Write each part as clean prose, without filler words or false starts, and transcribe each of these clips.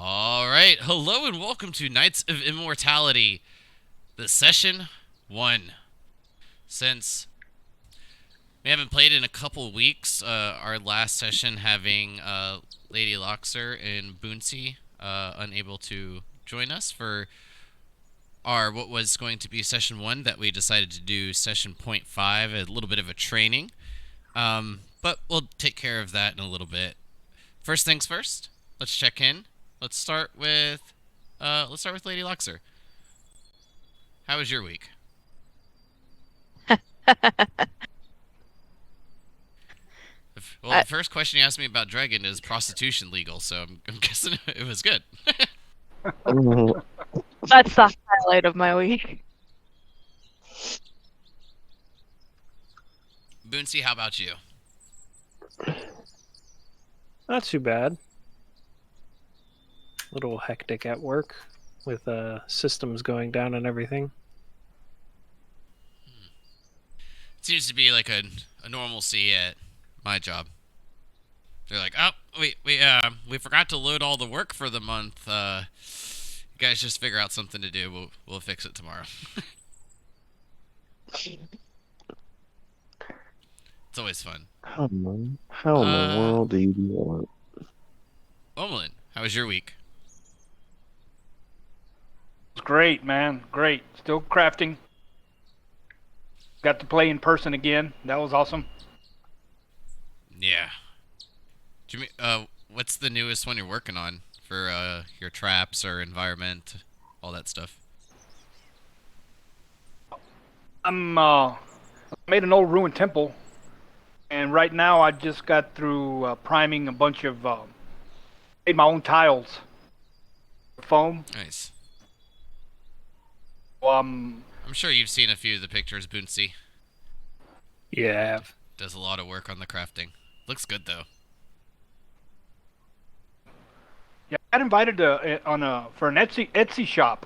All right, hello and welcome to Knights of Immortality, the session one. Since we haven't played in a couple weeks, our last session having Lady Loxer and Boonsy unable to join us for our what was going to be session one that we decided to do session point five, a little bit of a training. But we'll take care of that in a little bit. First things first, let's check in. Let's start with Lady Luxer. How was your week? Well, I, the first question you asked me about Dragon is prostitution legal, so I'm guessing it was good. Mhm. that's the highlight of my week. Boonsy, how about you? Not too bad. A little hectic at work with systems going down and everything. It seems to be like a normalcy at my job. They're like, oh, we forgot to load all the work for the month. You guys just figure out something to do. We'll fix it tomorrow. It's always fun. How in the Uh, world do you do Omelin, how was your week? It's great, man. Great. Still crafting. Got to play in person again. That was awesome. Yeah. Jimmy, what's the newest one you're working on for your traps or environment, all that stuff? I'm made an old ruined temple, and right now I just got through priming a bunch of made my own tiles, foam. Nice. Um, I'm sure you've seen a few of the pictures. Boonsy Yeah. does a lot of work on the crafting. Looks good though. yeah, I got invited to on a for an Etsy shop,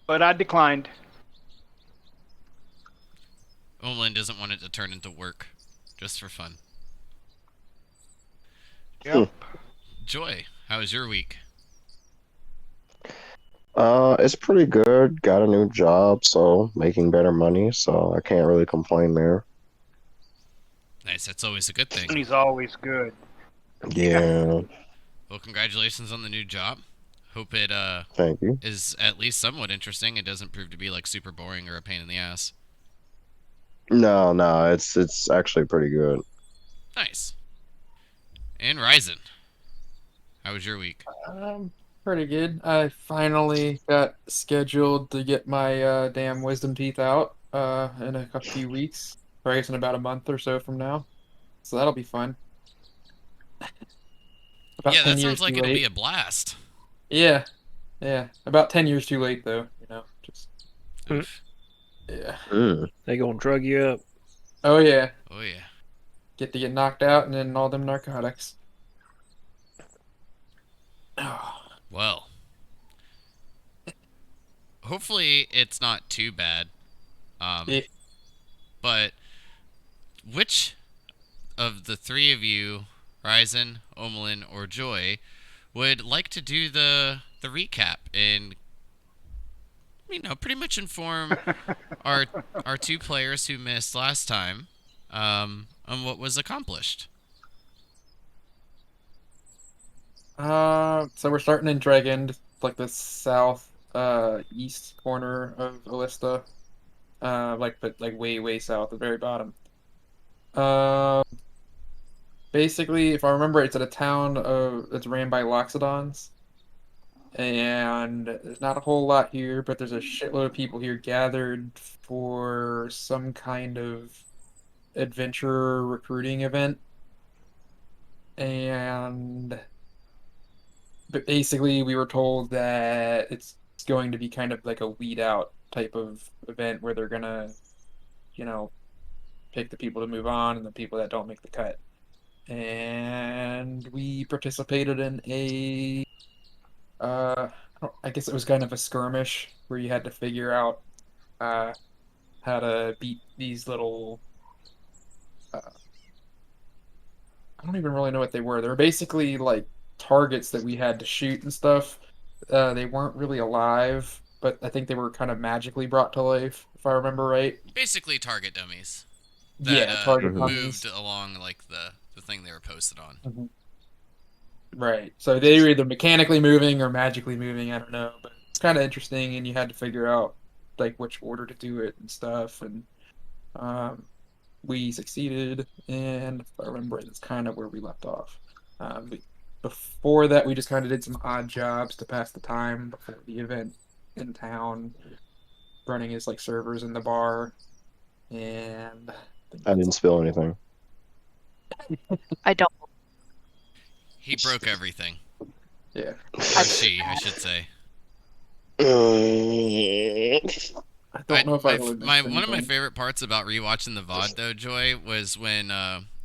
but I declined. Omelin doesn't want it to turn into work, just for fun. Yep. Joy, how was your week? It's pretty good. Got a new job, so making better money, so I can't really complain there. Nice, that's always a good thing. Money's always good. Yeah. Yeah, Well, congratulations on the new job. Hope it thank you. is at least somewhat interesting and doesn't prove to be like super boring or a pain in the ass. No, it's actually pretty good. Nice. And Ryzen, how was your week? Pretty good. I finally got scheduled to get my damn wisdom teeth out in a few weeks. Or I guess in about a month or so from now. So that'll be fun. About Yeah, 10 that sounds years too like it'll be late. a blast. Yeah, yeah. About 10 years too late though, Just Mm. Oof. yeah. They gonna drug you up. Oh yeah. Oh yeah. Get to get knocked out and then all them narcotics. Oh. Well, hopefully it's not too bad. Um, Yeah. but which of the three of you, Ryzen, Omelin, or Joy, would like to do the recap and pretty much inform our our two players who missed last time on what was accomplished? So we're starting in Dragend, like the south east corner of Elista. But like way south, the very bottom. Uh, Basically, if I remember, it's at a town that's ran by Loxodons, and there's not a whole lot here, but there's a shitload of people here gathered for some kind of adventure recruiting event, and but basically we were told that it's going to be kind of like a weed out type of event where they're gonna, you know, pick the people to move on and the people that don't make the cut. And we participated in a I guess it was kind of a skirmish where you had to figure out uh how to beat these little I don't even really know what they were. They were basically like targets that we had to shoot and stuff. They weren't really alive, but I think they were kind of magically brought to life, if I remember right. Basically, target dummies that Yeah, target Mhm. moved dummies. along like the thing they were posted on. Mhm. Right. So they were either mechanically moving or magically moving. I don't know, but it's kind of interesting, and you had to figure out like which order to do it and stuff. And um, we succeeded, and if I remember, that's kind of where we left off. Before that, we just kind of did some odd jobs to pass the time before the event in town, running as like servers in the bar, and I think I that's didn't spill anything. I don't. He broke everything. yeah. Or she, I should say. I don't know if I really missed One of my anything. favorite parts about rewatching the VOD though, Joy, was when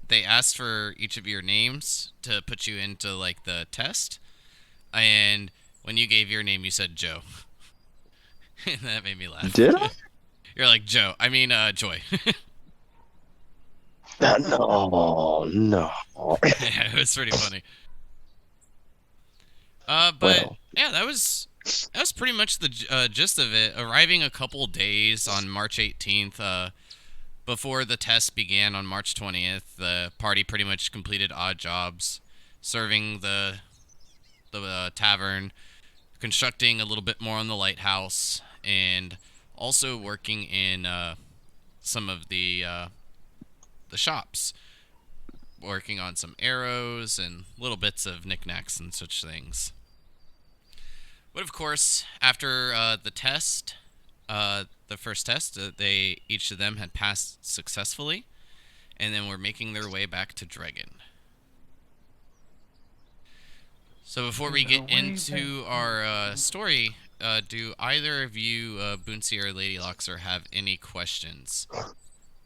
they asked for each of your names to put you into like the test, and when you gave your name, you said Joe, and that made me laugh. Did I? You're like Joe. I mean, Joy. No, no. Yeah, it was pretty funny. But Well, yeah, that was pretty much the gist of it. Arriving a couple days on March 18th, before the test began on March 20th, the party pretty much completed odd jobs, serving the tavern, constructing a little bit more on the lighthouse, and also working in some of the shops, working on some arrows and little bits of knickknacks and such things. But of course, after the test, the first test, they each of them had passed successfully, and then were making their way back to Dragon. So before we get into our story, do either of you, Boonsy or Lady Loxer, have any questions?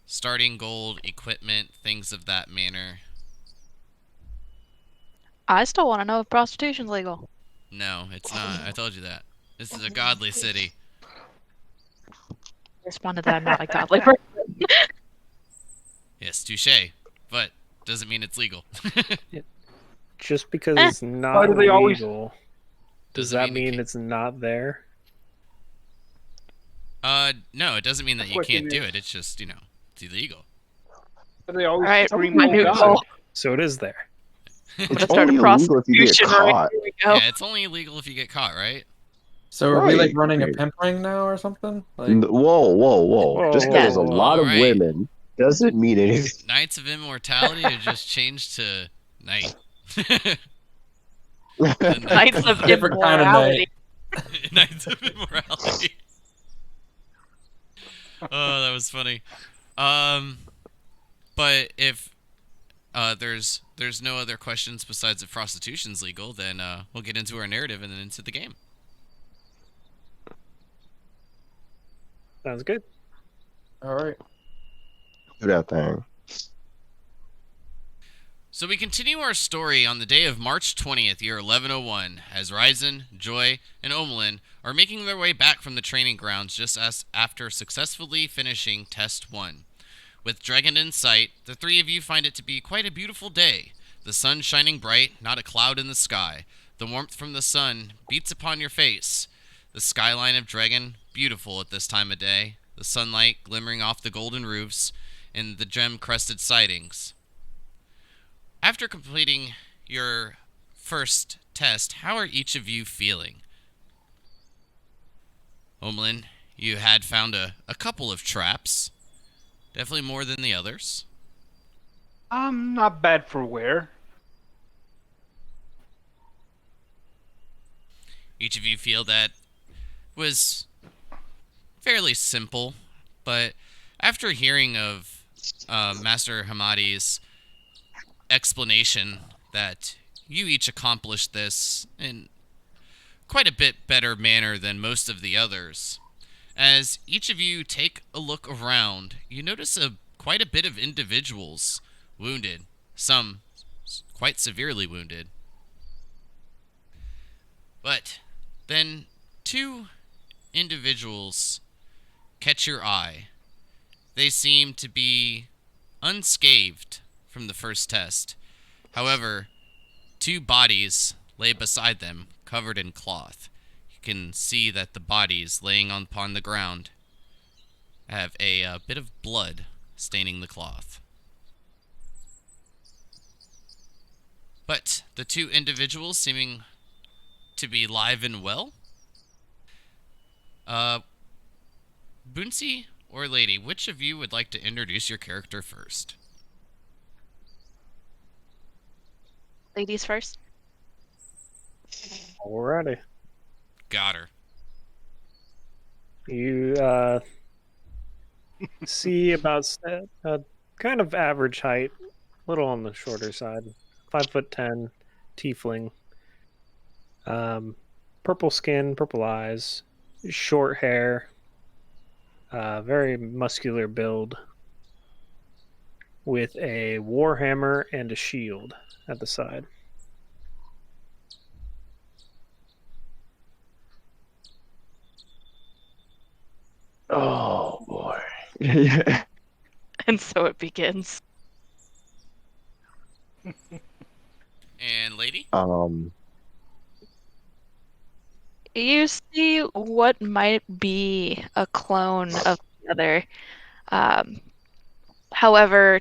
Starting gold, equipment, things of that manner. I still want to know if prostitution's legal. No, it's not. I told you that. This is a godly city. I responded that I'm not a godly person. Yes, touche. But doesn't mean it's legal. Just because Eh. it's not Why do they always- legal, does Doesn't that mean you mean can't- it's not there? No, it doesn't mean that The you question can't do is- it. It's just, it's illegal. They always Alright, scream, my "Oh, new God." goal. So it is there. I'm it's gonna start only a illegal if you get prostitution ring. caught. Here we go. Yeah, it's only illegal if you get caught, right? So are we like Right, running a right. pimp ring now or something? Like, Whoa. Just because there's a lot of Alright. women doesn't mean anything. Knights of Immortality are just changed to Knight. Knights of different kind of immorality. night. Knights of Immorality. Oh, that was funny. But if there's no other questions besides if prostitution's legal, then we'll get into our narrative and then into the game. Sounds good. All right. Do that thing. So we continue our story on the day of March 20th, year 1101, as Ryzen, Joy, and Omelin are making their way back from the training grounds just as after successfully finishing Test 1. With Dragon in sight, the three of you find it to be quite a beautiful day. The sun shining bright, not a cloud in the sky. The warmth from the sun beats upon your face. The skyline of Dragon, beautiful at this time of day. The sunlight glimmering off the golden roofs and the gem-crested sidings. After completing your first test, how are each of you feeling? Omelin, you had found a couple of traps. Definitely more than the others. Not bad for wear. Each of you feel that was fairly simple, but after hearing of Master Hamadi's explanation that you each accomplished this in quite a bit better manner than most of the others, as each of you take a look around, you notice quite a bit of individuals wounded, some quite severely wounded. But then two individuals catch your eye. They seem to be unscathed from the first test. However, two bodies lay beside them, covered in cloth. You can see that the bodies laying upon the ground have a bit of blood staining the cloth. But the two individuals seeming to be live and well. Boonsy or Lady, which of you would like to introduce your character first? Ladies first. Alrighty. Got her. You see about kind of average height, a little on the shorter side, 5'10", tiefling. Purple skin, purple eyes, short hair, very muscular build, with a warhammer and a shield at the side. Oh boy. Yeah. And so it begins. And Lady? You see what might be a clone of the other. However,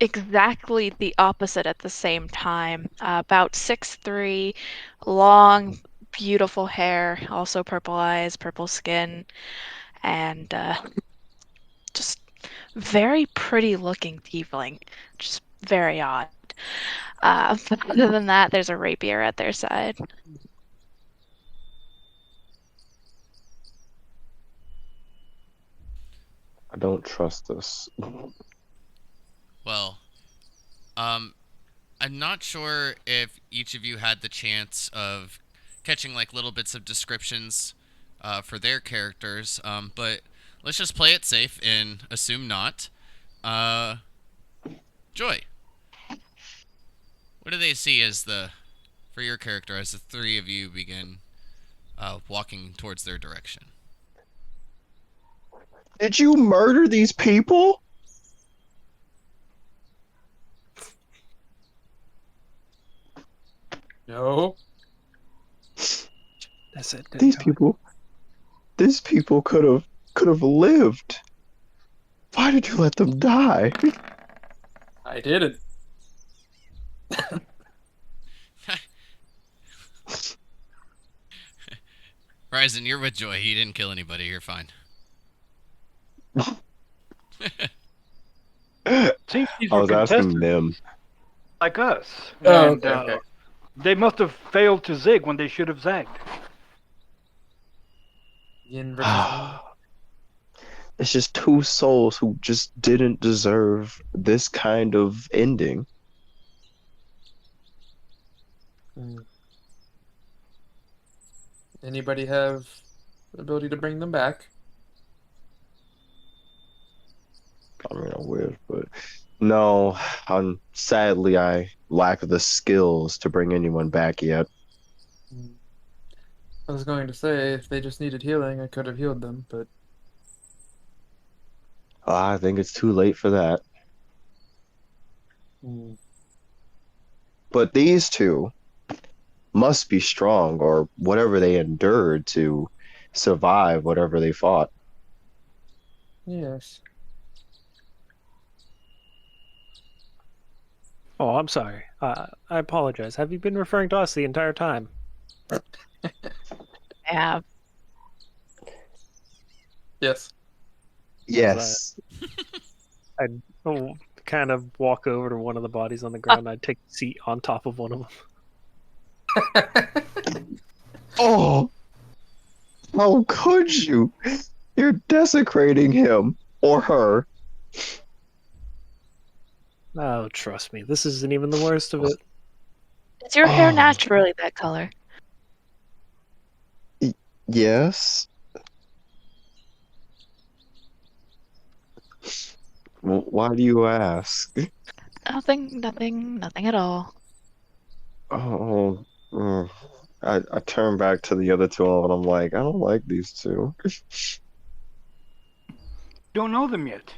exactly the opposite at the same time. About 6'3", long, beautiful hair, also purple eyes, purple skin, and just very pretty looking tiefling. Just very odd. But other than that, there's a rapier at their side. I don't trust this. Well, I'm not sure if each of you had the chance of catching like little bits of descriptions for their characters, but let's just play it safe and assume not. Joy, what do they see as for your character as the three of you begin walking towards their direction? Did you murder these people? No. That's it. These people could have lived. Why did you let them die? I didn't. Ryzen, you're with Joy. He didn't kill anybody. You're fine. Seems these I were was asking contestants them. like us. Oh, And, okay. they must have failed to zig when they should have zagged. Yin versus Yang. It's just two souls who just didn't deserve this kind of ending. Hmm. Anybody have the ability to bring them back? I mean, I wish, but no. Sadly, I lack the skills to bring anyone back yet. Hmm. I was going to say, if they just needed healing, I could have healed them, but I think it's too late for that. hmm. But these two must be strong, or whatever they endured to survive whatever they fought. Yes. Oh, I'm sorry. I apologize. Have you been referring to us the entire time? Yeah. Yes. Yes. I'd kind of walk over to one of the bodies on the ground. I'd take a seat on top of one of them. Oh, how could you? You're desecrating him or her. Oh, trust me. This isn't even the worst of it. Is your hair Oh. naturally that color? Yes. Well, why do you ask? Nothing at all. Oh, I turn back to the other two and I'm like, I don't like these two. Don't know them yet.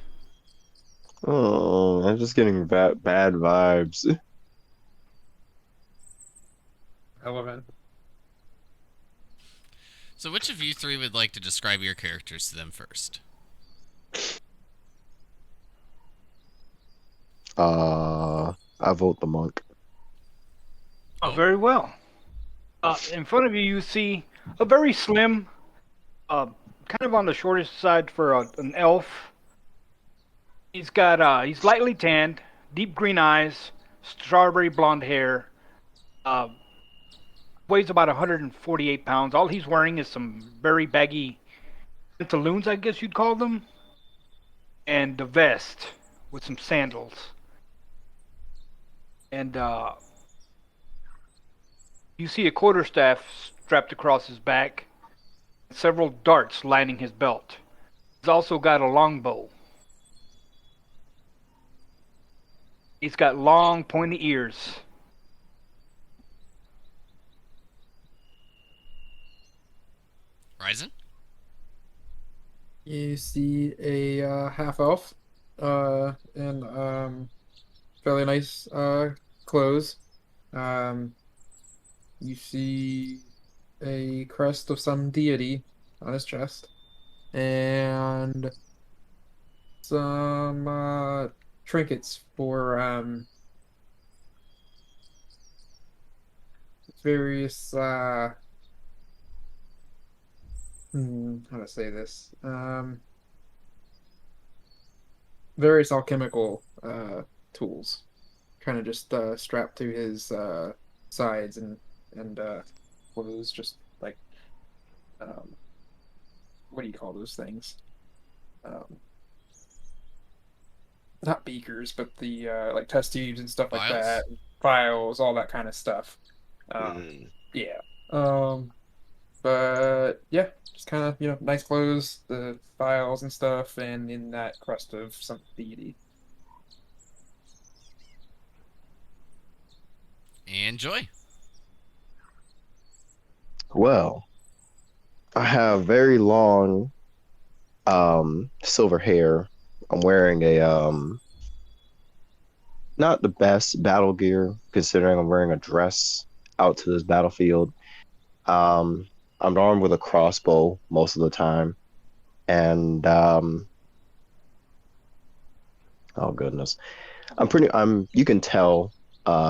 Oh, I'm just getting bad vibes. element. So, which of you three would like to describe your characters to them first? I vote the monk. Oh, Oh. very well. In front of you, you see a very slim, kind of on the shortest side for an elf. He's lightly tanned, deep green eyes, strawberry blonde hair. Uh, Weighs about 148 pounds. All he's wearing is some very baggy pantaloons, I guess you'd call them, and a vest with some sandals. And you see a quarterstaff strapped across his back, and several darts lining his belt. He's also got a longbow. He's got long, pointy ears. Ryzen? You see a half elf, and fairly nice clothes. Um, you see a crest of some deity on his chest, and some trinkets for various how to say this? Various alchemical tools, kind of just strapped to his sides and clothes, just like um, what do you call those things? Um, Not beakers, but the like test tubes and stuff like Files? that, files, all that kind of stuff. Mm. Yeah. But yeah, just kind of nice clothes, the files and stuff, and in that crust of some deity. And Joy. Well, I have very long silver hair. I'm wearing a not the best battle gear considering I'm wearing a dress out to this battlefield. Um I'm armed with a crossbow most of the time and oh goodness. I'm you can tell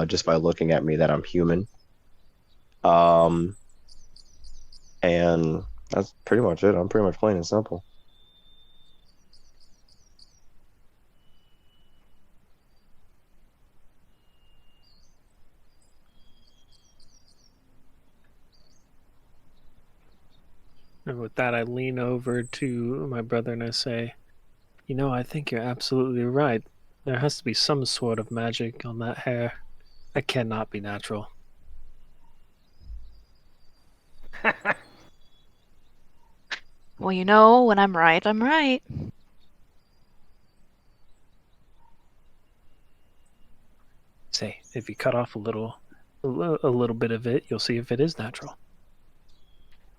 just by looking at me that I'm human. Um and that's pretty much it. I'm pretty much plain and simple. And with that, I lean over to my brother and I say, I think you're absolutely right. There has to be some sort of magic on that hair. That cannot be natural. Well, when I'm right, I'm right. Say, if you cut off a little bit of it, you'll see if it is natural.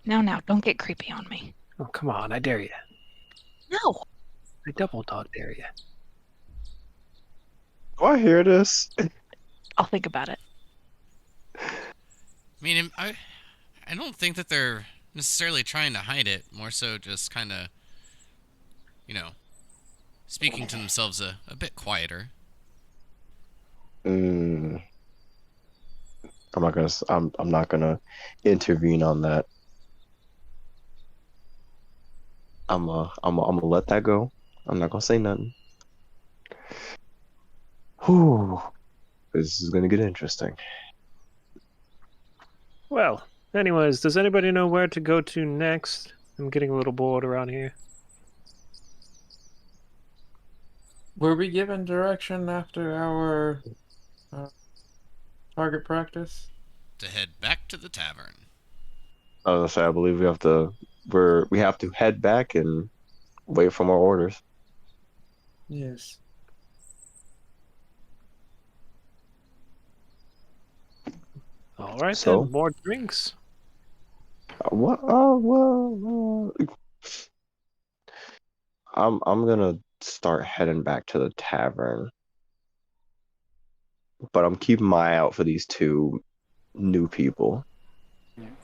Now, don't get creepy on me. Oh, come on, I dare you. No. I double dog dare you. Do I hear this? I'll think about it. I mean, I don't think that they're necessarily trying to hide it. More so just kind of, you know, speaking to themselves a bit quieter. Mm, I'm not gonna intervene on that. I'm gonna let that go. I'm not gonna say nothing. Whew, this is gonna get interesting. Well, anyways, does anybody know where to go to next? I'm getting a little bored around here. Were we given direction after our uh, target practice? To head back to the tavern. I believe we have to head back and wait for more orders. Yes. All right, So? then, more drinks. What? Oh, well, I'm gonna start heading back to the tavern, but I'm keeping my eye out for these two new people.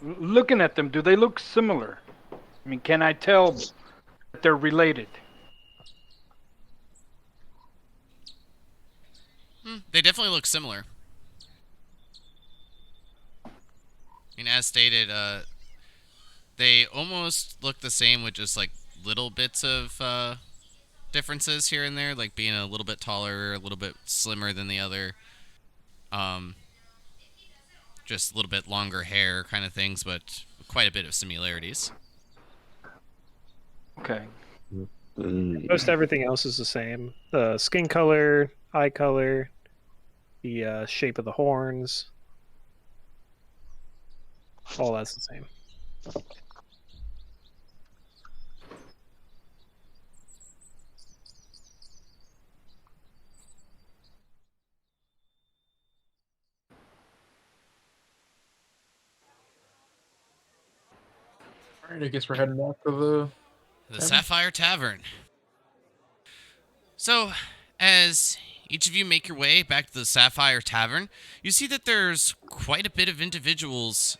Looking at them, do they look similar? I mean, can I tell that they're related? They definitely look similar. And as stated, they almost look the same with just like little bits of differences here and there, like being a little bit taller, a little bit slimmer than the other, um, just a little bit longer hair kind of things, but quite a bit of similarities. Okay. Most everything else is the same. The skin color, eye color, the shape of the horns, all that's the same. All right, I guess we're heading back to the. The Sapphire Tavern. So, as each of you make your way back to the Sapphire Tavern, you see that there's quite a bit of individuals.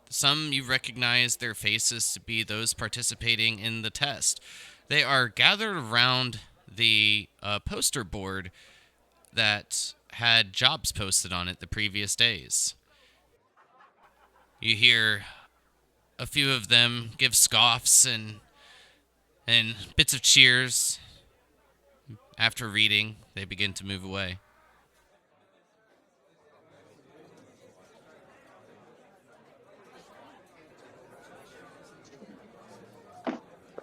Some you recognize their faces to be those participating in the test. They are gathered around the poster board that had jobs posted on it the previous days. You hear a few of them give scoffs and bits of cheers. After reading, they begin to move away.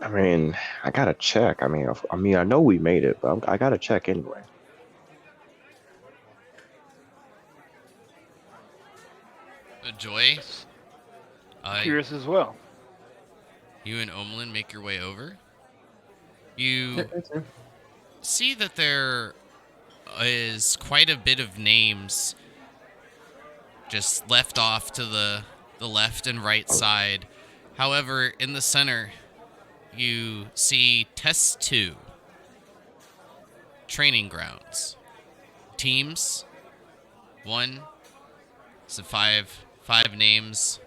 I mean, I gotta check. I know we made it, but I gotta check anyway. Joy, Curious as well. you and Omlin make your way over. Yeah, You me too. see that there is quite a bit of names just left off to the left and right side. However, in the center, you see Test 2, Training Grounds. Teams, 1, so five names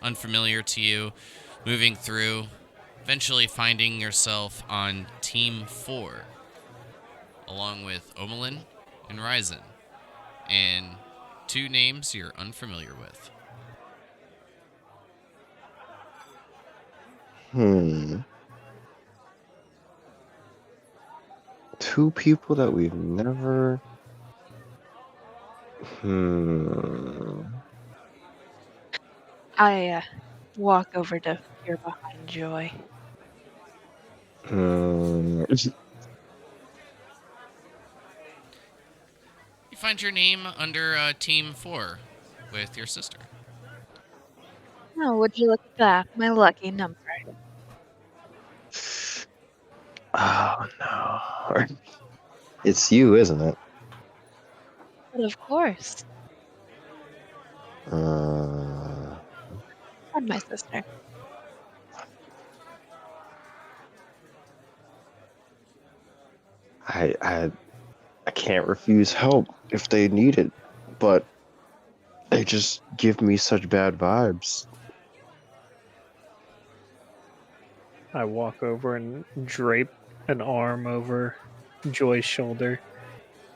unfamiliar to you, moving through, eventually finding yourself on Team 4, along with Omelin and Ryzen, and 2 names you're unfamiliar with. Two people that we've never. I walk over to peer behind Joy. You find your name under Team 4 with your sister. Oh, would you look at that? My lucky number. Oh no. It's you, isn't it? But of course. Uh, And my sister. I can't refuse help if they need it, but they just give me such bad vibes. I walk over and drape an arm over Joy's shoulder.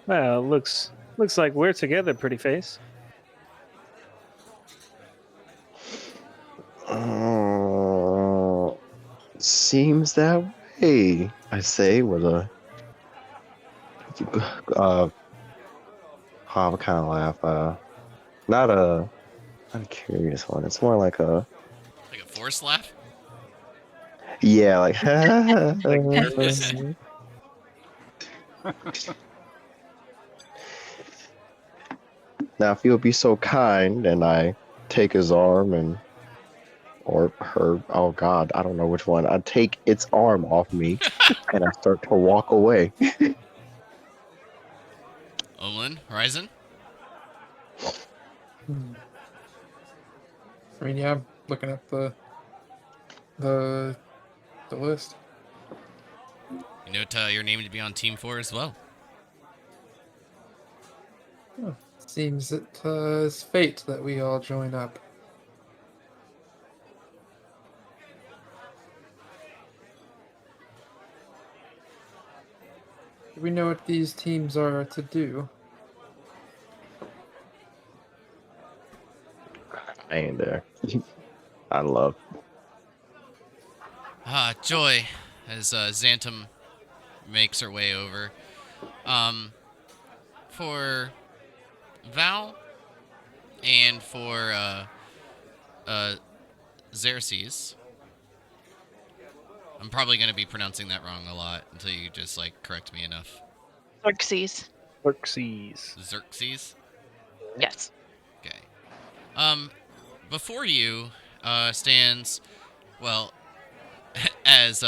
Well, looks like we're together, pretty face. Seems that way, I say with a what kind of laugh? Not a curious one. It's more like a Like a forced laugh? yeah, like now if you'll be so kind, and I take his arm or her, oh god, I don't know which one. I take its arm off me and I start to walk away. Omlin, Ryzen? I mean, yeah, I'm looking at the list. You note your name to be on Team 4 as well. Seems it is fate that we all join up. Do we know what these teams are to do? I ain't there. I love. Joy, as Xantum makes her way over. For Val and for Xerxes. I'm probably going to be pronouncing that wrong a lot until you just like correct me enough. Xerxes. Xerxes. Xerxes. Yes. Okay. Before you stands, well, as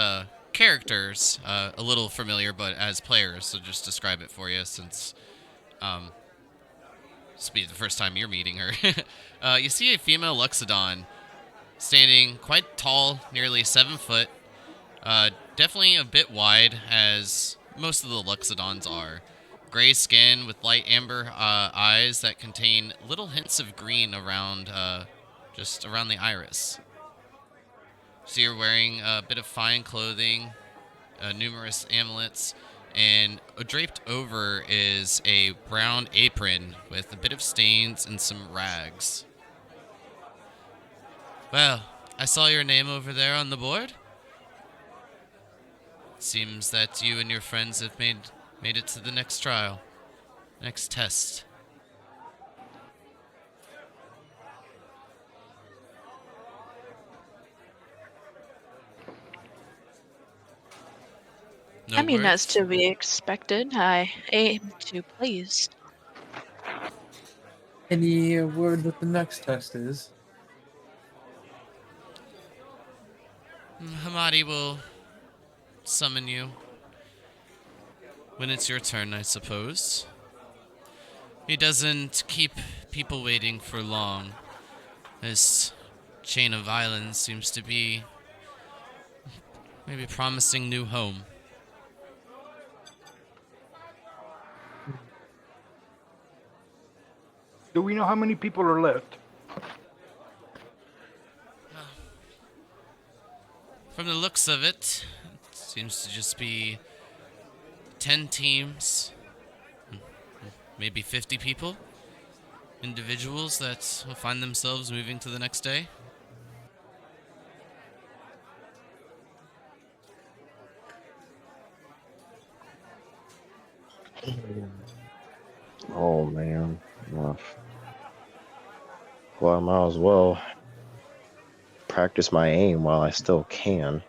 characters, a little familiar, but as players. So just describe it for you, since this will be the first time you're meeting her. You see a female Luxodon standing quite tall, nearly 7 foot. Definitely a bit wide, as most of the Luxodons are. Gray skin with light amber eyes that contain little hints of green around, just around the iris. So you're wearing a bit of fine clothing, numerous amulets, and draped over is a brown apron with a bit of stains and some rags. Well, I saw your name over there on the board. Seems that you and your friends have made it to the next trial. Next test. No I mean, as words? to be expected, I aim to please. Any word what the next test is? Hamadi will summon you when it's your turn, I suppose. He doesn't keep people waiting for long. This chain of islands seems to be maybe promising new home. Do we know how many people are left? From the looks of it, it seems to just be 10 teams, maybe 50 people, individuals that will find themselves moving to the next day. Oh man. Well, I might as well practice my aim while I still can.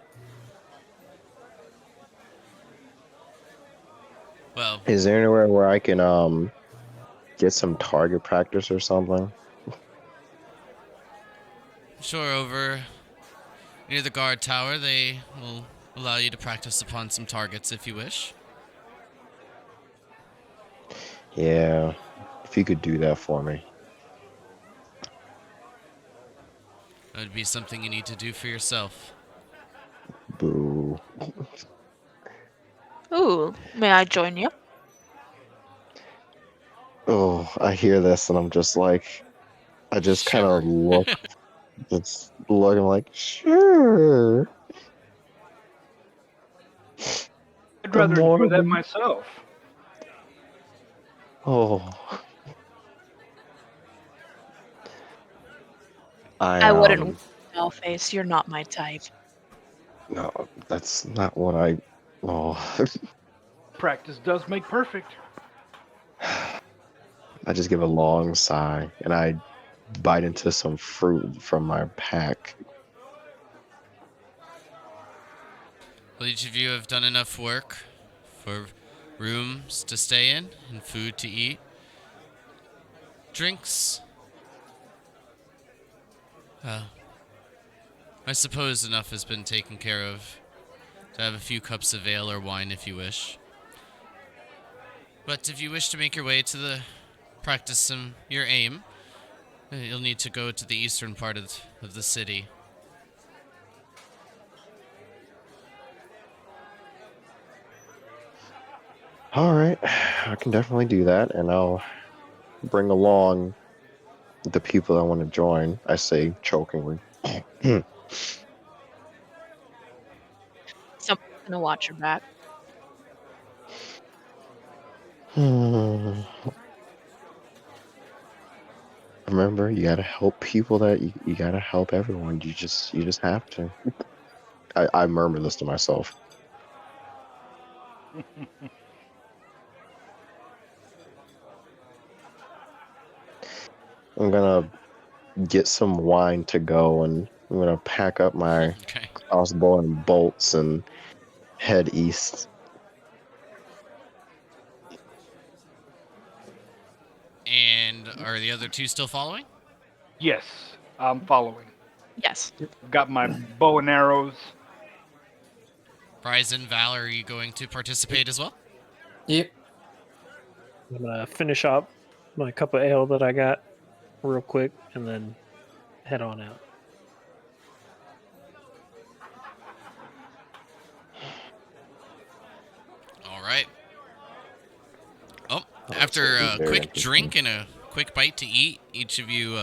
Well, Is there anywhere where I can get some target practice or something? sure, over near the guard tower, they will allow you to practice upon some targets if you wish. Yeah, if you could do that for me. That would be something you need to do for yourself. Boo. Ooh, may I join you? Oh, I hear this and I'm just like, I just kind Shiver. of look, just looking like, sure. I'd The rather more enjoy that the myself. oh, I wouldn't. Dollface, you're not my type. no, that's not what I. Oh, Practice does make perfect. I just give a long sigh and I bite into some fruit from my pack. Well, each of you have done enough work for rooms to stay in and food to eat. Drinks. I suppose enough has been taken care of to have a few cups of ale or wine if you wish. But if you wish to make your way to the practice your aim, you'll need to go to the eastern part of the city. All right, I can definitely do that, and I'll bring along the people that want to join, I say chokingly. Someone's gonna watch your back. Remember, you gotta help people that you gotta help everyone. You just have to. I murmur this to myself. I'm gonna get some wine to go, and I'm gonna pack up my Okay. crossbow and bolts and head east. And are the other two still following? Yes, I'm following. Yes. I've got my bow and arrows. Prize and Valor, are you going to participate as well? Yep. I'm gonna finish up my cup of ale that I got real quick and then head on out. All right. Oh, Oh, after so a very quick interesting. drink and a quick bite to eat, each of you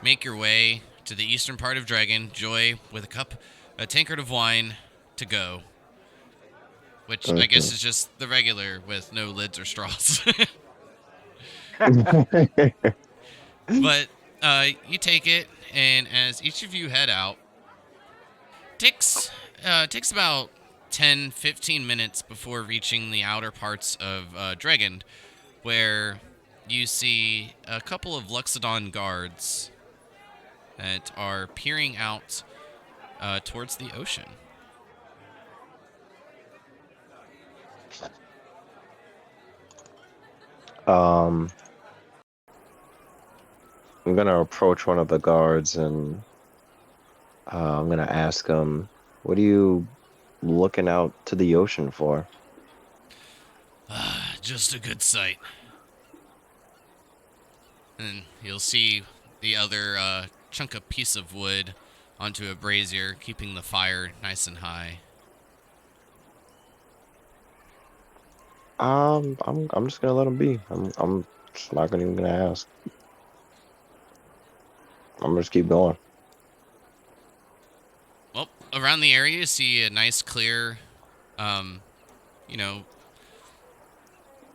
make your way to the eastern part of Dragon, Joy with a tankard of wine to go. Which I guess is just the regular with no lids or straws. But you take it, and as each of you head out, takes about 10-15 minutes before reaching the outer parts of Dregend, where you see a couple of Luxodon guards that are peering out towards the ocean. I'm gonna approach one of the guards and I'm gonna ask him, "What are you looking out to the ocean for?" Just a good sight. And you'll see the other chunk a piece of wood onto a brazier, keeping the fire nice and high. I'm just gonna let him be. I'm just not even gonna ask. I'm gonna just keep going. Well, around the area, you see a nice, clear, um, you know,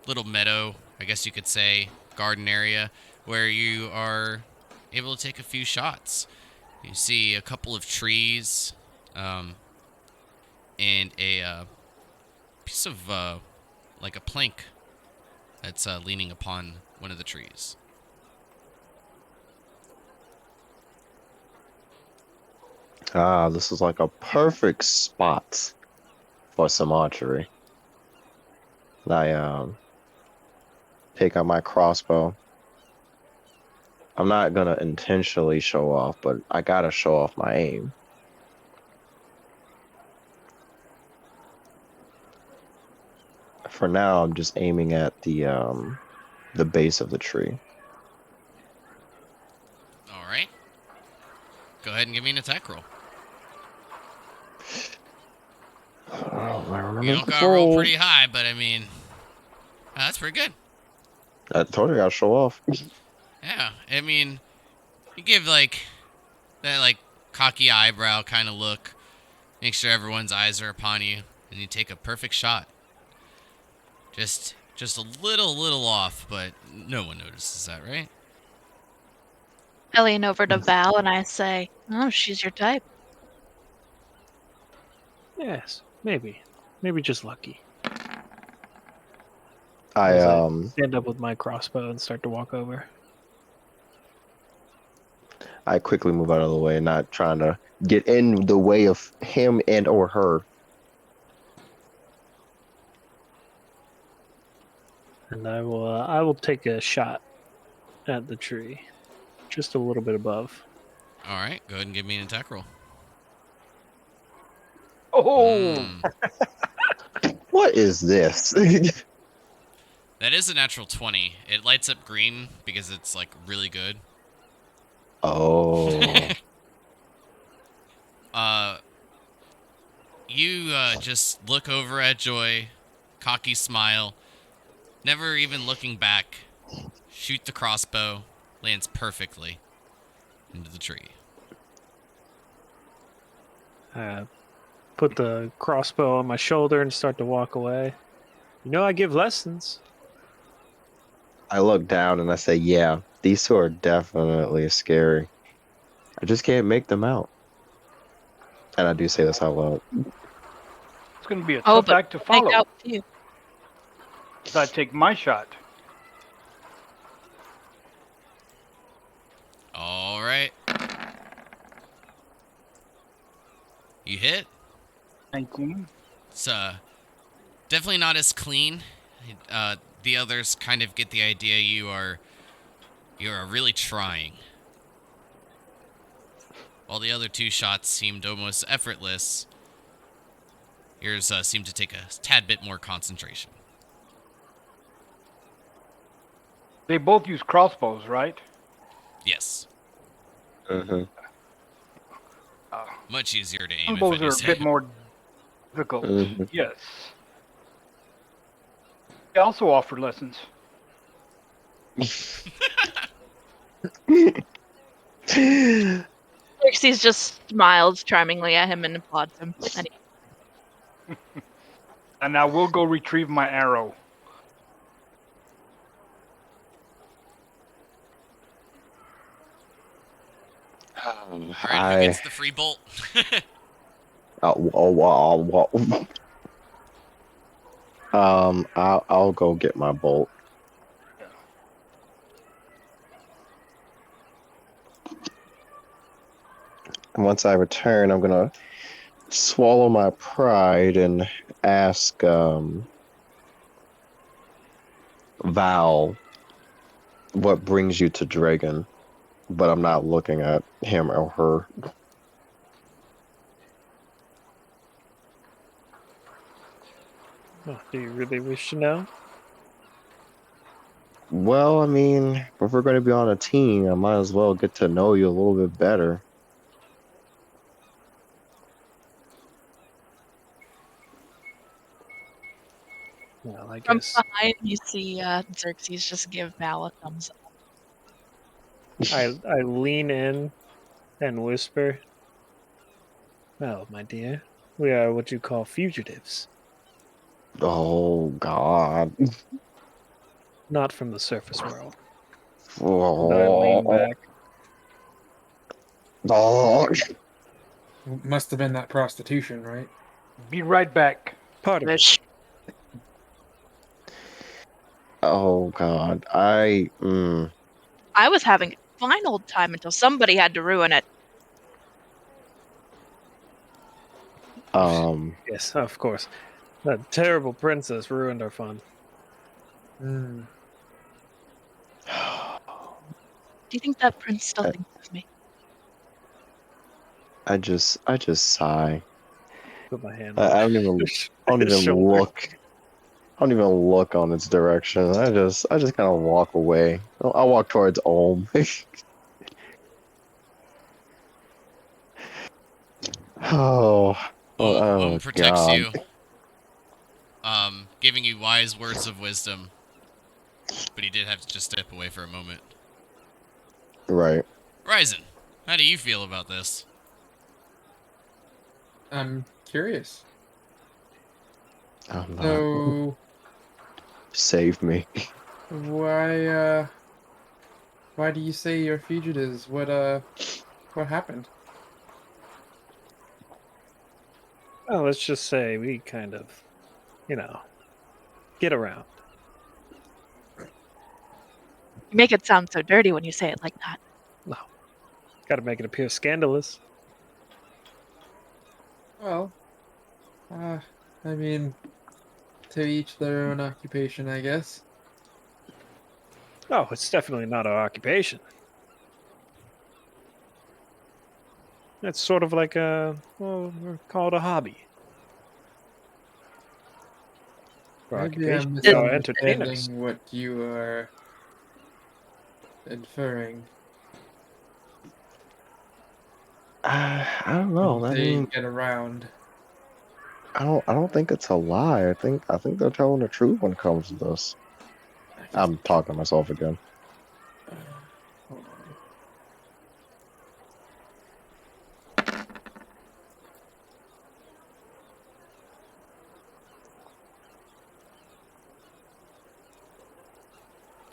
little meadow, I guess you could say, garden area, where you are able to take a few shots. You see a couple of trees, and a piece of, like a plank that's leaning upon one of the trees. Ah, this is like a perfect spot for some archery. I take out my crossbow. I'm not gonna intentionally show off, but I gotta show off my aim. For now, I'm just aiming at the base of the tree. All right. Go ahead and give me an attack roll. Oh, I remember You don't gotta roll pretty high, but I mean, that's pretty good. I told you I gotta show off. Yeah, I mean, you give like that like cocky eyebrow kind of look, make sure everyone's eyes are upon you, and you take a perfect shot. Just a little off, but no one notices that, right? I lean over to Val and I say, "Oh, she's your type." Yes, maybe. Maybe just lucky. I As I stand up with my crossbow and start to walk over. I quickly move out of the way, not trying to get in the way of him and or her. And I will take a shot at the tree, just a little bit above. All right, go ahead and give me an attack roll. Oh, What is this? That is a natural 20. It lights up green because it's like really good. Oh. You just look over at Joy, cocky smile, never even looking back. shoot the crossbow, lands perfectly into the tree. Put the crossbow on my shoulder and start to walk away. You know I give lessons. I look down and I say, yeah, these two are definitely scary. I just can't make them out. And I do say this out loud. It's going to be a Oh, tough but act to make follow. out with you. So I take my shot. All right. You hit. 19. It's definitely not as clean. The others kind of get the idea you are really trying. While the other two shots seemed almost effortless, yours seemed to take a tad bit more concentration. They both use crossbows, right? Yes. Mm-hmm. Much easier to aim. Crossbows If I are do a say. bit more difficult. Mhm. Yes. They also offer lessons. Xerxes just smiles charmingly at him and applauds him. And And I will go retrieve my arrow. All right, who I gets the free bolt? I'll go get my bolt. And once I return, I'm gonna swallow my pride and ask Val what brings you to Dragon, but I'm not looking at him or her. Oh, do you really wish to know? Well, I mean, if we're going to be on a team, I might as well get to know you a little bit better. Well, I from guess behind, you see Xerxes just give Val a thumbs up. I lean in and whisper, "Well, my dear, we are what you call fugitives, Oh, God. not from the surface world." And I lean Oh, back. oh. Must have been that prostitution, right? Be right back. Part of it. Which Oh, God. I was having a fine old time until somebody had to ruin it. Yes, of course. That terrible princess ruined our fun. Hmm. Do you think that prince still thinks of me? I just sigh. Put my hand I on don't even his shoulder. look. I don't even look on its direction. I just kind of walk away. I walk towards Olm. Oh, oh protects God. you, giving you wise words of wisdom. But he did have to just step away for a moment. Right. Ryzen, how do you feel about this? I'm curious. I'm not. So Save me. why do you say you're fugitives? What happened? Well, let's just say we kind of, get around. You make it sound so dirty when you say it like that. No. Got to make it appear scandalous. Well, I mean, to each their own occupation, I guess. Oh, it's definitely not our occupation. It's sort of like we're called a hobby. For Maybe I'm occupation, we are entertainers. misunderstanding what you are inferring. I don't know. When I you say mean, get around. I don't think it's a lie. I think they're telling the truth when it comes to this. I'm talking to myself again.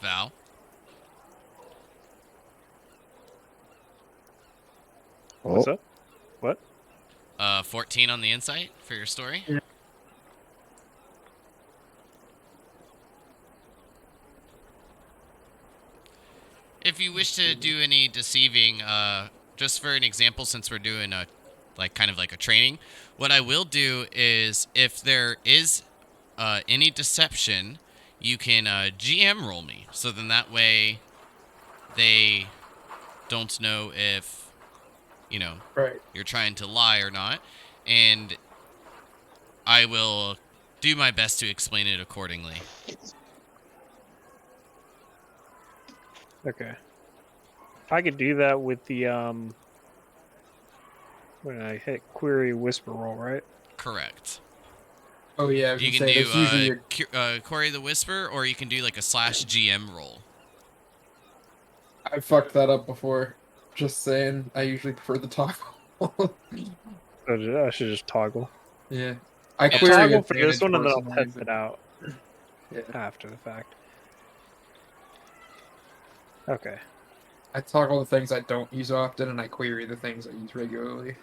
Val. What's Oh, up? What? 14 on the insight for your story. Yeah. If you wish to do any deceiving, just for an example, since we're doing a, like, kind of like a training, what I will do is if there is any deception, you can GM roll me. So then that way they don't know if, you know, Right. you're trying to lie or not. And I will do my best to explain it accordingly. Okay. I could do that with the when I hit query whisper roll, right? Correct. Oh yeah, I was You gonna can say do there's usually Corey the Whisper, or you can do like a /GM roll. I fucked that up before. Just saying, I usually prefer the toggle. I should just toggle. Yeah, I'll query toggle for this advantage one and then I'll personally, test but it out yeah, after the fact. Okay. I toggle the things I don't use often, and I query the things I use regularly.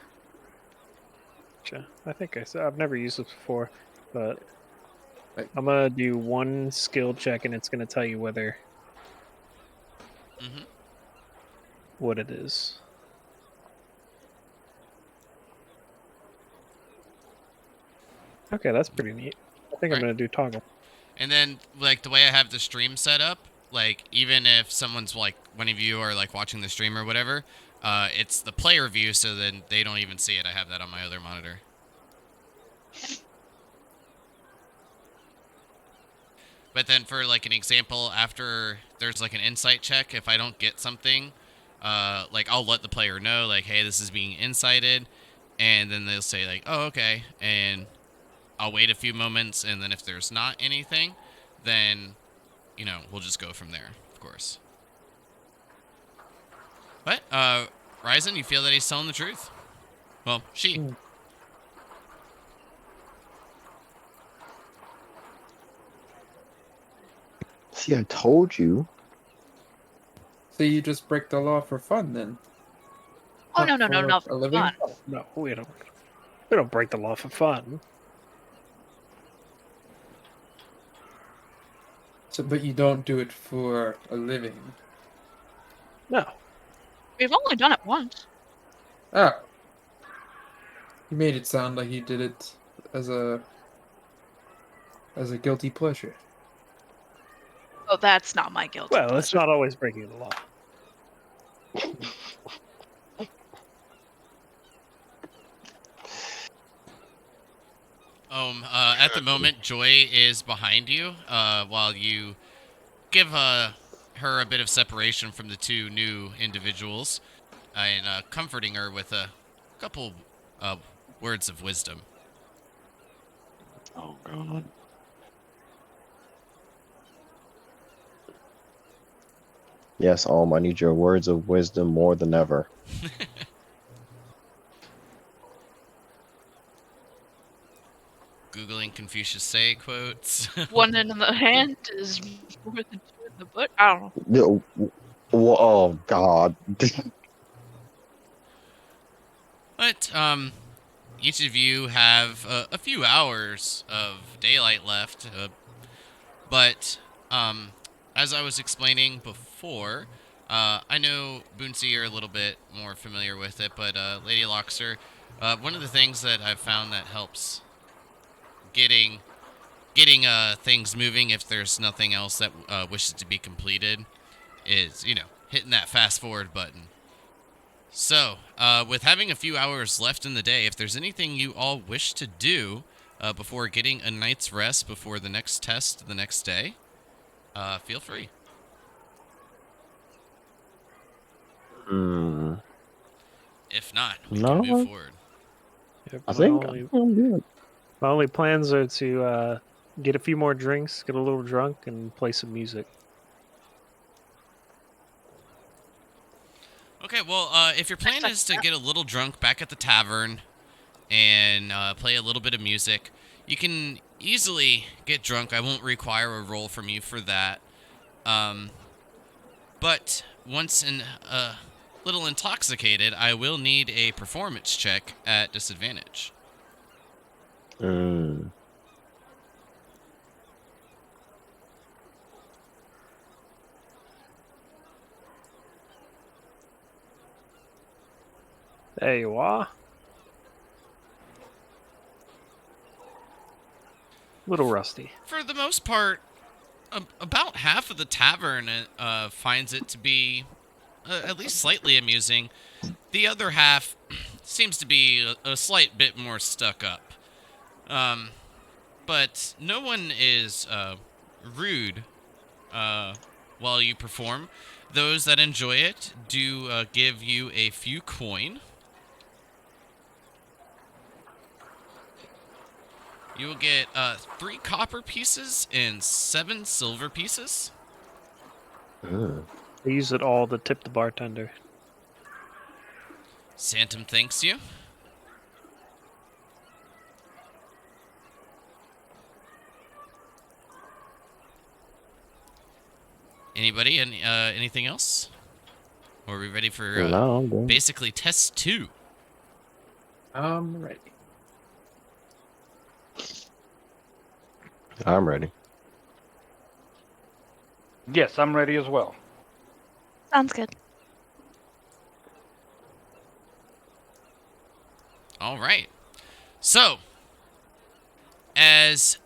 Gotcha. I think I said I've never used this before, but Like- I'm gonna do one skill check and it's gonna tell you whether Mm-hmm. what it is. Okay, that's pretty neat. I think I'm Right. gonna do toggle. And then, like, the way I have the stream set up, like, even if someone's, like, one of you are, like, watching the stream or whatever, it's the player view, so then they don't even see it. I have that on my other monitor. But then for, like, an example, after there's, like, an insight check, if I don't get something, like, I'll let the player know, like, hey, this is being incited, and then they'll say, like, oh, okay, and I'll wait a few moments, and then if there's not anything, then, you know, we'll just go from there, of course. But, Ryzen, you feel that he's telling the truth? Well, she. see, I told you. So you just break the law for fun, then? Oh no, no, no, for no, a living? fun. No, we don't break the law for fun. So, but you don't do it for a living. No. We've only done it once. Oh. You made it sound like you did it as a guilty pleasure. Oh, that's not my guilty Well, it's pleasure. not always breaking the law. At the moment, Joy is behind you, while you give her a bit of separation from the two new individuals, and comforting her with a couple words of wisdom. Oh God. Yes, I need your words of wisdom more than ever. Googling Confucius Say quotes. One in the hand is more than two in the butt. I don't know. Oh God. But, each of you have a few hours of daylight left, but, as I was explaining before, I know, Boonsy, you're a little bit more familiar with it, but, Lady Loxer, one of the things that I've found that helps getting things moving if there's nothing else that wishes to be completed is, you know, hitting that fast forward button. So, with having a few hours left in the day, if there's anything you all wish to do before getting a night's rest before the next test the next day, feel free. Hmm. If not, we No. can move forward. Yep, I think I'm good. my only plans are to get a few more drinks, get a little drunk, and play some music. Okay, well, if your plan is to get a little drunk back at the tavern and play a little bit of music, you can easily get drunk. I won't require a roll from you for that. But once a little intoxicated, I will need a performance check at disadvantage. Mm. There you are. Little rusty. For the most part, about half of the tavern finds it to be at least slightly amusing. The other half seems to be a slight bit more stuck up. But no one is rude while you perform. Those that enjoy it do give you a few coin. You will get 3 copper pieces and 7 silver pieces. Mm. I use it all to tip the bartender. Santum thanks you. Anybody? Anything else? Or are we ready for No, I'm good. basically test 2? Ready. I'm ready. Yes, I'm ready as well. Sounds good. All right. So, as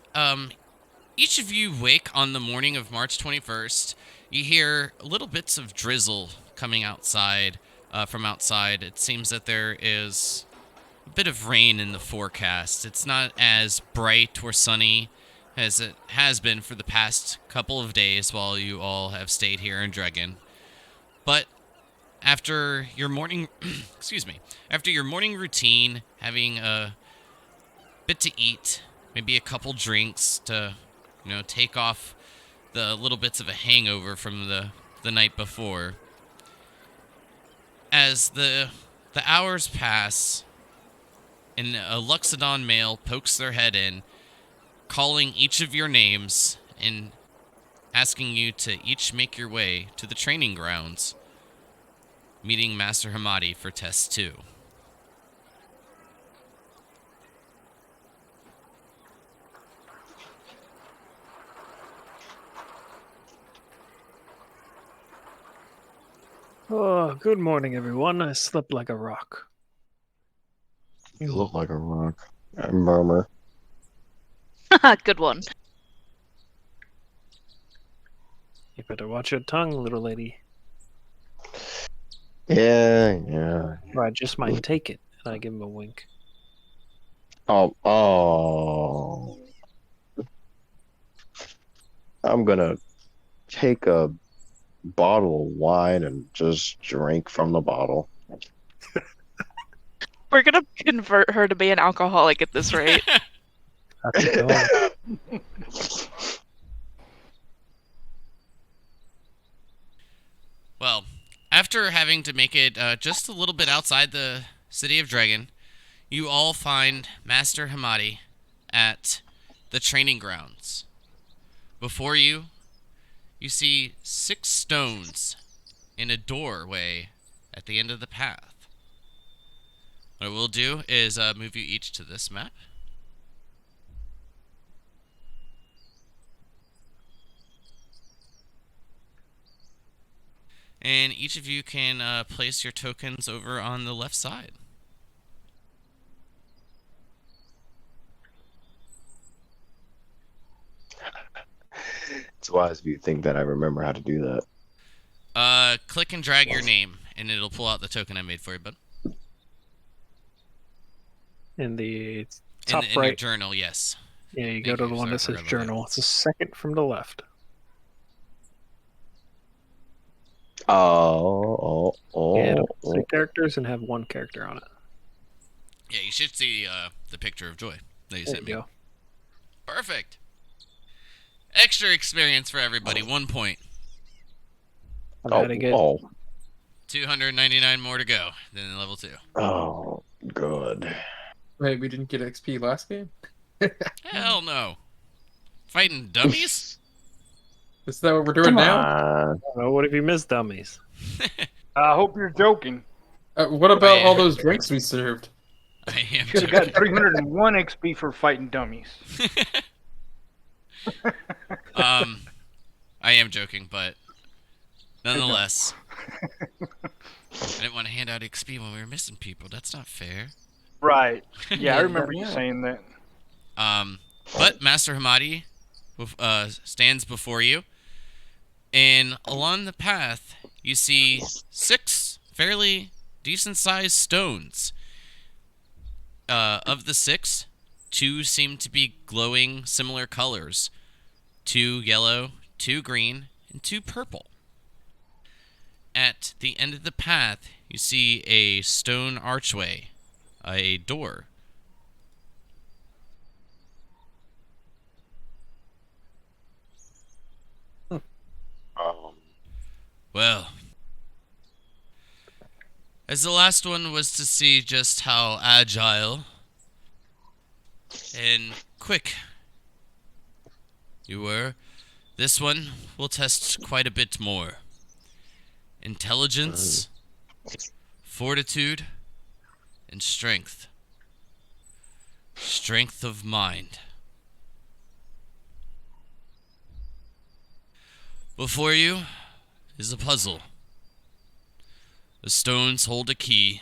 each of you wake on the morning of March 21st, you hear little bits of drizzle coming outside. From outside, it seems that there is a bit of rain in the forecast. It's not as bright or sunny as it has been for the past couple of days while you all have stayed here in Dragon. But after your morning, after your morning routine, having a bit to eat, maybe a couple drinks to, take off the little bits of a hangover from the night before. As the hours pass, and a Luxodon male pokes their head in, calling each of your names and asking you to each make your way to the training grounds, meeting Master Hamadi for Test 2. Oh, good morning, everyone. I slept like a rock. You look like a rock. I murmur. Good one. You better watch your tongue, little lady, Yeah. or I just might take it. And I give him a wink. Oh. I'm gonna take a bottle of wine and just drink from the bottle. We're gonna convert her to be an alcoholic at this rate. That's the goal. Well, after having to make it just a little bit outside the city of Dragon, you all find Master Hamadi at the training grounds. Before you, you see 6 stones in a doorway at the end of the path. What we'll do is move you each to this map. And each of you can place your tokens over on the left side. It's wise of you to think that I remember how to do that. Click and drag your name, and it'll pull out the token I made for you, bud. In the In, top in your right, journal, yes. yeah, you Thank go to you. the one Sorry, that says forgot about that. journal. It's the second from the left. Oh. Yeah, it'll be 3 characters and have 1 character on it. Yeah, you should see the picture of Joy that you There sent you me. go. Perfect. Extra experience for everybody. 1 point. Gotta get 299 more to go than level 2. Oh, good. Wait, we didn't get XP last game? Hell no. Fighting dummies? Is that what we're doing Come now? on. Oh, what if you miss dummies? I hope you're joking. What about I- all those drinks we served? I am Should have joking. gotten 301 XP for fighting dummies. I am joking, but nonetheless, I didn't want to hand out XP when we were missing people. That's not fair. Right. Yeah, I Yeah, remember you yeah. saying that. But Master Hamadi stands before you, and along the path you see 6 fairly decent-sized stones. Of the 6, 2 seem to be glowing similar colors: 2 yellow, 2 green, and 2 purple. At the end of the path, you see a stone archway, a door. Um, Well, as the last one was to see just how agile and quick you were, this one will test quite a bit more. Intelligence, fortitude, and strength. Strength of mind. Before you is a puzzle. The stones hold a key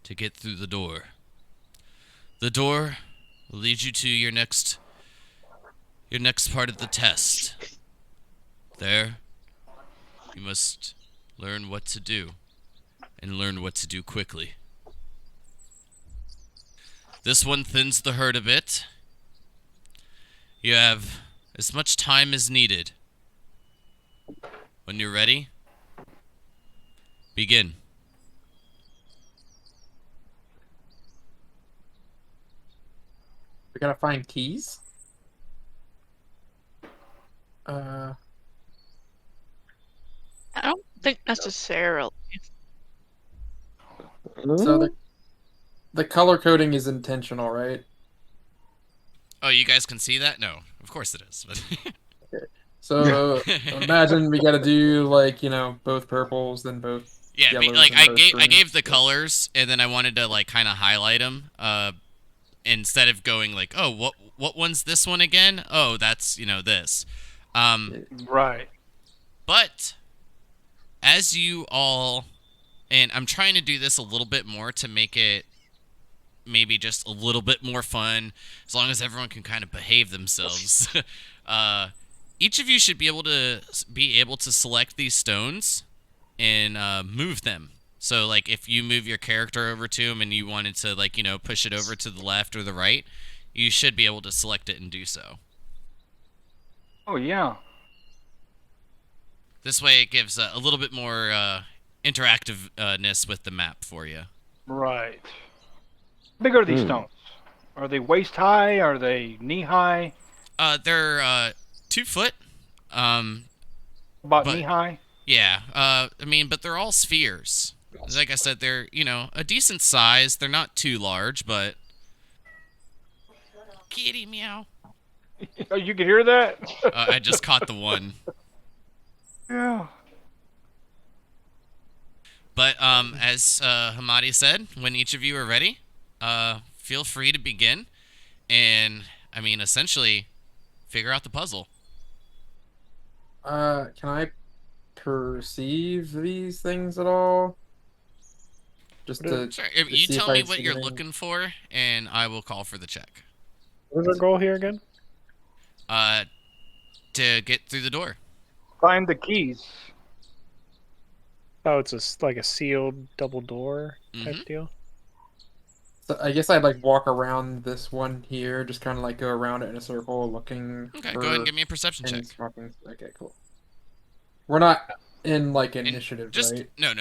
to get through the door. The door will lead you to your next part of the test. There, you must learn what to do, and learn what to do quickly. This one thins the herd a bit. You have as much time as needed. When you're ready, begin. We gotta find keys. I don't think necessarily. So the color coding is intentional, right? Oh, you guys can see that? No, of course it is. But So imagine we gotta do like, both purples, then both yeah, yellows, like and I both gave greens. the colors, and then I wanted to like kind of highlight them. Instead of going like, oh, what one's this one again? Oh, that's this. Right. But as you all, and I'm trying to do this a little bit more to make it maybe just a little bit more fun, as long as everyone can kind of behave themselves. Each of you should be able to select these stones and move them. So like if you move your character over to them and you wanted to like push it over to the left or the right, you should be able to select it and do so. Oh, yeah. This way it gives a little bit more interactiveness with the map for you. Right. How big are these Hmm. stones? Are they waist high? Are they knee high? They're 2 foot. About But- knee high? Yeah. But they're all spheres. Like I said, they're a decent size. They're not too large, but kitty meow. Oh, you can hear that? I just caught the one. Yeah. But as Hamadi said, when each of you are ready, feel free to begin, and essentially figure out the puzzle. Can I perceive these things at all? Just to Sure. If to you see if tell I me see what you're anything. looking for, and I will call for the check. What is our goal here again? To get through the door. Find the keys. Oh, it's like a sealed double door type Mhm. deal. So I guess I'd like walk around this one here, just kind of like go around it in a circle, looking. Okay, for go ahead and give me a perception any check. sparkling- Okay, cool. We're not in like initiative, Just right? no.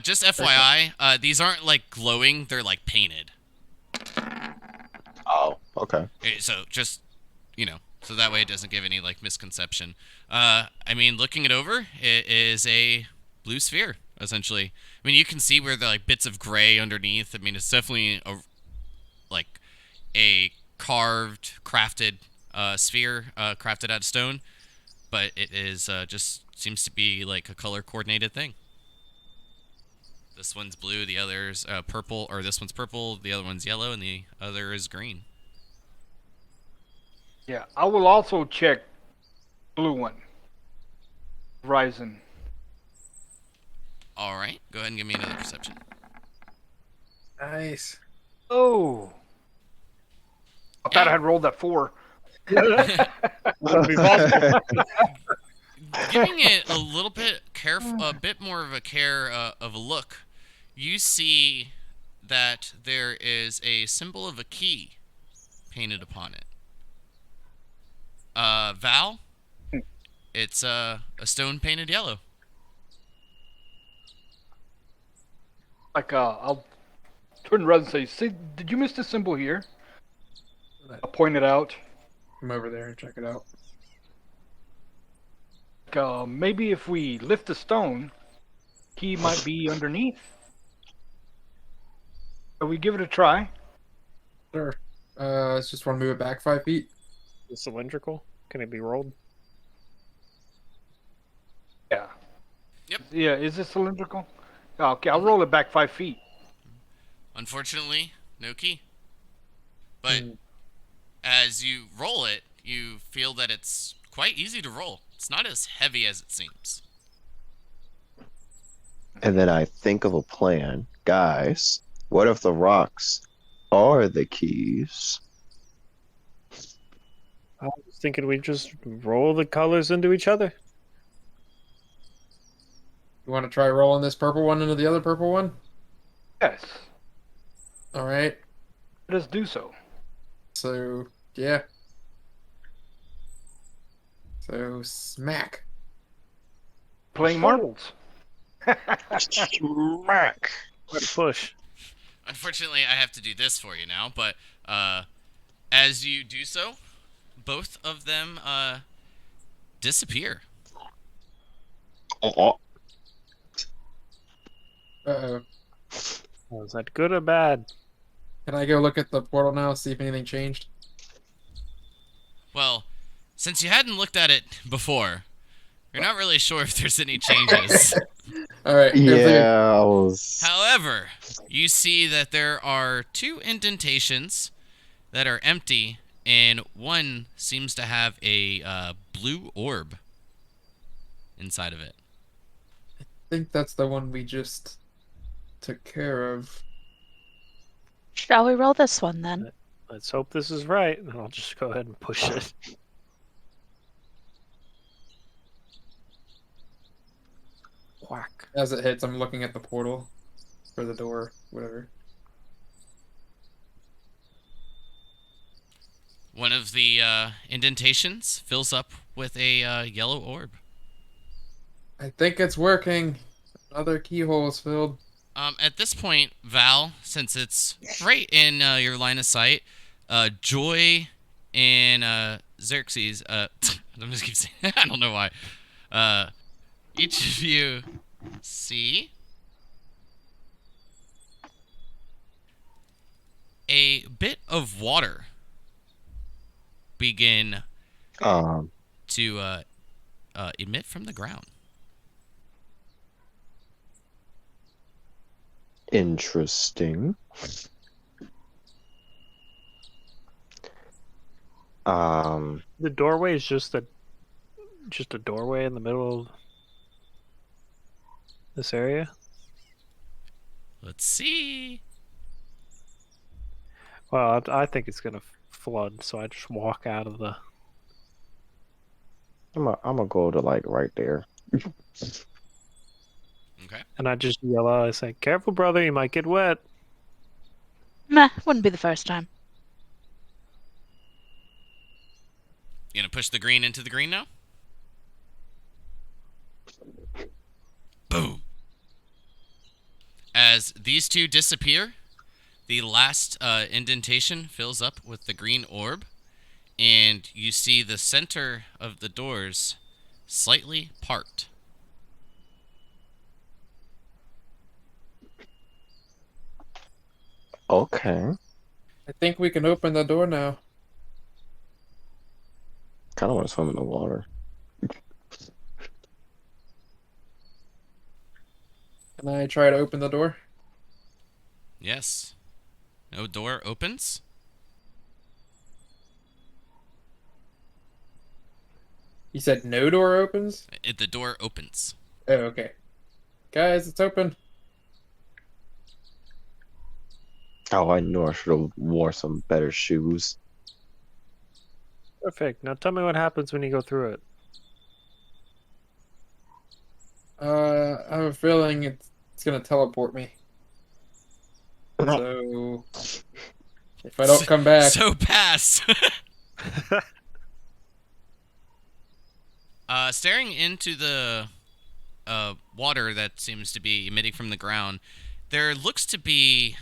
Just FYI, these aren't like glowing; they're like painted. Oh, okay. So just so that way it doesn't give any like misconception. Looking it over, it is a blue sphere essentially. You can see where the like bits of gray underneath. It's definitely a crafted sphere, crafted out of stone. but it is just seems to be like a color coordinated thing. This one's blue, the other's purple, or this one's purple, the other one's yellow, and the other is green. Yeah, I will also check blue one. Horizon. All right, go ahead and give me another perception. Nice. Oh. I thought I had rolled that 4. Wouldn't be possible. Giving it a little bit a bit more of a care of a look, you see that there is a symbol of a key painted upon it. Val, it's a stone painted yellow. Like, I'll turn around and say, "See, did you miss the symbol here?" I'll point it out. Come over there and check it out. Like, maybe if we lift the stone, key might be underneath. Shall we give it a try? Sure. Let's just want to move it back 5 feet. The cylindrical? Can it be rolled? Yeah. Yep. Yeah, is this cylindrical? Okay, I'll roll it back 5 feet. Unfortunately, no key. But as you roll it, you feel that it's quite easy to roll. It's not as heavy as it seems. And then I think of a plan. Guys, what if the rocks are the keys? I was thinking we just roll the colors into each other. You want to try rolling this purple one into the other purple one? Yes. All right. Let us do so. So, yeah. So, smack. Playing marbles. Smack. What a push. Unfortunately, I have to do this for you now, but as you do so, both of them disappear. Oh, Uh-oh. Was that good or bad? Can I go look at the portal now, see if anything changed? Well, since you hadn't looked at it before, you're not really sure if there's any changes. All right. yeah, I was. However, you see that there are 2 indentations that are empty, and one seems to have a blue orb inside of it. I think that's the one we just took care of. Shall we roll this one then? Let's hope this is right, and I'll just go ahead and push it. Whack. As it hits, I'm looking at the portal for the door, whatever. One of the indentations fills up with a yellow orb. I think it's working. Another keyhole is filled. At this point, Val, since it's right in your line of sight, Joy and Xerxes, I'm just keep saying, I don't know why. Each of you see a bit of water begin to emit from the ground. Interesting. The doorway is just a doorway in the middle of this area. Let's see. Well, I think it's gonna flood, so I just walk out of the. I'm gonna go to like right there. Okay. And I just yell out. I say, "Careful, brother! You might get wet." Meh, wouldn't be the first time. You gonna push the green into the green now? Boom. As these 2 disappear, the last indentation fills up with the green orb, and you see the center of the doors slightly part. Okay. I think we can open the door now. Kind of want to swim in the water. Can I try to open the door? Yes. No door opens. You said no door opens? The door opens. Oh, okay. Guys, it's open. Oh, I knew I should have wore some better shoes. Perfect. Now tell me what happens when you go through it. I have a feeling it's gonna teleport me. So if I don't come back, So pass. Staring into the water that seems to be emitting from the ground, there looks to be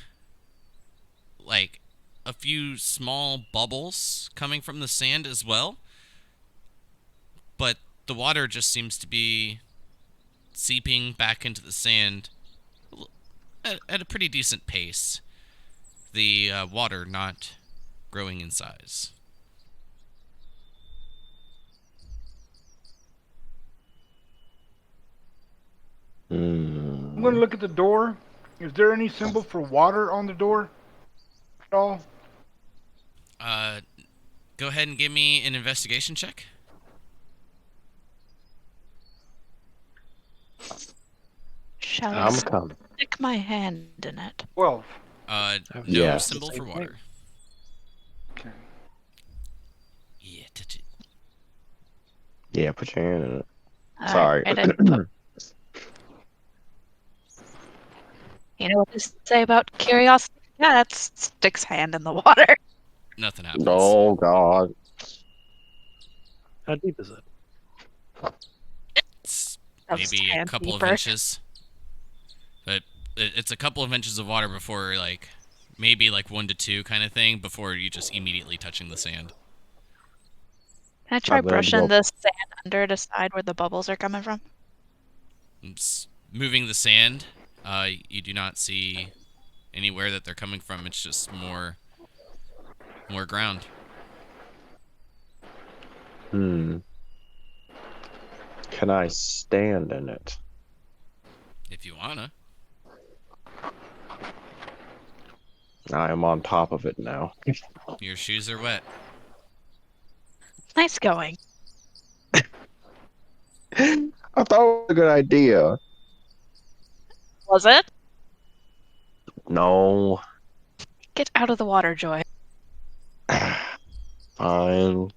like a few small bubbles coming from the sand as well. But the water just seems to be seeping back into the sand at a pretty decent pace. The water not growing in size. I'm gonna look at the door. Is there any symbol for water on the door at all? Go ahead and give me an investigation check. Shall I I'm coming. stick my hand in it? 12. No Yeah. symbol for water. Okay. Yeah, touch it. Yeah, put your hand in it. All Sorry. right, you know what they say about curiosity? Yeah, that sticks hand in the water. Nothing happens. Oh God. How deep is it? It's I'll maybe a stand couple deeper. of inches. But it's a couple of inches of water before, like, maybe like 1 to 2 kind of thing, before you just immediately touching the sand. Can I try I'm gonna brushing go. the sand under to decide where the bubbles are coming from? It's moving the sand. You do not see anywhere that they're coming from. It's just more ground. Can I stand in it? If you wanna. I am on top of it now. Your shoes are wet. Nice going. I thought it was a good idea. Was it? No. Get out of the water, Joy. Fine.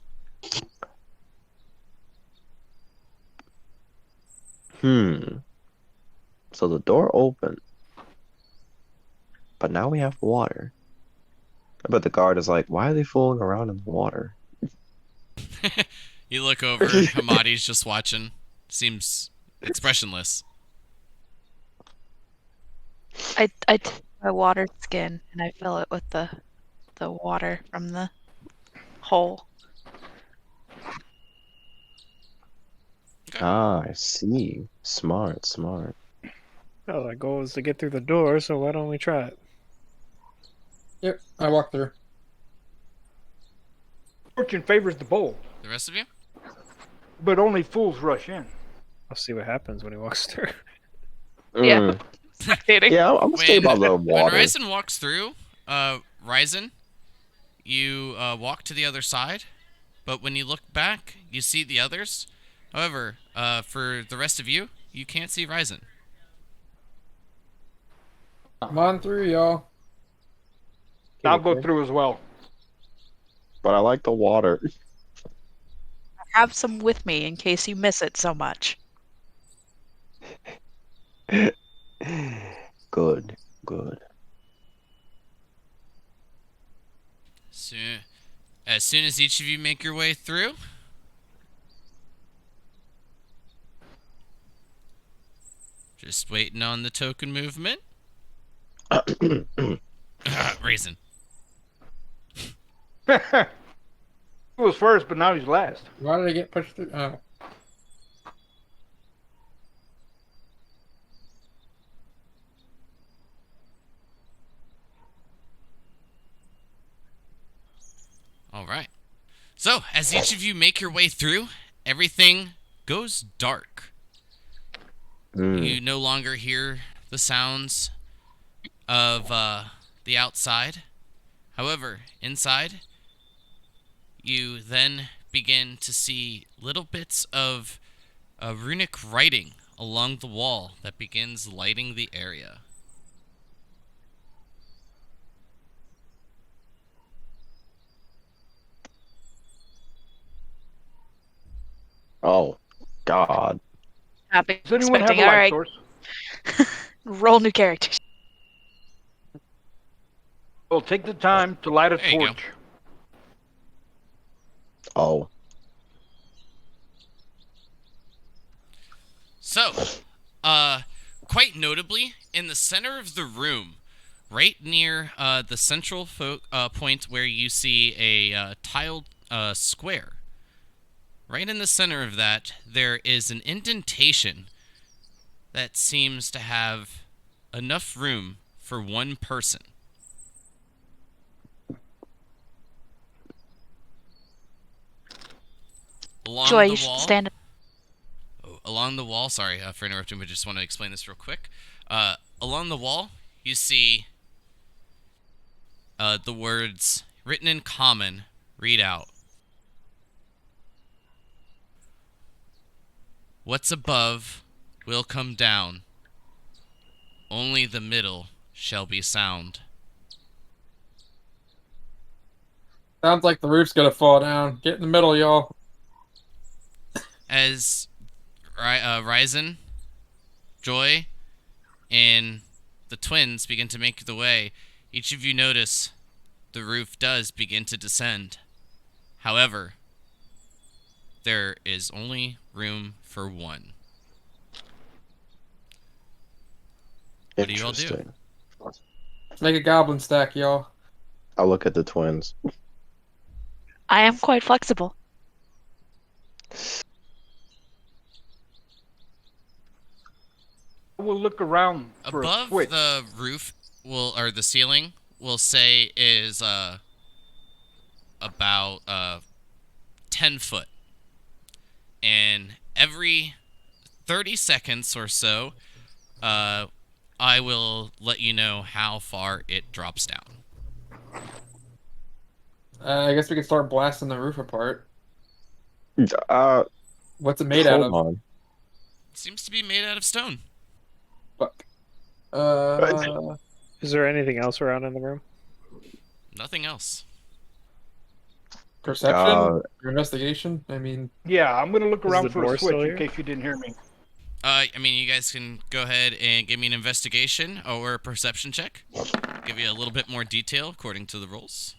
So the door opened, but now we have water. But the guard is like, why are they fooling around in the water? You look over. Hamadi's just watching. Seems expressionless. I take my water skin and I fill it with the water from the hole. Ah, I see. Smart, smart. Well, our goal is to get through the door, so why don't we try it? yep, I walk through. Fortune favors the bold, The rest of you? but only fools rush in. I'll see what happens when he walks through. Yeah. Spectating. Yeah, I'm gonna stay by the When water. Ryzen walks through, Ryzen, you walk to the other side, but when you look back, you see the others. However, for the rest of you, you can't see Ryzen. Come on through, y'all. I'll go through as well. But I like the water. Have some with me in case you miss it so much. Good, good. As soon as each of you make your way through, just waiting on the token movement. Raisin. He was first, but now he's last. Why did I get pushed through? Oh. All right. So, as each of you make your way through, everything goes dark. You no longer hear the sounds of the outside. However, inside, you then begin to see little bits of runic writing along the wall that begins lighting the area. Oh, God. Not been Does anyone have expecting. a All light right, source? roll new characters. Well, take the time to light a There you go. torch. Oh. So, quite notably, in the center of the room, right near the central point where you see a tiled square, right in the center of that, there is an indentation that seems to have enough room for one person. Along Joy, the you should wall, stand. along the wall, sorry for interrupting, but just want to explain this real quick. Along the wall, you see the words written in common read out. What's above will come down. Only the middle shall be sound. Sounds like the roof's gonna fall down. Get in the middle, y'all. As Ryzen, Joy, and the twins begin to make the way, each of you notice the roof does begin to descend. However, there is only room for one. What do you all do? Interesting. Let's make a goblin stack, y'all. I look at the twins. I am quite flexible. We'll look around for a Above switch. the roof or the ceiling will say is about 10 foot. And every 30 seconds or so, I will let you know how far it drops down. I guess we can start blasting the roof apart. Uh, What's it made out hold of? on. It seems to be made out of stone. Fuck. Is there anything else around in the room? Nothing else. Perception? Uh, Or investigation? I mean, Yeah, I'm gonna look Is around the for door a switch still in here? case you didn't hear me. I mean, you guys can go ahead and give me an investigation or a perception check. Give you a little bit more detail according to the rules.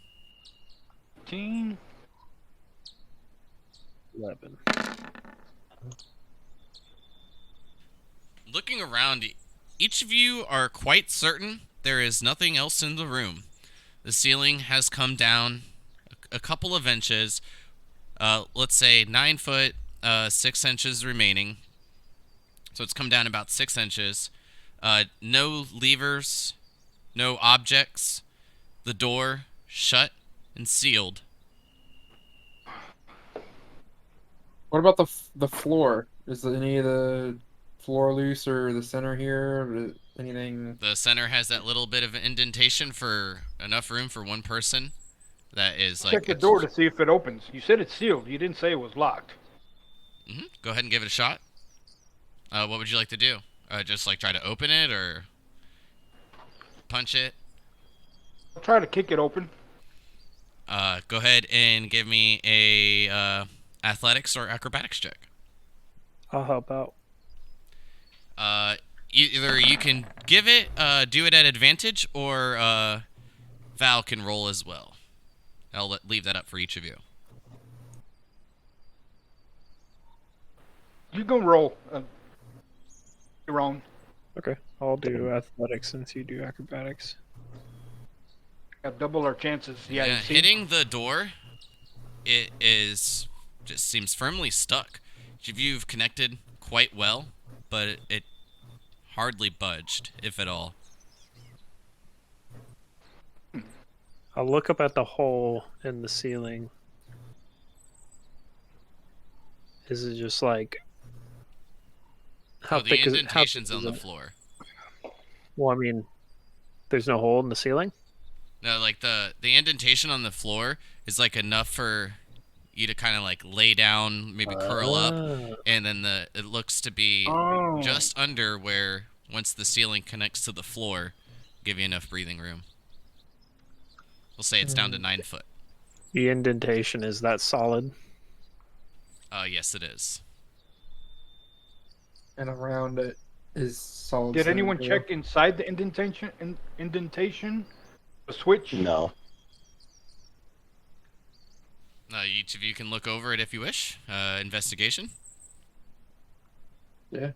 15. 11. Looking around, each of you are quite certain there is nothing else in the room. The ceiling has come down a couple of inches. Let's say 9 foot, 6 inches remaining. So it's come down about 6 inches. No levers, no objects. The door shut and sealed. what about the floor? Is any of the floor loose or the center here? Anything? The center has that little bit of an indentation for enough room for one person. That is like Check the door to see if it opens. You said it's sealed. You didn't say it was locked. Go ahead and give it a shot. What would you like to do? Just like try to open it or punch it? I'll try to kick it open. Go ahead and give me a athletics or acrobatics check. I'll help out. Either you can give it, do it at advantage, or Val can roll as well. I'll leave that up for each of you. You can roll. Your own. Okay, I'll do athletics since you do acrobatics. Got double our chances. Yeah, you see? Hitting the door, it is just seems firmly stuck. Each of you have connected quite well, but it hardly budged, if at all. I'll look up at the hole in the ceiling. Is it just like how Oh, the thick is it? How indentation's thick on is the it? floor. Well, I mean, there's no hole in the ceiling? No, like the indentation on the floor is like enough for you to kind of like lay down, maybe curl up, Ah. and then it looks to be Oh. just under where once the ceiling connects to the floor, give you enough breathing room. We'll say it's down to 9 foot. The indentation, is that solid? Yes, it is. And around it is solid. Did stone anyone too. check inside the indentation? Indentation? The switch? No. Each of you can look over it if you wish. Investigation. Yeah.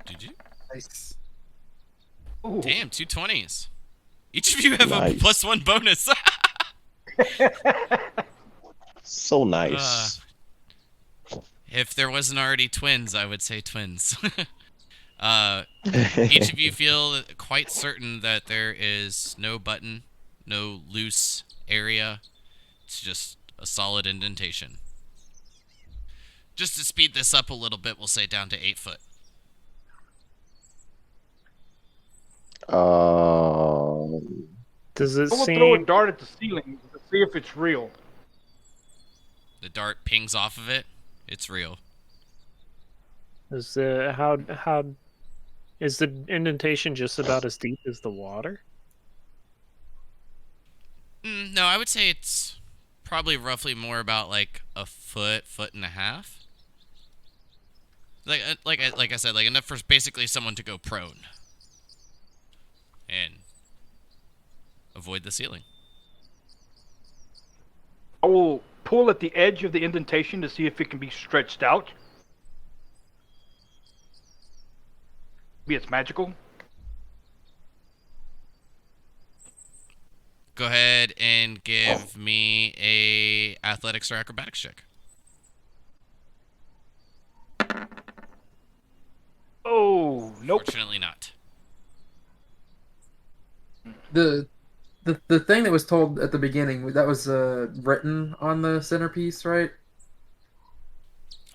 Did you? Nice. Ooh. Damn, 2 20s. Each of you have a Nice. +1 bonus. So nice. If there wasn't already twins, I would say twins. Each of you feel quite certain that there is no button, no loose area. It's just a solid indentation. Just to speed this up a little bit, we'll say down to 8 foot. Does it I will throw a seem... dart at the ceiling to see if it's real. The dart pings off of it. It's real. Is the... How... Is the indentation just about as deep as the water? No, I would say it's probably roughly more about like a foot, foot and a half. Like I said, like enough for basically someone to go prone and avoid the ceiling. I will pull at the edge of the indentation to see if it can be stretched out. Maybe it's magical. Go ahead and give me a athletics or acrobatics check. Oh, nope. Fortunately not. The thing that was told at the beginning, that was written on the centerpiece, right?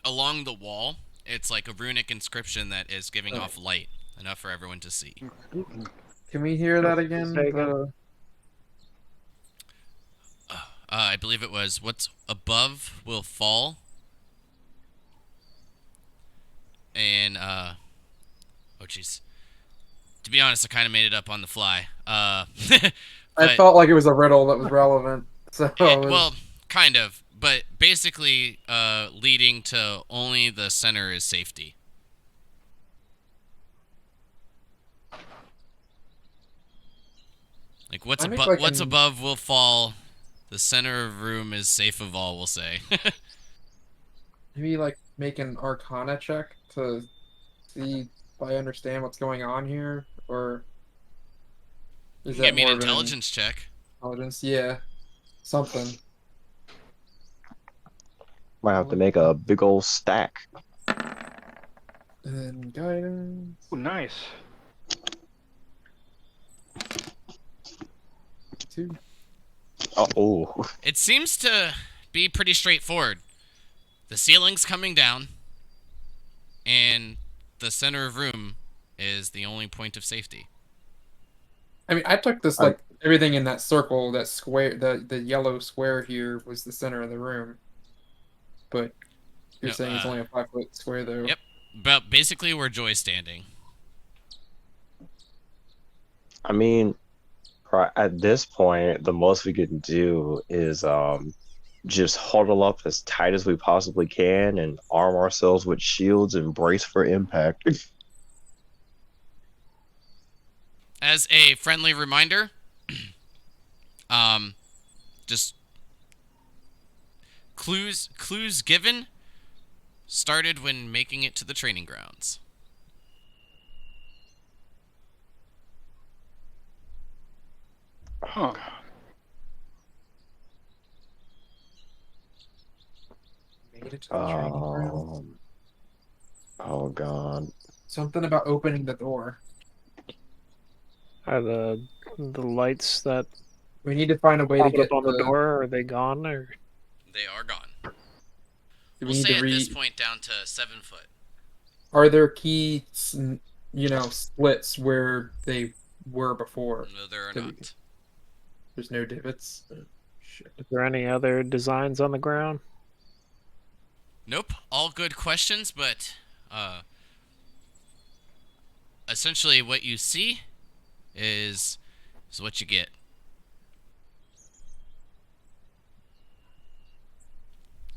Along the wall, it's like a runic inscription that is giving off light, enough for everyone to see. Can we hear that again? Say again. I believe it was, what's above will fall. And, oh jeez. To be honest, I kind of made it up on the fly. I but- felt like it was a riddle that was relevant. So Yeah, it was- well, kind of, but basically, leading to only the center is safety. Like what's I make like what's an- above will fall. The center of room is safe of all. We'll say. maybe like make an Arcana check to see if I understand what's going on here, or is that Give me an more of intelligence check. intelligence? Yeah, something. Might have to make a big old stack. And then guidance. Oh, nice. 2. Oh. It seems to be pretty straightforward. The ceiling's coming down, and the center of room is the only point of safety. I mean, I took this like everything in that circle, that square, the yellow square here was the center of the room. But you're No, saying it's only a 5-foot square, though. Yep. But basically, where Joy's standing. I mean, at this point, the most we can do is just huddle up as tight as we possibly can and arm ourselves with shields and brace for impact. As a friendly reminder, just clues given started when making it to the training grounds. Huh. Made it to the training ground. Oh god. Something about opening the door. Are the lights that We need to find a way to Pop it get up on the the. door. Are they gone? Or They are gone. We We'll need say to at this point down to 7 foot. Are there key, splits where they were before? No, there are That we not. There's no divots. Oh, shit. is there any other designs on the ground? Nope. All good questions, but essentially what you see is what you get.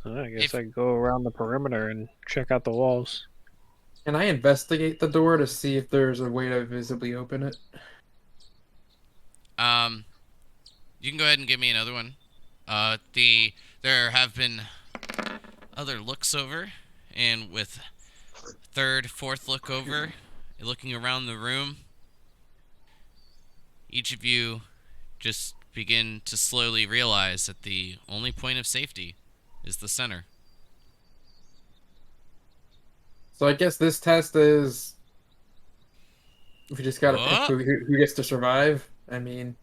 I guess If- I could go around the perimeter and check out the walls. Can I investigate the door to see if there's a way to visibly open it? You can go ahead and give me another one. There have been other looks over, and with third, fourth look over, looking around the room, each of you just begin to slowly realize that the only point of safety is the center. So I guess this test is. We just gotta pick What? who gets to survive. I mean,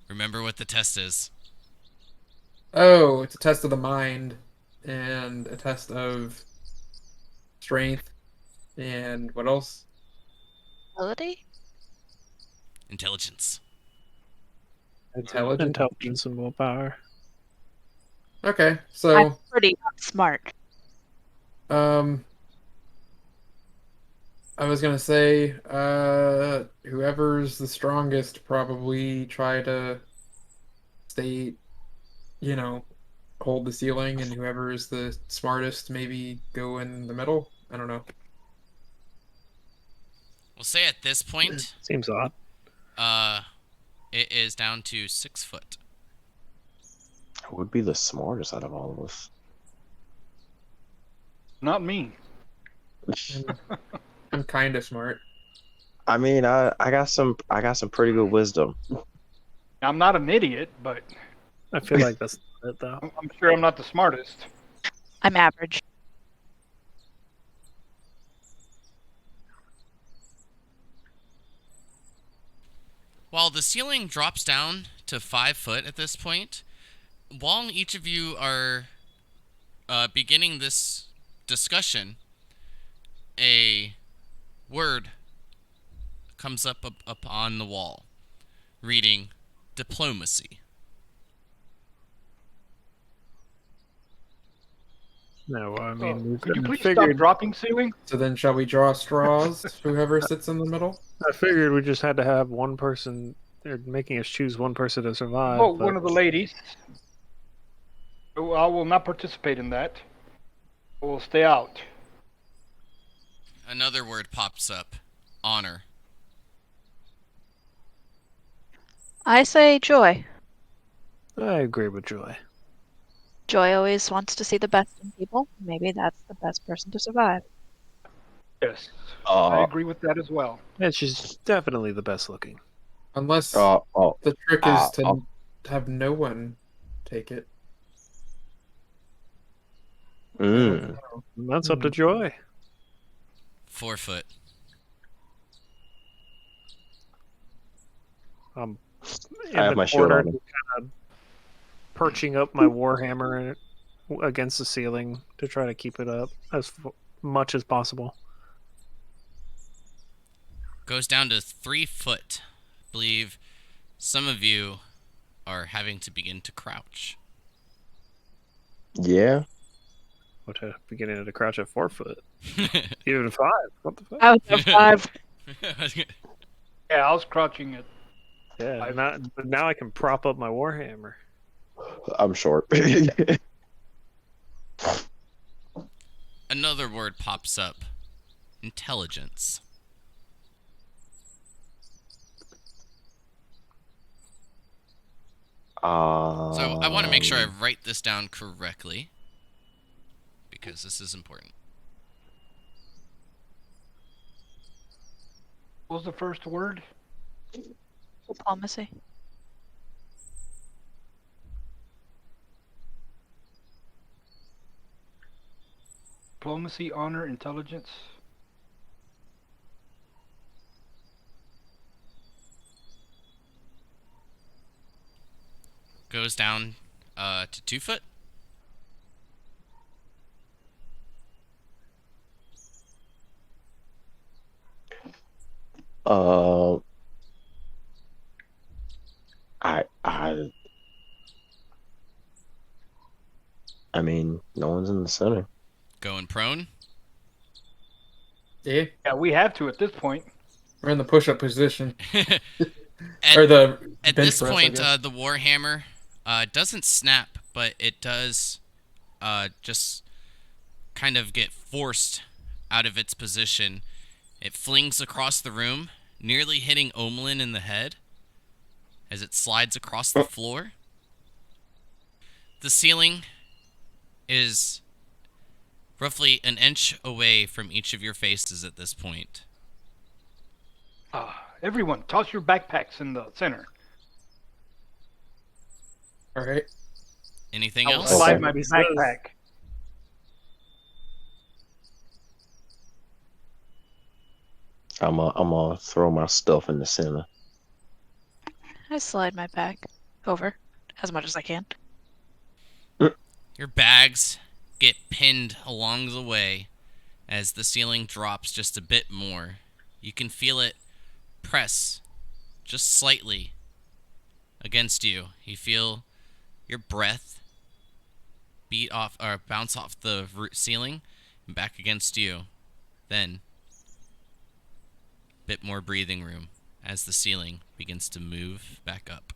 Remember what the test is. oh, it's a test of the mind and a test of strength and what else? Ability? Intelligence. Intelligence and willpower. Okay, I'm so pretty smart. um, I was gonna say, whoever's the strongest probably try to stay, you know, hold the ceiling, and whoever is the smartest maybe go in the middle. I don't know. We'll say at this point, Seems odd. it is down to 6 foot. Who would be the smartest out of all of us? Not me. I'm kind of smart. I mean, I got some pretty good wisdom. I'm not an idiot, but I feel like that's it, though. I'm sure I'm not the smartest. I'm average. While the ceiling drops down to 5 foot at this point, while each of you are beginning this discussion, a word comes up on the wall, reading diplomacy. No, I mean, we Could you please stop figured. dropping ceiling? So then, shall we draw straws? Whoever sits in the middle. I figured we just had to have one person. They're making us choose one person to survive. Oh, but one of the ladies. Oh, I will not participate in that. I will stay out. Another word pops up, honor. I say Joy. I agree with Joy. Joy always wants to see the best in people. Maybe that's the best person to survive. Yes, I Uh, agree with that as well. Yeah, she's definitely the best looking. Unless oh, the trick is to oh. have no one take it. I Mm. don't know. And that's up to Joy. 4 foot. In I have the my shield corner, on. just kind of perching up my warhammer against the ceiling to try to keep it up as much as possible. Goes down to 3 foot. I believe some of you are having to begin to crouch. Yeah. What beginning to crouch at 4 foot. Even 5. What the fuck? I was at 5. Yeah, I was crouching it. Yeah, now I can prop up my warhammer. I'm short. Another word pops up, intelligence. So I want to make sure I write this down correctly, because this is important. What was the first word? Diplomacy. Diplomacy, honor, intelligence. goes down to 2 foot. Uh, I I I mean, no one's in the center. Going prone. Yeah, Yeah, we have to at this point. we're in the push-up position. At, Or the at bench this press, I point, guess. the Warhammer doesn't snap, but it does just kind of get forced out of its position. It flings across the room, nearly hitting Omlin in the head as it slides across the floor. The ceiling is roughly an inch away from each of your faces at this point. Everyone, toss your backpacks in the center. All right. Anything I will else? Okay. slide my He says. backpack. I'm gonna throw my stuff in the center. I slide my back over as much as I can. Your bags get pinned along the way as the ceiling drops just a bit more. You can feel it press just slightly against you. You feel your breath beat off or bounce off the ceiling and back against you. Then, bit more breathing room as the ceiling begins to move back up.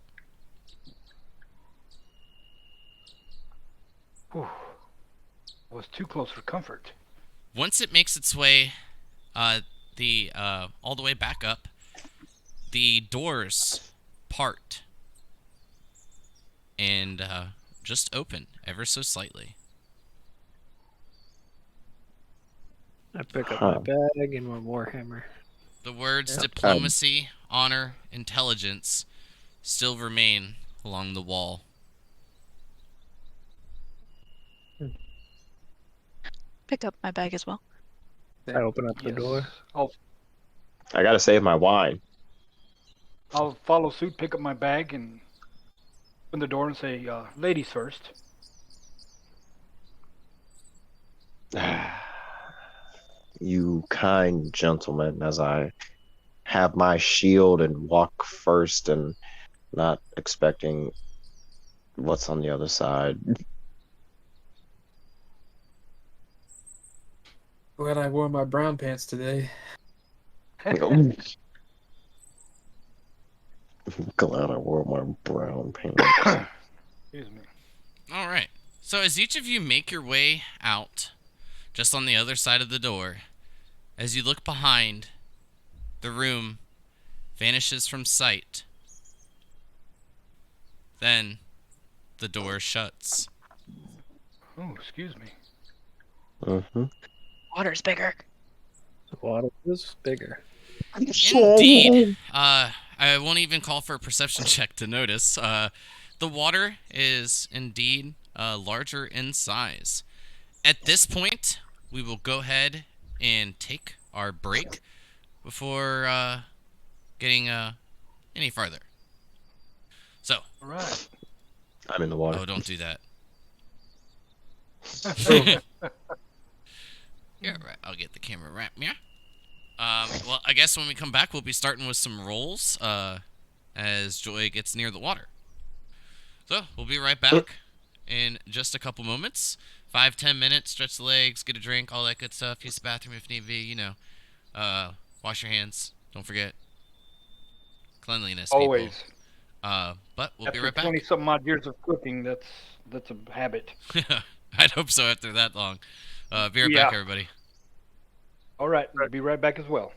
Whew. I was too close for comfort. Once it makes its way all the way back up, the doors part and just open ever so slightly. I pick up Huh. my bag and my warhammer. The words Yep. diplomacy, honor, intelligence still remain along the wall. Pick up my bag as well. I open up the Yes. door. I gotta save my wine. I'll follow suit, pick up my bag, and open the door and say, ladies first. You kind gentlemen, as I have my shield and walk first and not expecting what's on the other side. Glad I wore my brown pants today. Glad I wore my brown pants. Excuse me. All right. So as each of you make your way out, just on the other side of the door, as you look behind, the room vanishes from sight. Then the door shuts. Oh, excuse me. Mm-hmm. Water's bigger. The water is bigger. Indeed. I won't even call for a perception check to notice. The water is indeed larger in size. At this point, we will go ahead and take our break before getting any farther. So, All right. I'm in the water. oh, don't do that. Yeah, right. I'll get the camera right here. Well, I guess when we come back, we'll be starting with some rolls as Joy gets near the water. So, we'll be right back in just a couple moments. 5-10 minutes, stretch the legs, get a drink, all that good stuff. Use the bathroom if need be, you know. Wash your hands. Don't forget. Cleanliness, people. Always. But we'll be After right back. 20-something odd years of cooking, that's a habit. I'd hope so after that long. Be right Yeah. back, everybody. All right. I'll be right back as well.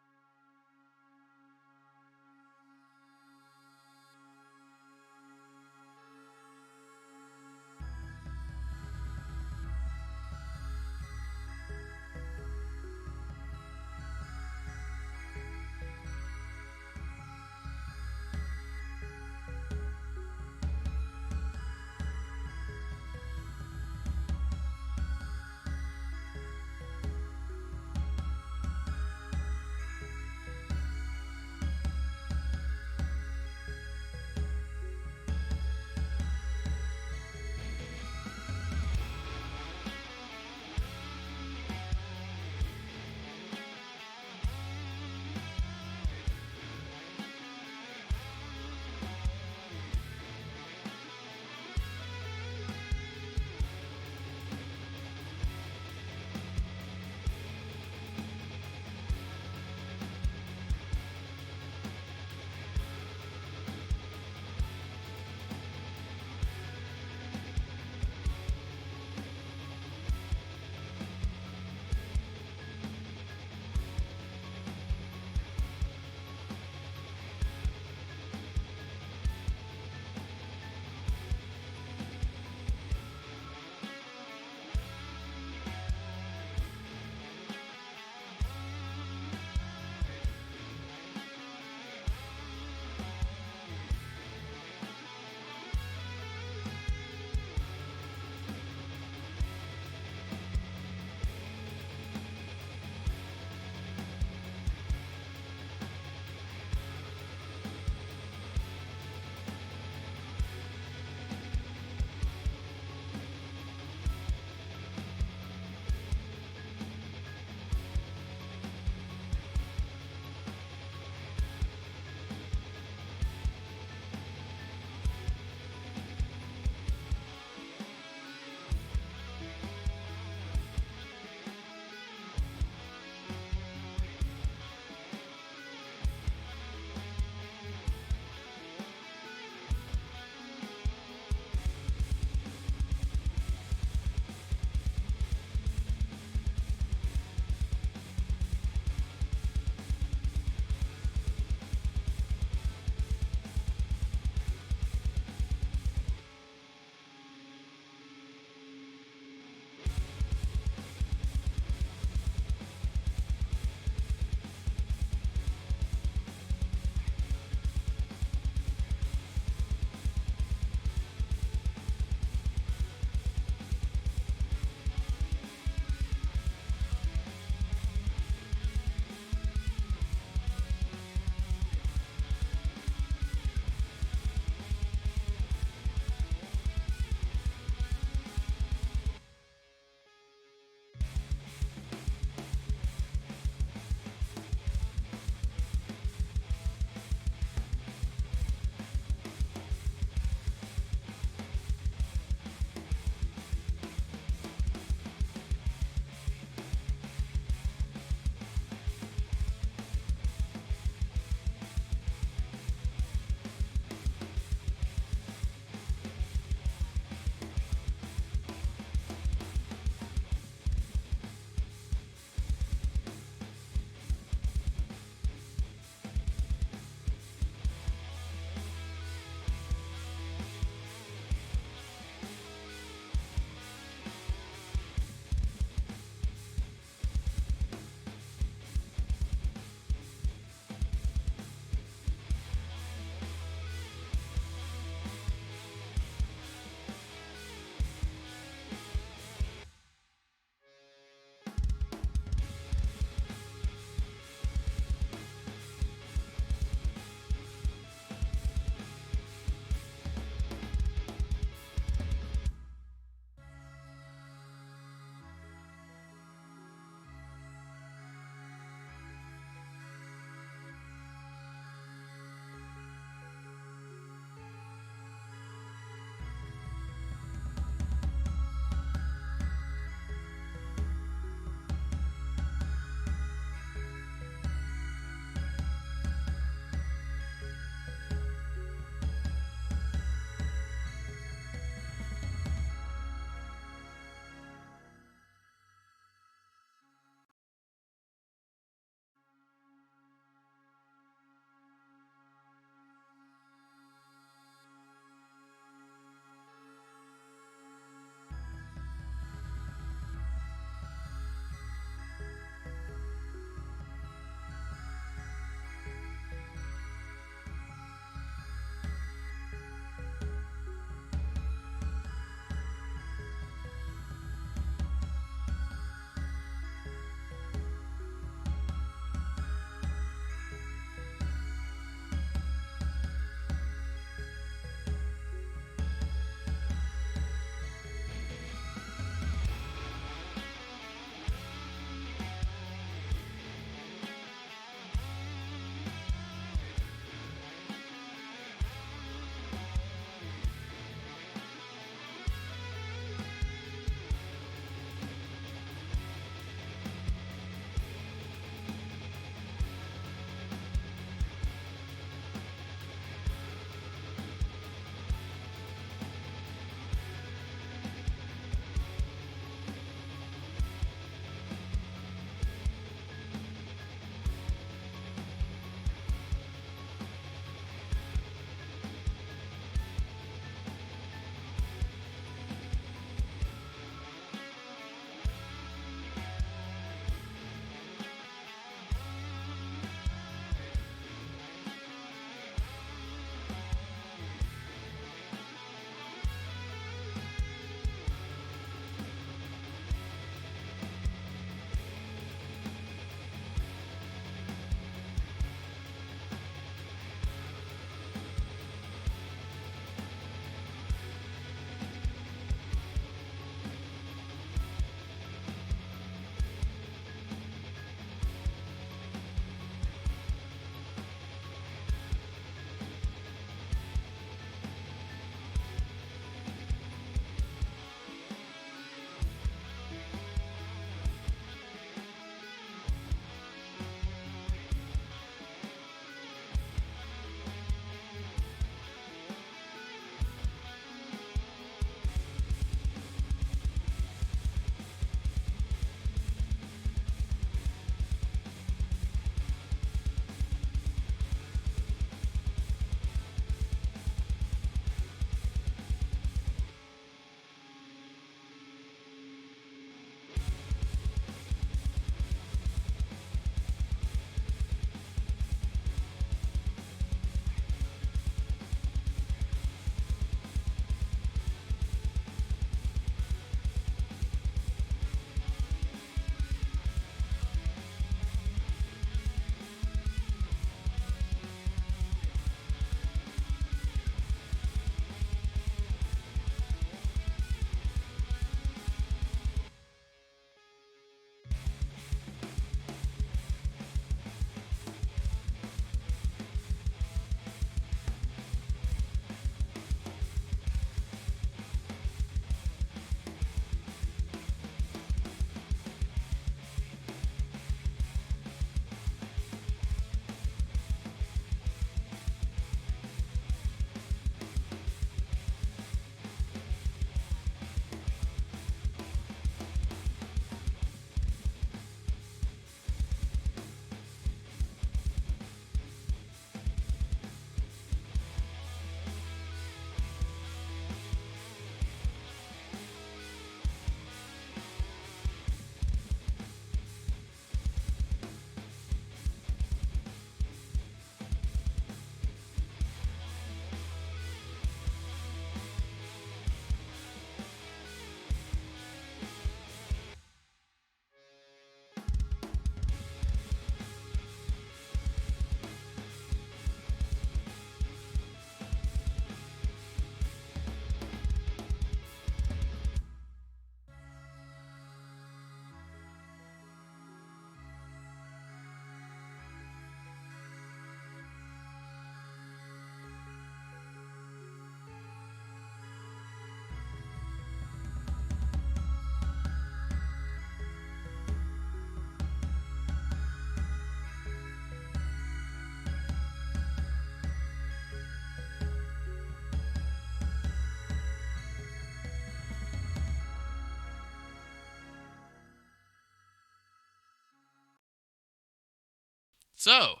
So,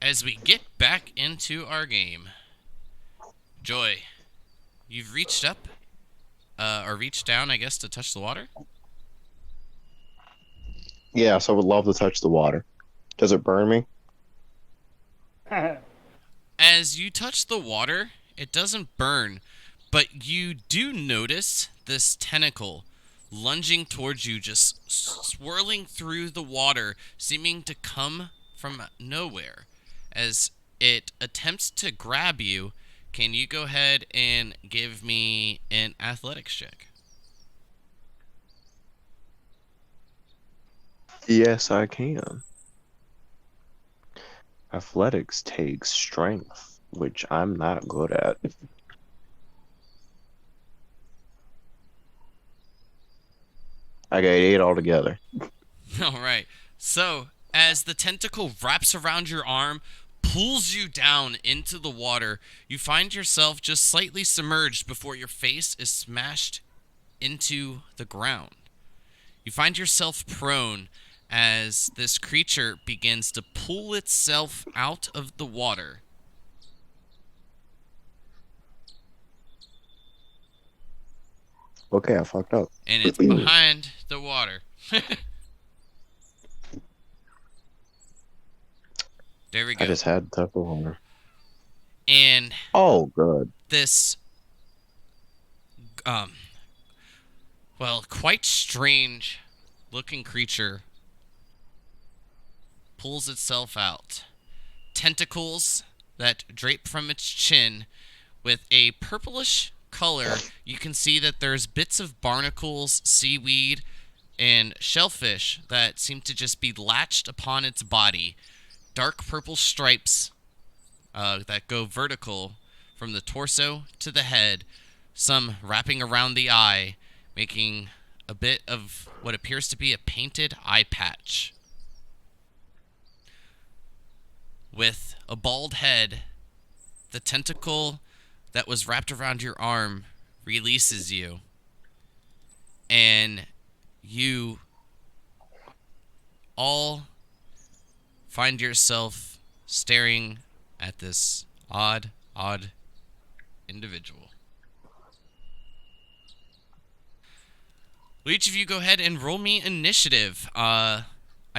as we get back into our game, Joy, you've reached up, or reached down, I guess, to touch the water? Yes, I would love to touch the water. Does it burn me? As you touch the water, it doesn't burn, but you do notice this tentacle lunging towards you, just swirling through the water, seeming to come from nowhere. As it attempts to grab you, can you go ahead and give me an athletics check? Yes, I can. Athletics takes strength, which I'm not good at. I got 8 altogether. All right. So, as the tentacle wraps around your arm, pulls you down into the water, you find yourself just slightly submerged before your face is smashed into the ground. You find yourself prone as this creature begins to pull itself out of the water. Okay, I fucked up. And it's behind the water. There we I go. just had to touch the water. And Oh, good. this, quite strange looking creature pulls itself out. Tentacles that drape from its chin with a purplish color. You can see that there's bits of barnacles, seaweed, and shellfish that seem to just be latched upon its body. Dark purple stripes that go vertical from the torso to the head, some wrapping around the eye, making a bit of what appears to be a painted eye patch. With a bald head, the tentacle that was wrapped around your arm releases you, and you all find yourself staring at this odd individual. Will each of you go ahead and roll me initiative? I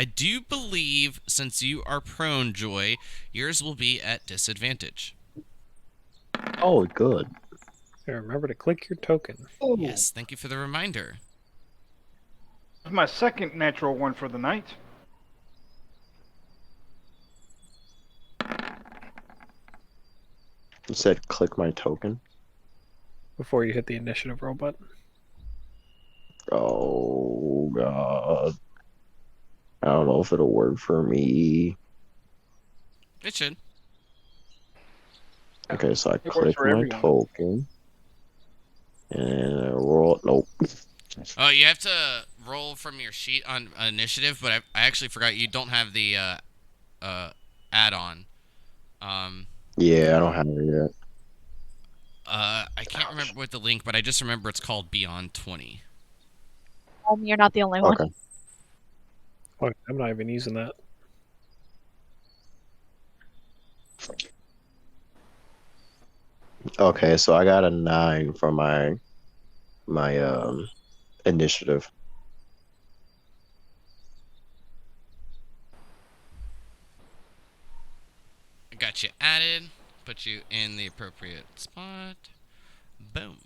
do believe, since you are prone, Joy, yours will be at disadvantage. Oh, good. Yeah, remember to click your token. Oh, Yes, thank you for the reminder. this is my second natural one for the night. It said click my token. Before you hit the initiative roll button. Oh, God. I don't know if it'll work for me. It should. Okay, so I It works click for my everyone. token. And I roll. Nope. Oh, you have to roll from your sheet on initiative, but I actually forgot you don't have the add-on. Yeah, I don't have it yet. I can't remember what the link, but I just remember it's called Beyond 20. You're not the only one. Okay. Oh, I'm not even using that. Okay, so I got a 9 for my initiative. I got you added, put you in the appropriate spot. Boom.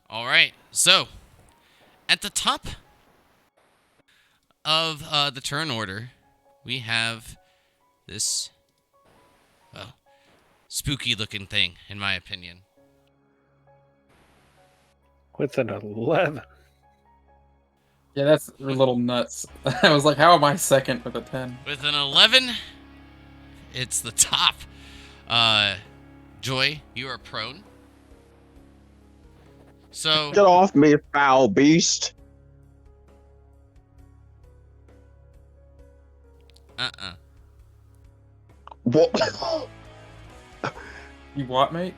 All right, so at the top of the turn order, we have this, well, spooky-looking thing, in my opinion. With an 11. Yeah, that's a little nuts. I was like, how am I second with a 10? With an 11, it's the top. Joy, you are prone. So, Get off me, foul beast! uh-uh. What? You what, mate?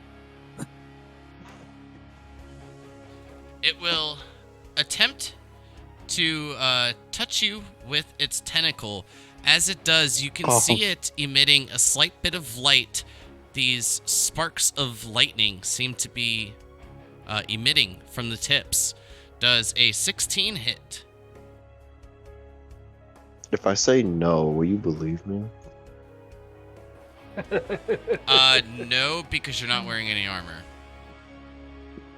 It will attempt to touch you with its tentacle. As it does, you can see it emitting a slight bit of light. These sparks of lightning seem to be emitting from the tips. Does a 16 hit? If I say no, will you believe me? No, because you're not wearing any armor.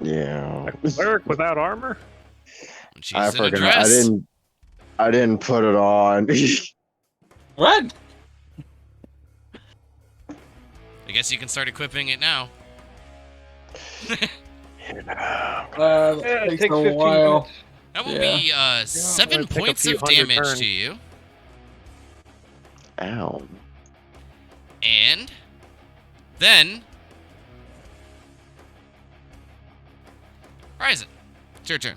Yeah. Cleric without armor? And she's I in a forgot. dress. I didn't put it on. What? I guess you can start equipping it now. That it takes takes a 15 while. minutes. That will Yeah. be 7 It'll take a points few of hundred damage turns. to you. Ow. And then Ryzen, it's your turn.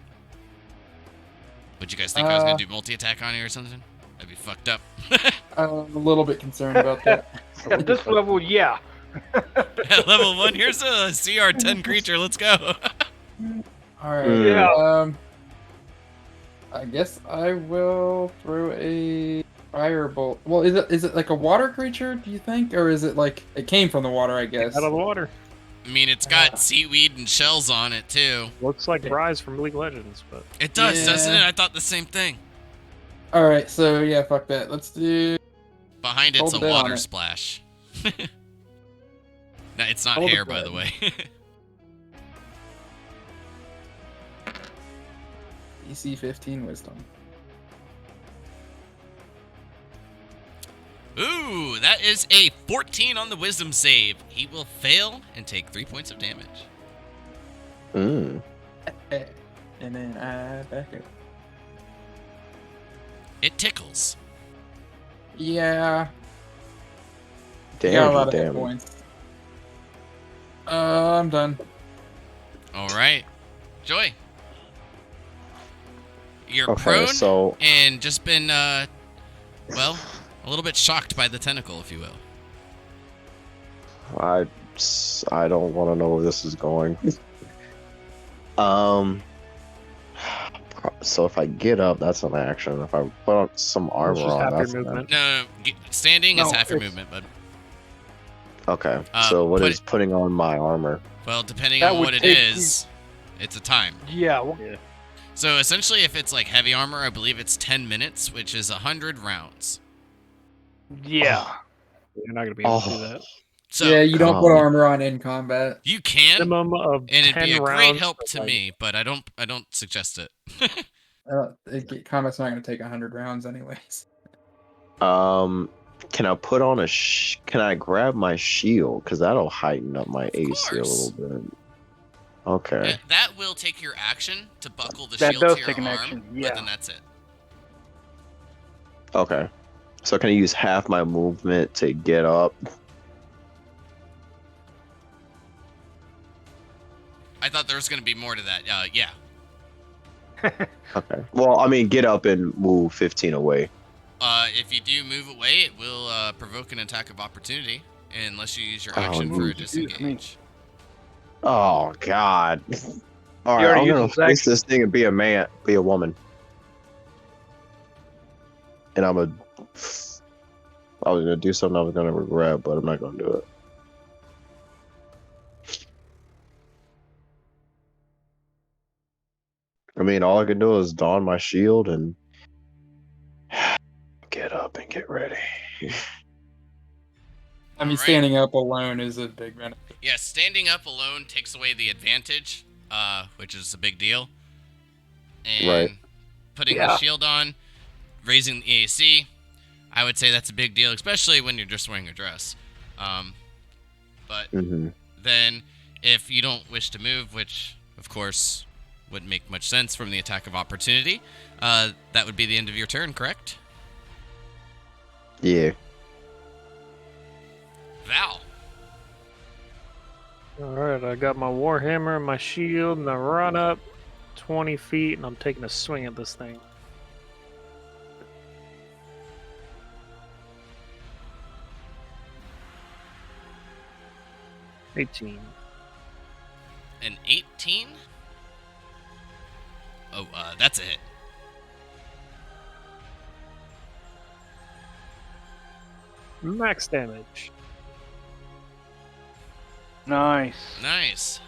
Would you guys think I was gonna do multi-attack on you or something? That'd be fucked up. I'm a little bit concerned about that. At this level, yeah. At level 1, here's a CR10 creature. Let's go. All right. Yeah. I guess I will throw a firebolt. Well, is it like a water creature? Do you think, or is it like it came from the water? I guess. Out of the water. I mean, it's got seaweed and shells on it too. Looks like Rise from League of Legends, but It does, Yeah. doesn't it? I thought the same thing. All right. So yeah, fuck that. Let's do. Behind it's Hold a it down on water it. splash. No, it's not Hold it hair, by the down. way. DC 15 Wisdom. Ooh, that is a 14 on the wisdom save. He will fail and take 3 points of damage. Mm. And then I back it. It tickles. Yeah. Got a lot of hit Damn. points. I'm done. All right, Joy. You're Okay, prone so and just been, well, a little bit shocked by the tentacle, if you will. I don't want to know where this is going. So if I get up, that's an action. If I put on some it's armor just on, half your that's an movement. No, standing is No, half your it's- movement, bud. Okay. So what put is putting on my armor? Well, depending That on would what it take is, it's a time. Yeah. Well, So essentially, if it's like heavy armor, I believe it's 10 minutes, which is 100 rounds. yeah. You're not going to be able to do that. So yeah, you don't put God. armor on in combat. you can, and Minimum of it'd 10 be a rounds. great help of, to like, me, but I don't suggest it. Combat's not going to take 100 rounds anyways. Can I put on can I grab my shield? Because that'll heighten up my AC a course. little bit. Okay. That will take your action to buckle the That shield does to your take an arm, action, but yeah. then that's it. Okay. So can I use half my movement to get up? I thought there was going to be more to that. Yeah. Okay. Well, I mean, get up and move 15 away. If you do move away, it will provoke an attack of opportunity, unless you use your Oh, action for a Jesus. disengage. Oh God. All You right, already I'm gonna used his face action. this thing and be a woman. And I was gonna do something I was gonna regret, but I'm not gonna do it. I mean, all I can do is don my shield and get up and get ready. I mean, Alright. standing up alone is a big benefit. Yeah, standing up alone takes away the advantage, which is a big deal. And Right. putting the Yeah. shield on, raising the AC, I would say that's a big deal, especially when you're just wearing a dress. But Mm-hmm. then, if you don't wish to move, which, of course, wouldn't make much sense from the attack of opportunity, that would be the end of your turn, correct? Yeah. Val. Alright, I got my Warhammer and my shield, and I run up 20 feet, and I'm taking a swing at this thing. 18. An 18? Oh, that's a hit. Max damage. Nice. Nice.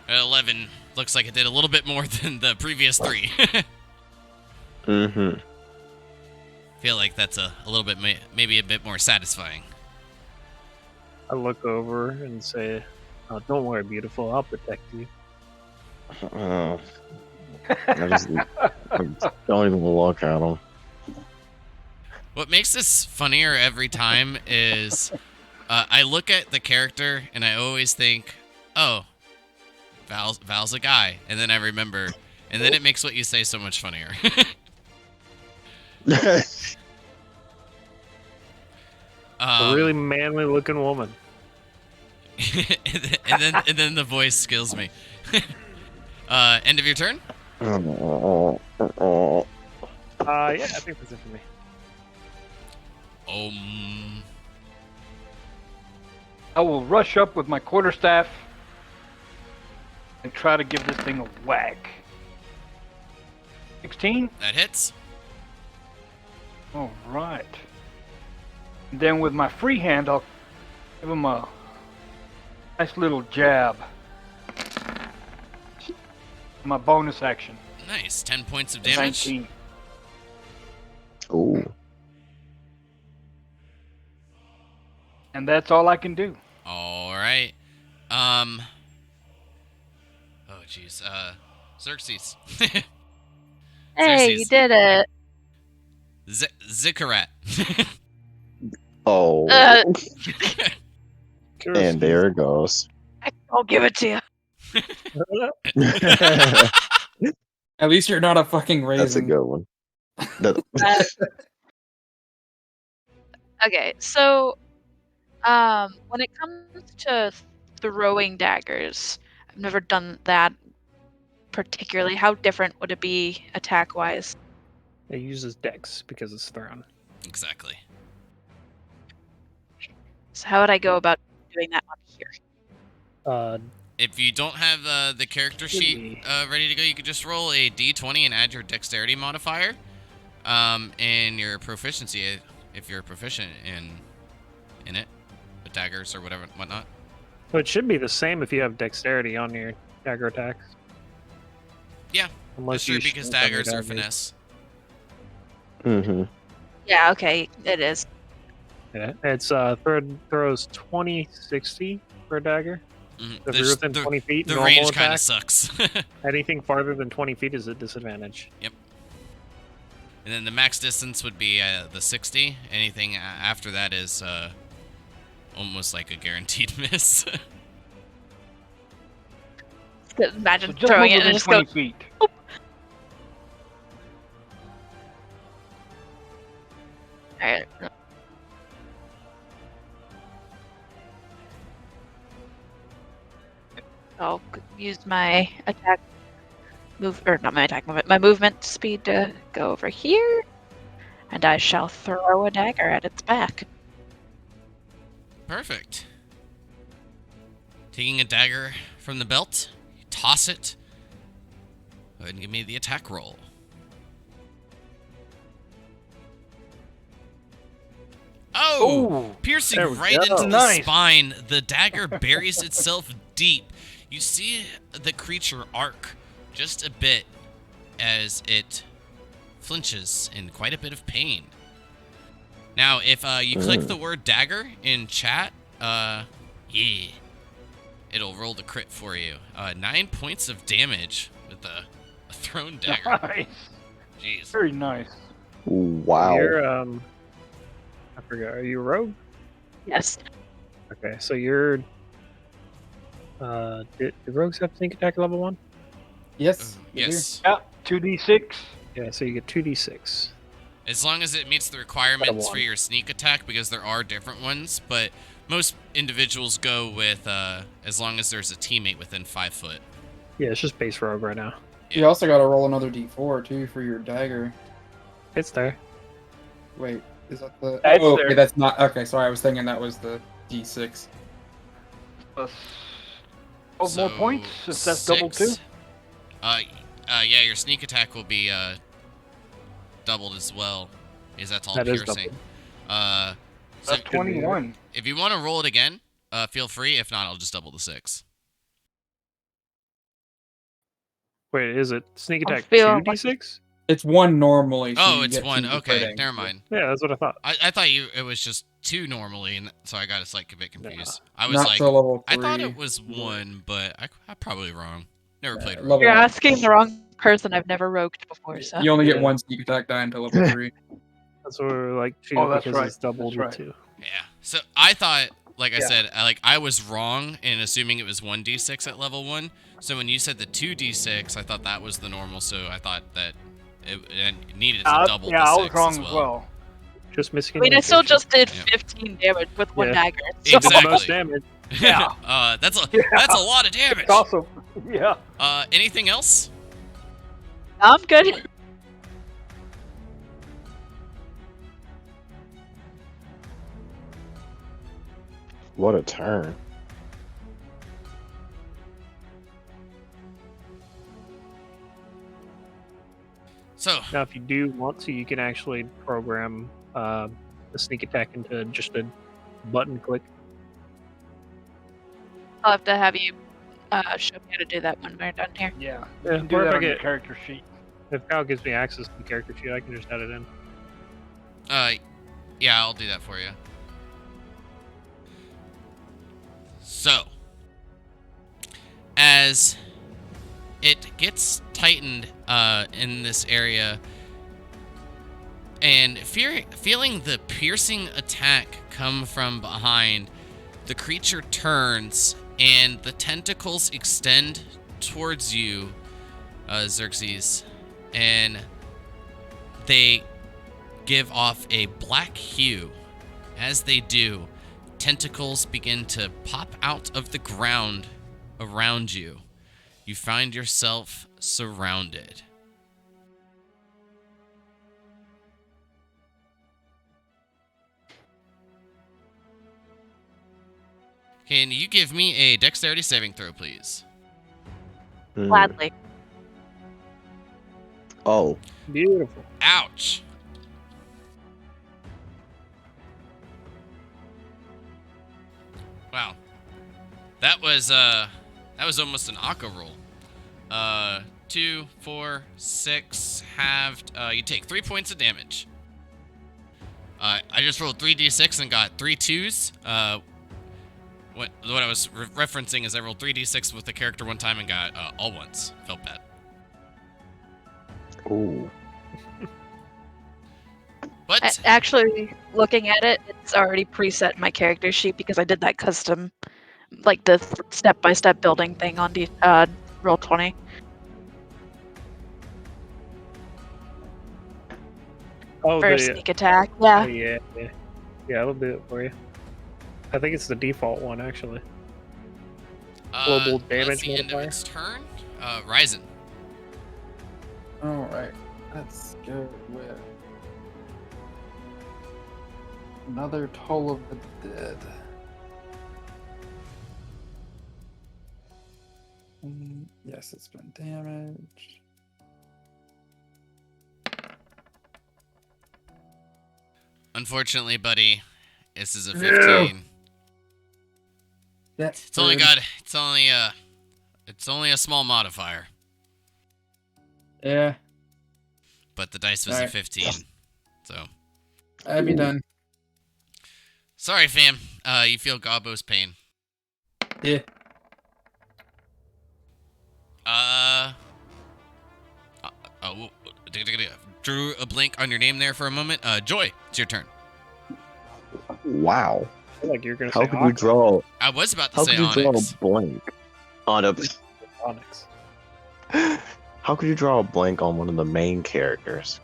11 looks like it did a little bit more than the previous 3. Mm-hmm. Feel like that's a little bit, maybe a bit more satisfying. I look over and say, "Oh, don't worry, beautiful. I'll protect you." I don't even look at him. What makes this funnier every time is I look at the character and I always think, oh, Val's a guy. And then I remember, and then it makes what you say so much funnier. A really manly looking woman. and then the voice kills me. End of your turn? Yeah, I think that's it for me. I will rush up with my quarterstaff and try to give this thing a whack. 16? That hits. All right. And then with my free hand, I'll give him a nice little jab. My bonus action. Nice. 10 points of damage. 19. Ooh. And that's all I can do. All right. Oh, jeez. Xerxes. Hey, you Xerxes. did it. Zikarat. Oh. And there it goes. I'll give it to you. At least you're not a fucking raisin. That's a good one. Okay, so when it comes to throwing daggers, I've never done that particularly. How different would it be attack-wise? It uses dex because it's thrown. Exactly. So how would I go about doing that on here? If you don't have the character sheet ready to go, you could just roll a d20 and add your dexterity modifier and your proficiency if you're proficient in it, with daggers or whatnot. So it should be the same if you have dexterity on your dagger attacks. Yeah, Unless that's true you because shrink on your daggers are finesse. Mm-hmm. Yeah, okay, it is. Yeah, it's throws 20-60 for a dagger. Mhm. So if you're within 20 feet, The normal range kind attack. of sucks. Anything farther than 20 feet is at disadvantage. Yep. And then the max distance would be the 60. Anything after that is almost like a guaranteed miss. Imagine So just throwing move it and within just go. 20 feet. Alright. I'll use my attack not my attack movement, my movement speed to go over here, and I shall throw a dagger at its back. Perfect. Taking a dagger from the belt, you toss it. Go ahead and give me the attack roll. Oh! Ooh. Piercing There we right go. into the Nice. spine, the dagger buries itself deep. You see the creature arc just a bit as it flinches in quite a bit of pain. Now, if you click the word dagger in chat, yeah, it'll roll the crit for you. 9 points of damage with a thrown dagger. Nice. Jeez. Very nice. Wow. You're I forgot. Are you a rogue? Yes. Okay, so you're did rogues have sneak attack level 1? Yes. you do. Yes. Yeah, 2d6. Yeah, so you get 2d6. As long as it meets the requirements for one. your sneak attack, because there are different ones, but most individuals go with as long as there's a teammate within 5 foot. Yeah, it's just base rogue right now. You also got to roll another d4 too for your dagger. It's there. Wait, Is that the? That's Oh, there. okay, that's not. Okay, sorry, I was thinking that was the D6. 12 more points, if that's double too. Yeah, your sneak attack will be doubled as well. Is that's all That is piercing. doubled. So That's 21. if you want to roll it again, feel free. If not, I'll just double the 6. Wait, is it sneak I'm attack feeling 2d6? It's 1 normally. So Oh, you it's get 1. 2 Okay, critting. never mind. Yeah, that's what I thought. I thought it was just 2 normally, and so I got a bit confused. I was Not like, till level 3. I thought it was 1, but I'm probably wrong. Never played level- Rogue. You're asking the wrong person. I've never rogued before, so. You only get Yeah. 1 sneak attack die until level 3. That's what we're like 2 Oh, that's because right. it's doubled That's with right. 2. Yeah. So I thought, like I Yeah. said, I was wrong in assuming it was 1d6 at level 1. So when you said the 2d6, I thought that was the normal. So I thought that it needed to double Yeah, the I 6 was wrong as as well. well. Just I mean, I still miscommunication. just did Yeah. 15 damage with one Yeah. dagger. Did the Exactly. most damage. Yeah. That's a Yeah. that's a lot of damage. It's awesome. Yeah. Anything else? I'm good. What a turn. So Now, if you do want to, you can actually program the sneak attack into just a button click. I'll have to have you show me how to do that when we're done here. Yeah. Yeah, You can do or if that I on your get- character sheet. If Kyle gives me access to the character sheet, I can just add it in. yeah, I'll do that for you. So, as it gets tightened in this area, and feeling the piercing attack come from behind, the creature turns, and the tentacles extend towards you, Xerxes, and they give off a black hue. As they do, tentacles begin to pop out of the ground around you. You find yourself surrounded. Can you give me a dexterity saving throw, please? Gladly. Oh, Beautiful. Ouch. Wow. That was almost an Akka roll. 2, 4, 6 halved. You take 3 points of damage. I just rolled 3d6 and got 3 2s. What I was referencing is I rolled 3d6 with the character one time and got all ones. Felt bad. ooh. But Actually, looking at it, it's already preset in my character sheet because I did that custom, like the step-by-step building thing on Roll20. Oh, For a the, sneak attack. Yeah. yeah. I'll do it for you. I think it's the default one, actually. Global damage that's the end of modifier. its turn. Ryzen. Alright, let's go with another Toll of the Dead. Yes, it's been damaged. Unfortunately, buddy, this is a 15. That's It's only a small modifier, Yeah, but the dice was a Alright. 15. So, I'd be done. sorry, fam. You feel Gobbo's pain. Yeah. Drew a blink on your name there for a moment. Joy, it's your turn. Wow. I feel like you're going to How say could you draw? I was about to How say could you draw Onyx. a blank on a? Onyx. How could you draw a blank on one of the main characters?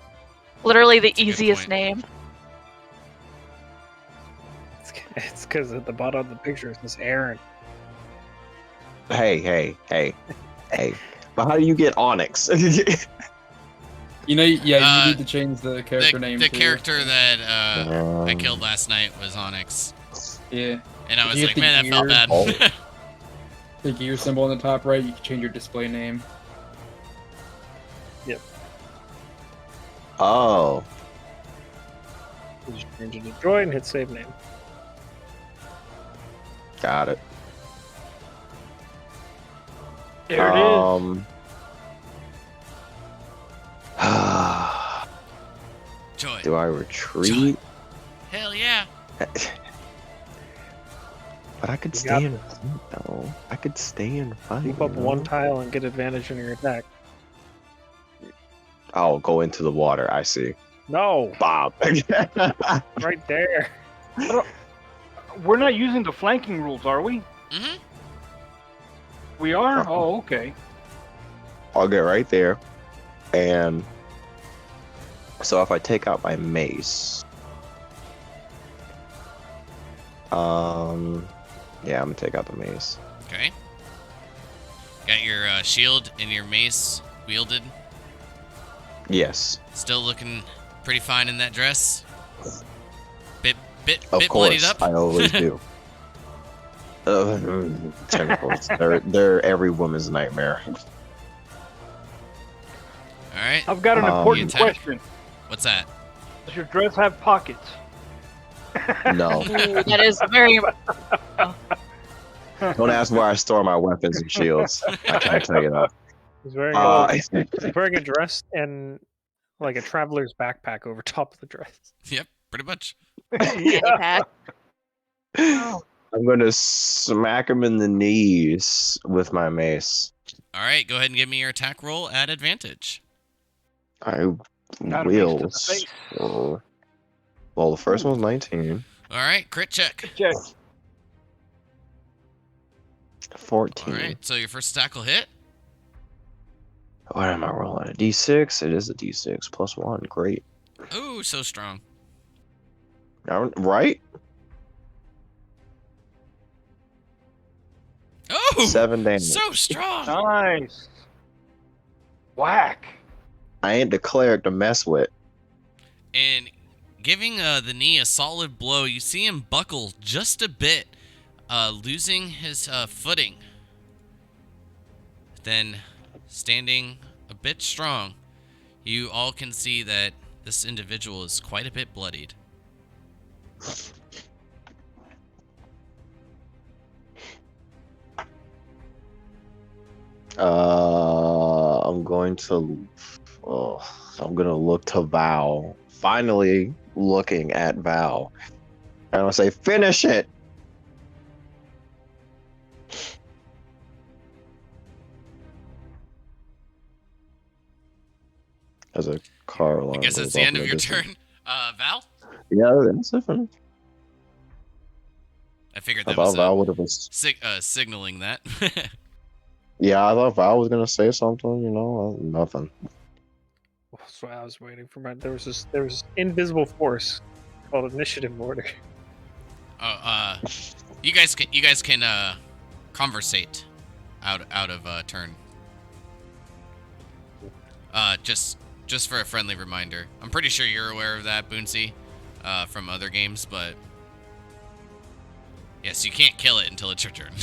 Literally the That's a good easiest point. name. It's because at the bottom of the picture it says Aaron. Hey. But how do you get Onyx? You know, yeah, you Uh, need to change the character name the too. character that I Um, killed last night was Onyx, Yeah. and I If was you like, hit the man, that felt gear, bad. Oh. the gear symbol on the top right, you can change your display name. Oh. You just change it to Joy and hit save name. Got it. There it is. Joy. Do I retreat? Hell yeah. But I could You stay got and fight, though. I could stay and fight. Move up you one know? tile and get advantage on your attack. Oh, go into the water. I see. No, Bob. right there. We're not using the flanking rules, are we? Mm-hmm. We are? Uh-huh. Oh, okay. I'll get right there. And so if I take out my mace. Yeah, I'm gonna take out the mace. Okay. Got your shield and your mace wielded. Yes. Still looking pretty fine in that dress. Bit Of bloodied course. up. I always do. Tentacles. They're every woman's nightmare. All right. I've got an important attack. question. What's that? Does your dress have pockets? No. Ooh, that is very. Don't ask where I store my weapons and shields. I can't tell you that. He's wearing, he's wearing a dress and like a traveler's backpack over top of the dress. Yep, pretty much. Fanny pack. I'm gonna smack him in the knees with my mace. All right, go ahead and give me your attack roll at advantage. I Got a mace to will. the face. Well, the first one's 19. All right, crit check. Check. 14. All right, so your first attack will hit. What am I rolling? A D6? It is a D6 plus 1. Great. Ooh, so strong. Right? Oh, 7 damage. so strong. Nice. Whack. I ain't the cleric to mess with. And giving the knee a solid blow, you see him buckle just a bit, losing his footing. Then, standing a bit strong, you all can see that this individual is quite a bit bloodied. I'm going to. I'm gonna look to Val. Finally, looking at Val, and I'll say, "Finish it." As a car alarm. I guess that's goes the off end in of the your distance. turn. Val? Yeah, that's different. I figured I that thought was Val would have been. signaling that. Yeah, I thought Val was gonna say something. You know, nothing. That's what I was waiting for. There was this invisible force called initiative order. You guys can conversate out of turn. Just for a friendly reminder. I'm pretty sure you're aware of that, Boonsy, from other games, but yes, you can't kill it until it's your turn.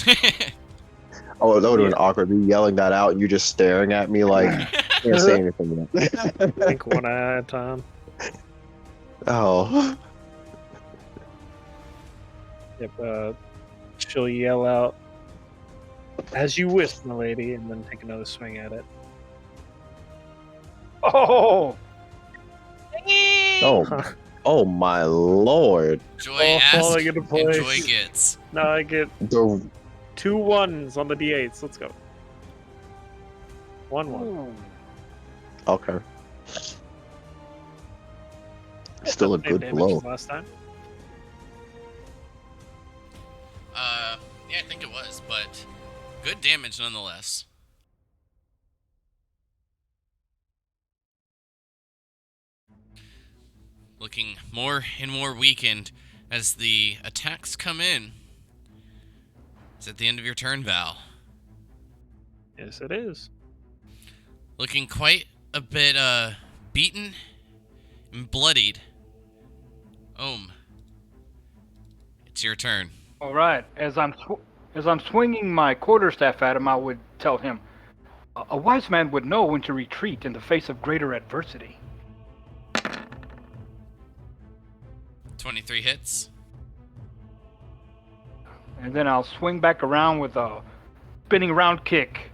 Oh, that would have been awkward. Me yelling that out and you just staring at me like can't say anything yet. Think one at a time. Oh. Yep. She'll yell out, "As you wish, my lady," and then take another swing at it. Oh, Oh. Oh my lord. Joy Oh, asks, falling into and place. Joy gets. Now I get The 2 1s on the d8s. Let's go. 1-1. okay. Still a Same good damage blow. as last time. Yeah, I think it was, but good damage nonetheless. Looking more and more weakened as the attacks come in. It's at the end of your turn, Val. Yes, it is. Looking quite a bit beaten and bloodied. It's your turn. All right. As I'm swinging my quarterstaff at him, I would tell him, a wise man would know when to retreat in the face of greater adversity. 23 hits. And then I'll swing back around with a spinning round kick.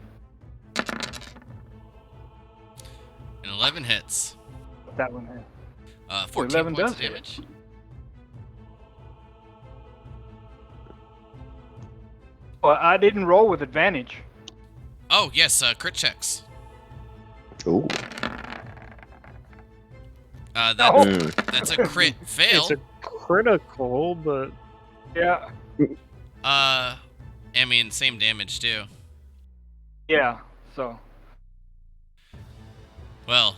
And 11 hits. That one here. 14 11 points does of hit. damage. Well, I didn't roll with advantage. Oh, yes, crit checks. Ooh. That's a crit fail. It's a critical, but Yeah. I mean, same damage, too. Yeah. So. Well,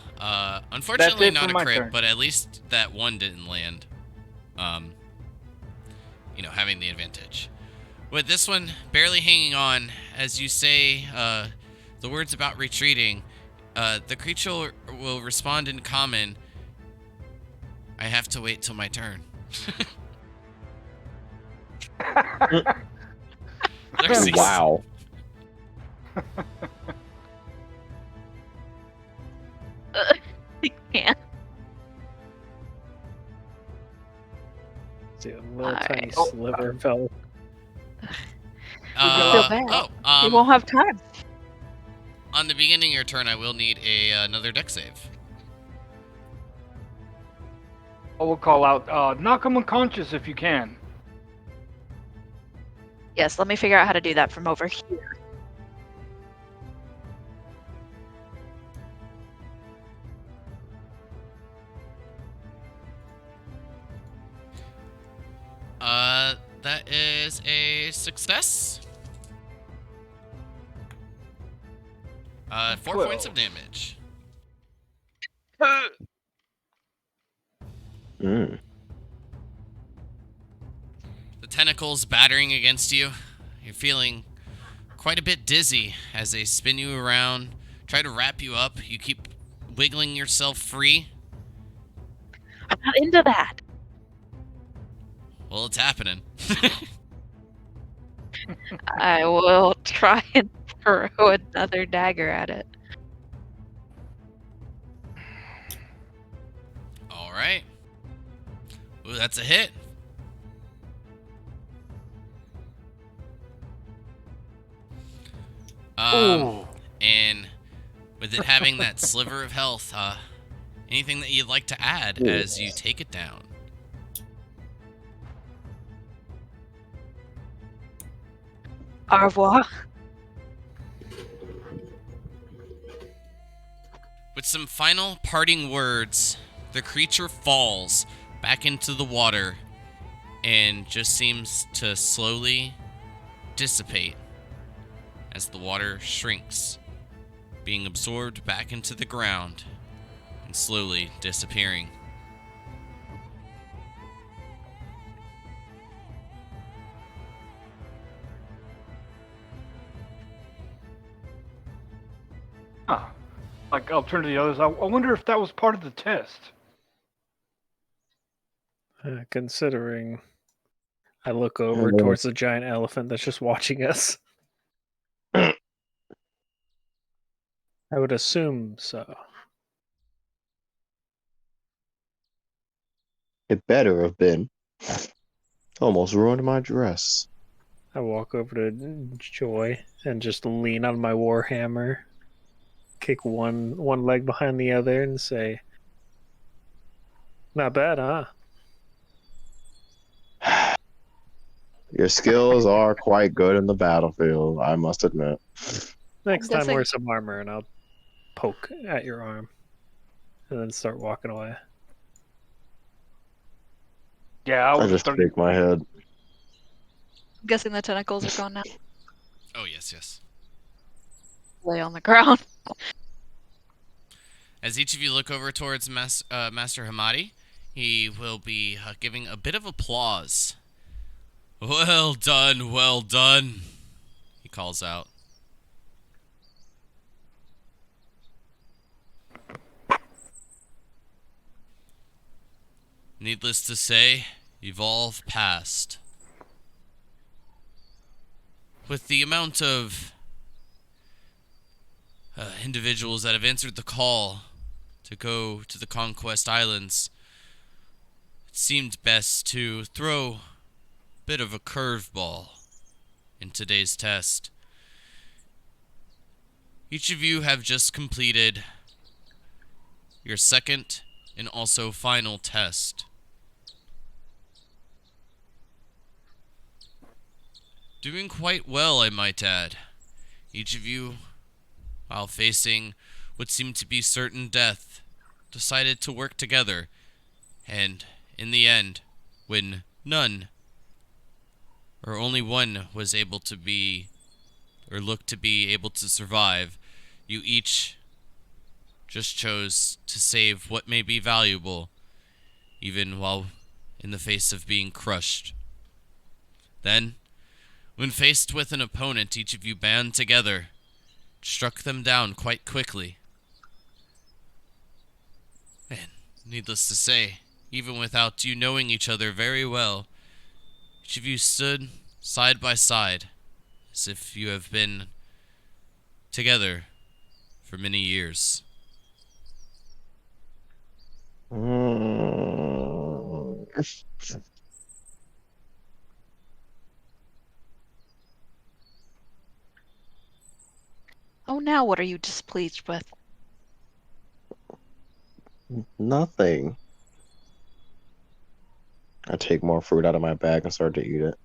unfortunately it not for a my crit, turn. but at least that one didn't land. Having the advantage. With this one barely hanging on, as you say the words about retreating, the creature will respond in common. I have to wait till my turn. Xerxes. Wow. Yeah. see a little tiny Alright. sliver fell. feel bad. You won't have time. On the beginning of your turn, I will need another deck save. I will call out, knock him unconscious if you can. Yes, let me figure out how to do that from over here. That is a success. 4 12. points of damage. Mm. The tentacles battering against you. You're feeling quite a bit dizzy as they spin you around, try to wrap you up. You keep wiggling yourself free. I'm not into that. Well, it's happening. I will try and throw another dagger at it. All right. Ooh, that's a hit. And with it having that sliver of health, anything that you'd like to add as you take it down? Au revoir. With some final parting words, the creature falls back into the water and just seems to slowly dissipate as the water shrinks, being absorbed back into the ground and slowly disappearing. Like, I'll turn to the others. I wonder if that was part of the test. Considering I look over towards the giant elephant that's just watching us. I would assume so. It better have been. Almost ruined my dress. I walk over to Joy and just lean on my warhammer, kick one leg behind the other, and say, "Not bad, huh?" Your skills are quite good in the battlefield, I must admit. Next time, guessing- wear some armor, and I'll poke at your arm, and then start walking away. Yeah, I just shake my head. I'm guessing the tentacles are gone now. Oh, yes. Lay on the ground. As each of you look over towards Master Hamadi, he will be giving a bit of applause. Well done, well done, he calls out. Needless to say, you've all passed. With the amount of individuals that have answered the call to go to the Conquest Islands, it seemed best to throw a bit of a curveball in today's test. Each of you have just completed your second and also final test. Doing quite well, I might add. Each of you, while facing what seemed to be certain death, decided to work together, and in the end, when none, or only one was able to be, or looked to be able to survive, you each just chose to save what may be valuable, even while in the face of being crushed. Then, when faced with an opponent, each of you band together, struck them down quite quickly. And needless to say, even without you knowing each other very well, each of you stood side by side, as if you have been together for many years. Oh, now what are you displeased with? Nothing. I take more fruit out of my bag and start to eat it.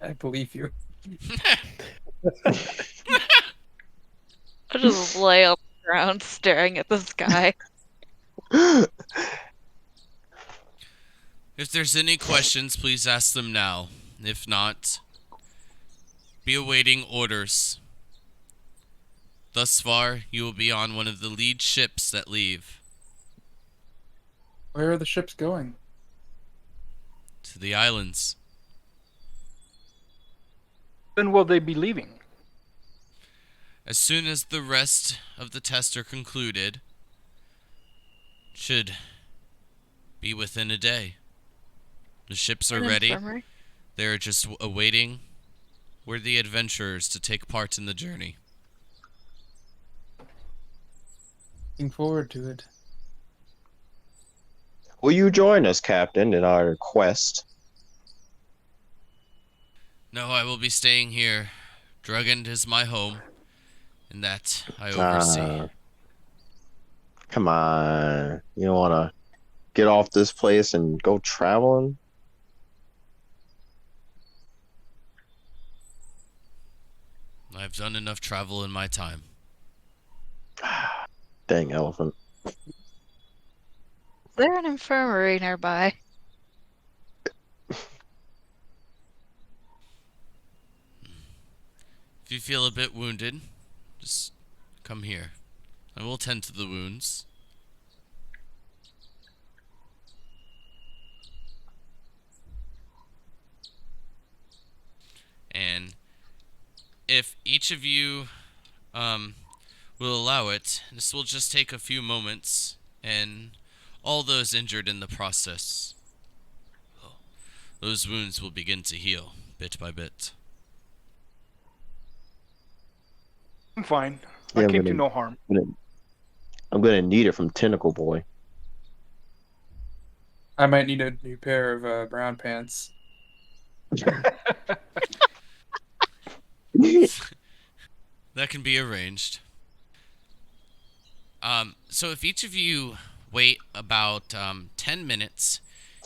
I believe you. I just lay on the ground staring at the sky. If there's any questions, please ask them now. If not, be awaiting orders. Thus far, you will be on one of the lead ships that leave Where are the ships going? to the islands. When will they be leaving? As soon as the rest of the tests are concluded, should be within a day. The ships are An ready. infirmary? They're just awaiting worthy adventurers to take part in the journey. Looking forward to it. Will you join us, Captain, in our quest? No, I will be staying here. Drugand is my home, and that I oversee. Come on. You don't want to get off this place and go traveling? I've done enough travel in my time. Dang elephant. Is there an infirmary nearby? If you feel a bit wounded, just come here. I will tend to the wounds. And if each of you will allow it, this will just take a few moments, and all those injured in the process, well, those wounds will begin to heal bit by bit. I'm fine. Yeah, I I'm came to gonna- no harm. I'm gonna need it from Tentacle Boy. I might need a new pair of brown pants. That can be arranged. So if each of you wait about 10 minutes,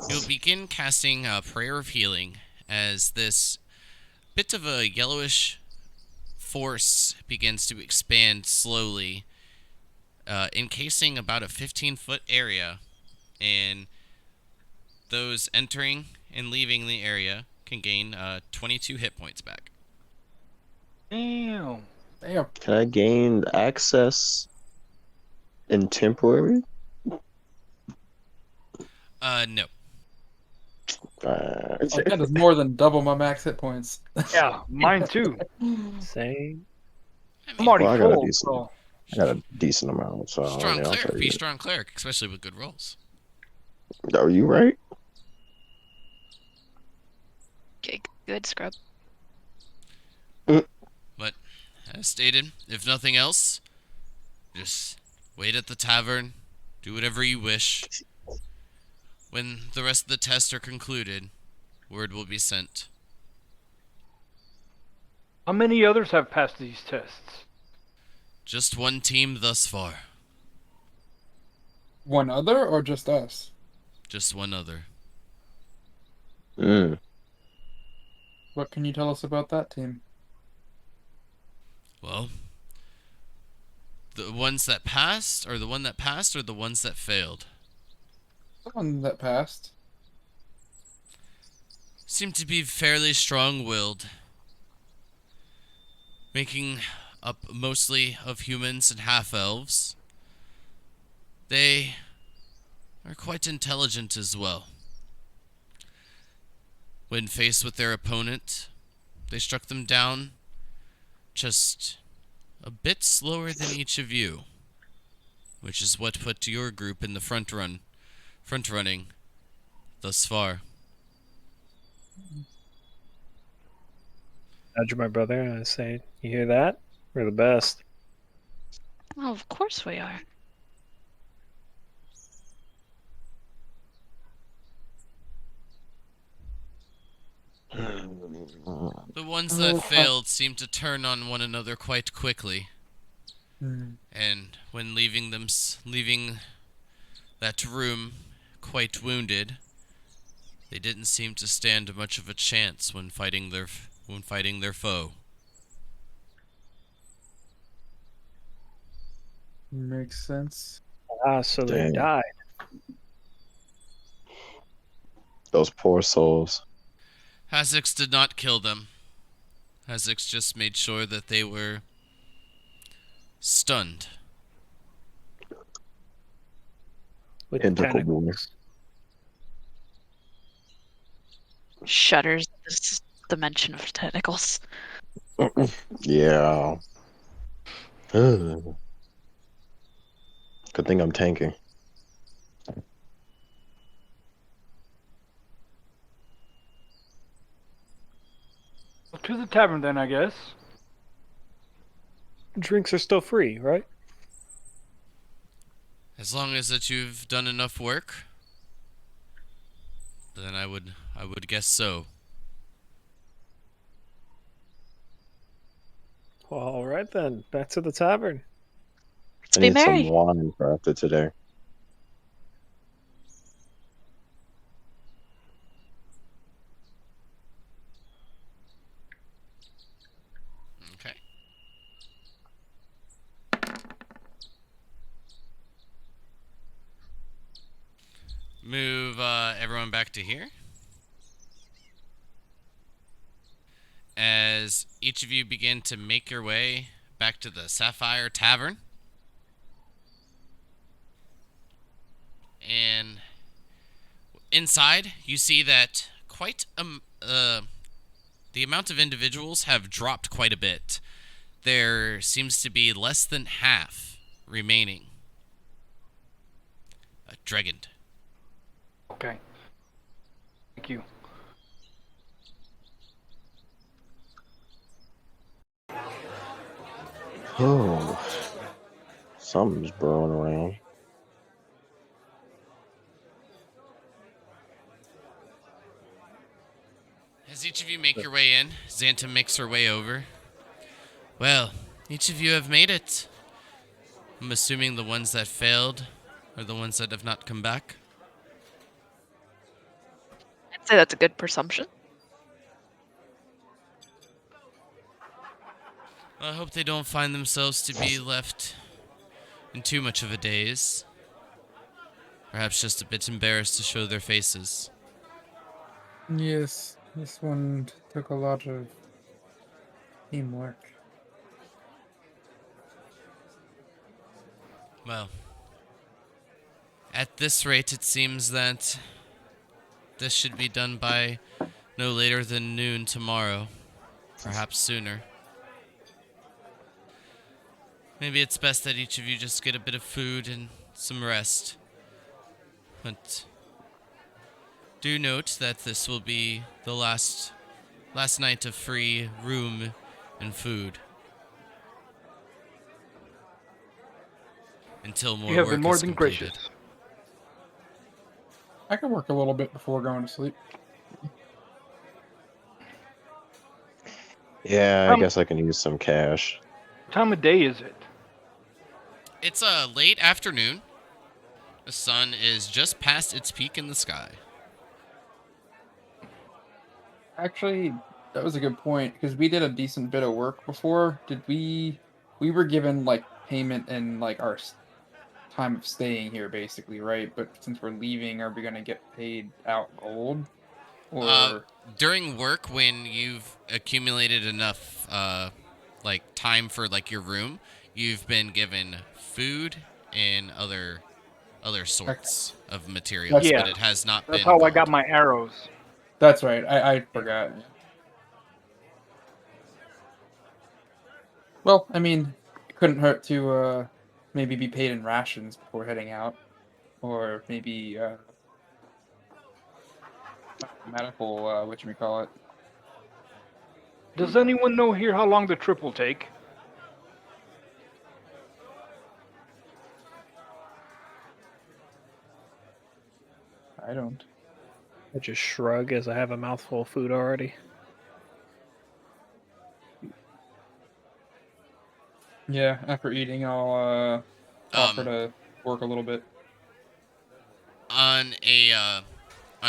you'll begin casting a Prayer of Healing as this bit of a yellowish force begins to expand slowly, encasing about a 15-foot area, and those entering and leaving the area can gain 22 hit points back. Damn. Damn. Can I gain access in temporary? No. Uh, Oh, that is more than double my max hit points. Yeah, mine too. Same. I I'm mean, already Well, I gotta full, do so I got a decent amount, so Strong yeah, I'll cleric. take Be it. strong cleric, especially with good rolls. Are you right? Okay, good scrub. But as stated, if nothing else, just wait at the tavern, do whatever you wish. When the rest of the tests are concluded, word will be sent. How many others have passed these tests? Just one team thus far. One other or just us? Just one other. Mm. What can you tell us about that team? Well, the ones that passed, or the one that passed, or the ones that failed? The one that passed. Seem to be fairly strong-willed, making up mostly of humans and half-elves. They are quite intelligent as well. When faced with their opponent, they struck them down just a bit slower than each of you, which is what put your group in the front running thus far. Nudge my brother and I say, "You hear that? We're the best." Oh, of course we are. The ones Oh, that failed seem to turn on one another quite quickly, and when leaving that room quite wounded, they didn't seem to stand much of a chance when fighting their foe. Makes sense. Ah, so they Dang, died. those poor souls. Hazix did not kill them. Hazix just made sure that they were stunned. With Tentacle boy. tentacles. Shudders at this dimension of tentacles. Yeah. Good thing I'm tanking. Well, to the tavern then, I guess. Drinks are still free, right? As long as that you've done enough work, then I would guess so. Well, all right then. Back to the tavern. Let's I be need some merry. wine for after today. Okay. Move everyone back to here. As each of you begin to make your way back to the Sapphire Tavern. And inside, you see that the amount of individuals have dropped quite a bit. There seems to be less than half remaining. Dregend. Okay. Thank you. Oh, something's brewing around. As each of you make your way in, Xanta makes her way over. Well, each of you have made it. I'm assuming the ones that failed are the ones that have not come back. I'd say that's a good presumption. I hope they don't find themselves to be left in too much of a daze. Perhaps just a bit embarrassed to show their faces. Yes, this one took a lot of teamwork. Well, at this rate, it seems that this should be done by no later than noon tomorrow. Perhaps sooner. maybe it's best that each of you just get a bit of food and some rest. But do note that this will be the last night of free room and food until You more have been work more is than completed. gracious. I can work a little bit before going to sleep. Yeah, I guess I can use some cash. What time of day is it? It's a late afternoon. The sun is just past its peak in the sky. Actually, that was a good point because we did a decent bit of work before. Did we? We were given like payment and like our time of staying here, basically, right? But since we're leaving, are we gonna get paid out gold, or During work, when you've accumulated enough like time for like your room, you've been given food and other sorts of materials, That's but Yeah, it has not that's been how I gold. got my arrows. that's right? I forgot. Well, I mean, it couldn't hurt to maybe be paid in rations before heading out, or maybe medical whatchamacallit. Does anyone know here how long the trip will take? I don't. I just shrug as I have a mouthful of food already. Yeah, after eating, I'll offer Um, to work a little bit. on a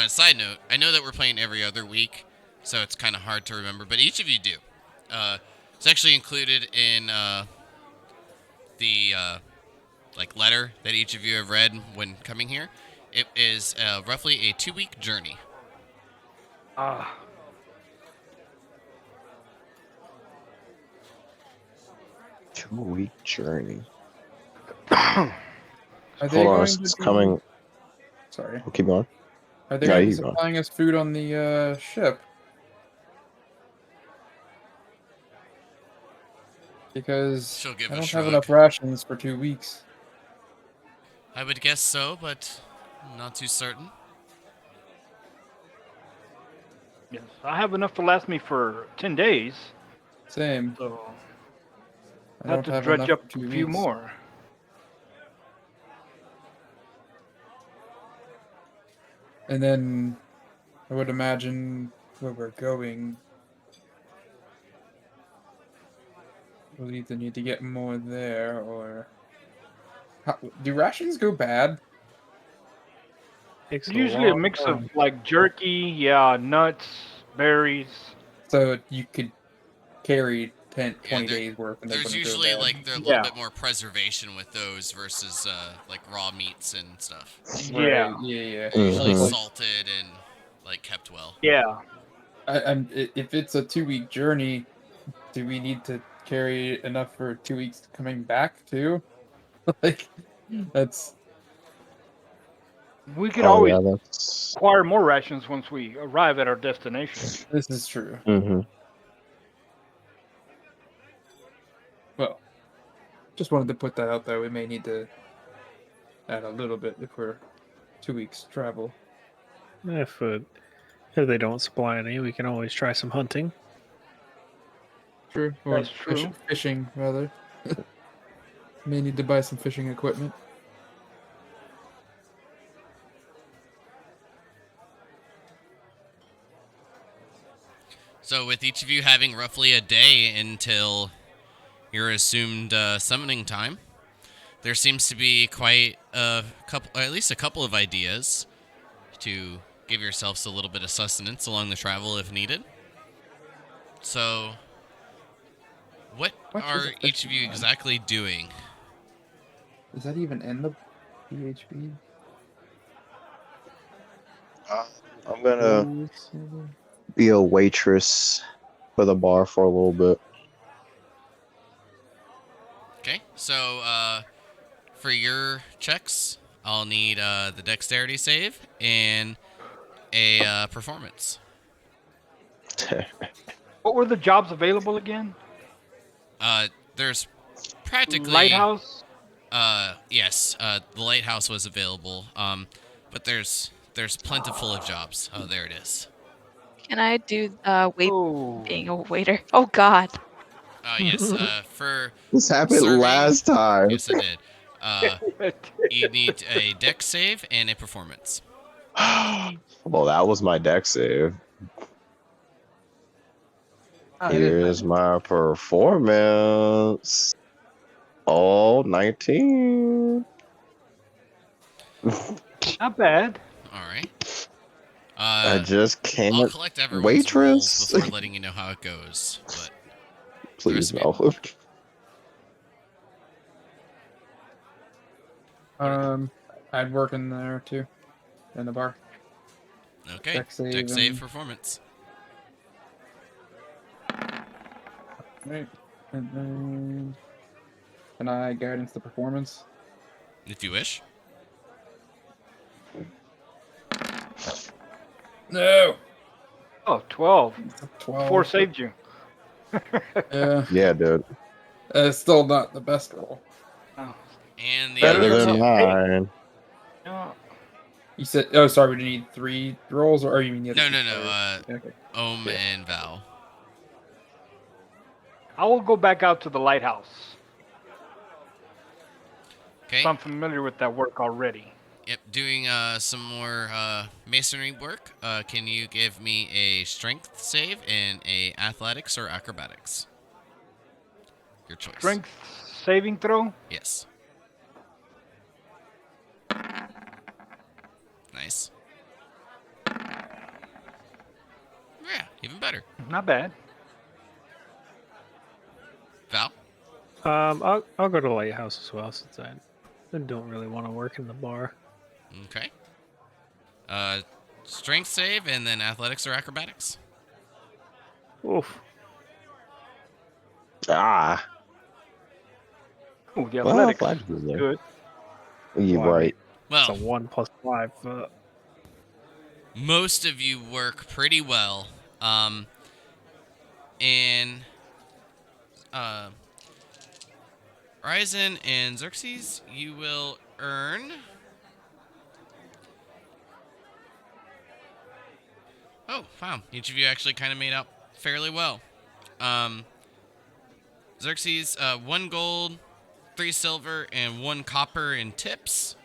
side note, I know that we're playing every other week, so it's kind of hard to remember, but each of you do. It's actually included in the like letter that each of you have read when coming here. It is roughly a 2-week journey. Ah, 2-week journey. Are they Hold on, going to it's be? coming. Sorry. We'll keep going. Are they No, going to be you go. supplying us food on the ship? Because She'll give I a don't have shrug. enough rations for 2 weeks. I would guess so, but not too certain. yes, I have enough to last me for 10 days, Same. so I I have don't to have dredge enough up for a 2 few weeks. more. And then I would imagine where we're going, we'll either need to get more there or. Do rations go bad? Takes a Usually a long mix of time. like jerky, yeah, nuts, berries. So you could carry 10, Yeah, 20 days worth and they there's wouldn't go usually bad. like a little Yeah, bit more preservation with those versus like raw meats and stuff. yeah, Right, yeah. They're usually Mhm. salted and like kept well. yeah. If it's a 2 week journey, do we need to carry enough for 2 weeks coming back too? Like, that's We could Oh always yeah, that's. acquire more rations once we arrive at our destination. this is true. Mm-hmm. Well, just wanted to put that out there. We may need to add a little bit if we're 2 weeks travel. If they don't supply any, we can always try some hunting. True. Or That's true. fishing rather. May need to buy some fishing equipment. So with each of you having roughly a day until your assumed summoning time, there seems to be quite a couple, at least a couple of ideas to give yourselves a little bit of sustenance along the travel if needed. So, what Much is are a each of you fishing rod? exactly doing? Is that even in the PHP? I'm gonna be a waitress for the bar for a little bit. Okay, so for your checks, I'll need the dexterity save and a performance. What were the jobs available again? There's practically. Lighthouse? Yes. The lighthouse was available. But there's plentiful of jobs. Oh, there it is. Can I do wait Oh. being a waiter? Oh God. Yes. For This happened serving. last time. Yes, it did. You need a deck save and a performance. Well, that was my deck save. Here's my performance. Oh, 19. Not bad. All right. I just I'll can't. collect everyone's Waitress? rolls before letting you know how it goes. But Please the rest of no. I'd work in there too, in the bar. okay. Deck Deck save and- performance. Right. And then can I guidance the performance? If you wish. No. Oh, 12. 12. 4 saved you. Yeah. Yeah, dude. It's still not the best roll. Oh. And the Better other than two. mine. Yeah. You said, oh, sorry, we need 3 rolls, or you mean the other No, two? no, no. Okay. Ohm Yeah. and Val. I will go back out to the lighthouse. Okay. So I'm familiar with that work already. Yep. Doing some more masonry work. Can you give me a strength save and a athletics or acrobatics? Your choice. Strength saving throw? Yes. Nice. Yeah, even better. Not bad. Val? I'll go to the lighthouse as well since I don't really want to work in the bar. Okay. Strength save and then athletics or acrobatics? Oof. Ah. Ooh, the Well, athletics. flags is there. Good. You're Well, I right. It's Well, a 1 + 5. most of you work pretty well. And Ryzen and Xerxes, you will earn. Oh, wow. Each of you actually kind of made out fairly well. Xerxes, 1 gold, 3 silver, and 1 copper in tips.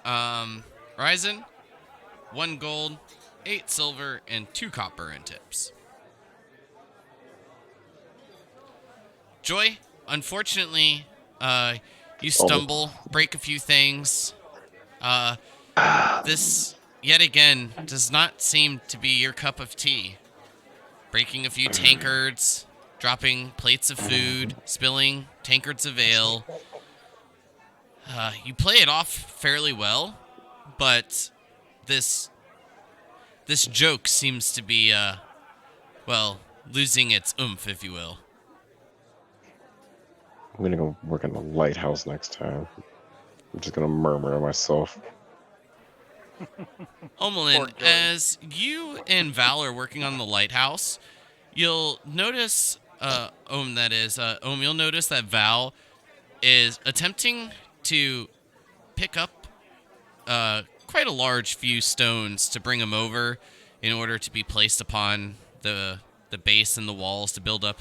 Ryzen, 1 gold, 8 silver, and 2 copper in tips. Joy, unfortunately, you stumble, break a few things. This, yet again, does not seem to be your cup of tea. Breaking a few tankards, dropping plates of food, spilling tankards of ale. You play it off fairly well, but this joke seems to be, losing its oomph, if you will. I'm gonna go work in the lighthouse next time. I'm just gonna murmur to myself. Homelin, Poor Joy. as you and Val are working on the lighthouse, you'll notice, you'll notice that Val is attempting to pick up quite a large few stones to bring them over in order to be placed upon the base and the walls to build up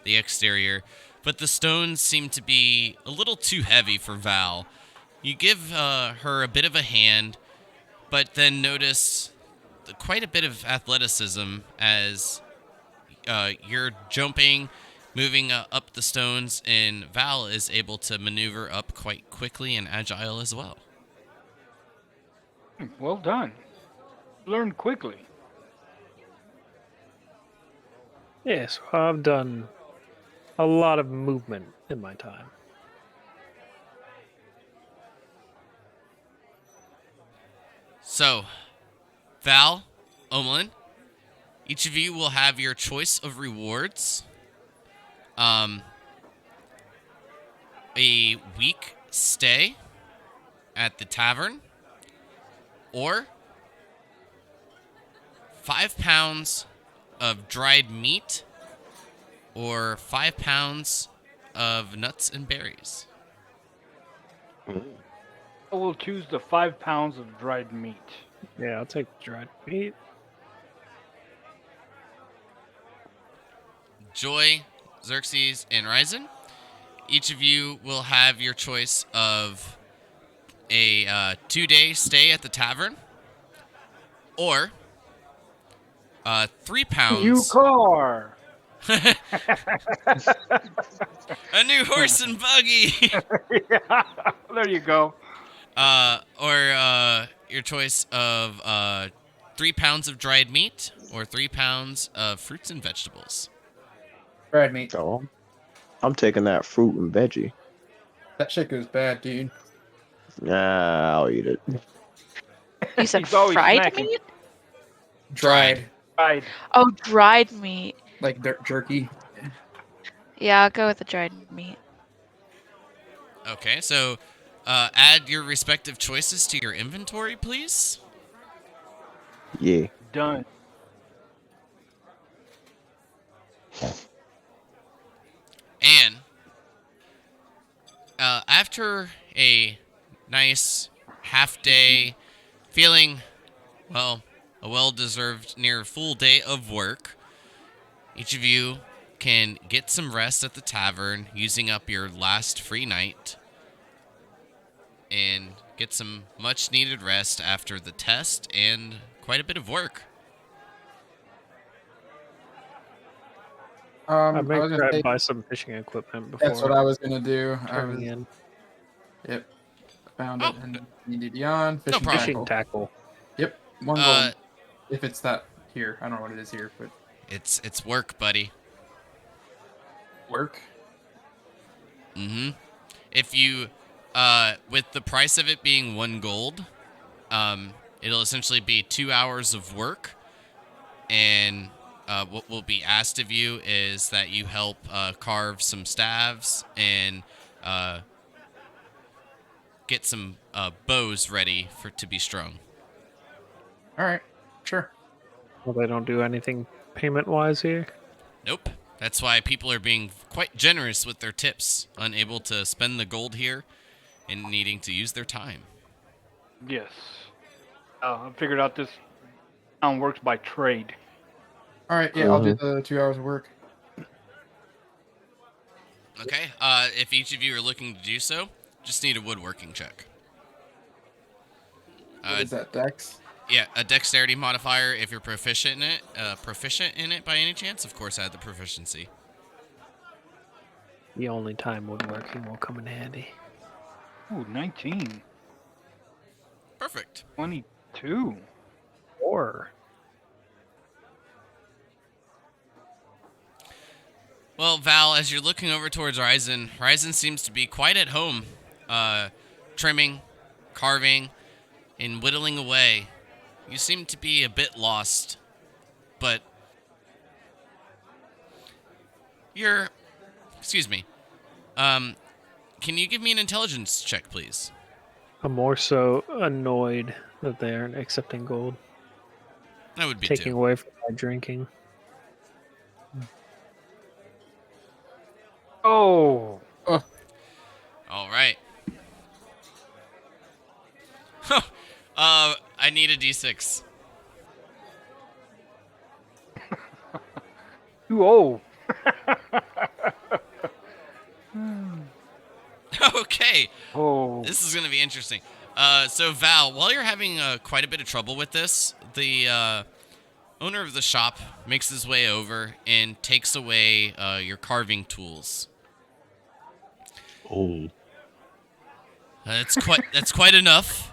the exterior. But the stones seem to be a little too heavy for Val. You give her a bit of a hand, but then notice quite a bit of athleticism as you're jumping, moving up the stones, and Val is able to maneuver up quite quickly and agile as well. Well done. Learn quickly. Yes, I've done a lot of movement in my time. So, Val, Omlin, each of you will have your choice of rewards. A week stay at the tavern, or 5 pounds of dried meat, or 5 pounds of nuts and berries. Mm. I will choose the 5 pounds of dried meat. Yeah, I'll take dried meat. Joy, Xerxes, and Ryzen. Each of you will have your choice of a 2-day stay at the tavern, or 3 New pounds, car. a new horse and buggy, Yeah, there you go. or your choice of 3 pounds of dried meat, or 3 pounds of fruits and vegetables. Dried meat. So I'm taking that fruit and veggie. That shit goes bad, dude. Nah, I'll eat it. You said He's always fried snacking. meat? Dried. Dried. Oh, dried meat. Like jerky. Yeah, I'll go with the dried meat. Okay, so add your respective choices to your inventory, please. Yeah. Done. And after a nice half day, feeling, well, a well-deserved near full day of work, each of you can get some rest at the tavern, using up your last free night, and get some much-needed rest after the test and quite a bit of work. I I make was sure gonna I say buy some fishing equipment before that's what I was gonna do. I turning was in. Yep. Found Oh, it and needed beyond fishing problem. Fishing tackle. tackle. Yep. One Uh, gold. If it's that here. I don't know what it is here, but it's work, buddy. work. Mm-hmm. If you, with the price of it being 1 gold, it'll essentially be 2 hours of work, and what will be asked of you is that you help carve some staves and get some bows ready for to be strung. Alright. Sure. Well, they don't do anything payment-wise here. Nope. That's why people are being quite generous with their tips, unable to spend the gold here and needing to use their time. Yes. I figured out this town works by trade. Alright, yeah, I'll do the 2 hours of work. Okay. If each of you are looking to do so, just need a woodworking check. What is that, Dex? Yeah, a dexterity modifier if you're proficient in it. Proficient in it by any chance? Of course, add the proficiency. The only time woodworking will come in handy. Ooh, 19. Perfect. 22. Or Well, Val, as you're looking over towards Ryzen seems to be quite at home, trimming, carving, and whittling away. You seem to be a bit lost, but you're... Excuse me. Can you give me an intelligence check, please? I'm more so annoyed that they aren't accepting gold, That would be taking 2. away from my drinking. Oh. All right. I need a d6. Too old. Okay. Oh. This is going to be interesting. So Val, while you're having quite a bit of trouble with this, the owner of the shop makes his way over and takes away your carving tools. Oh. That's quite enough,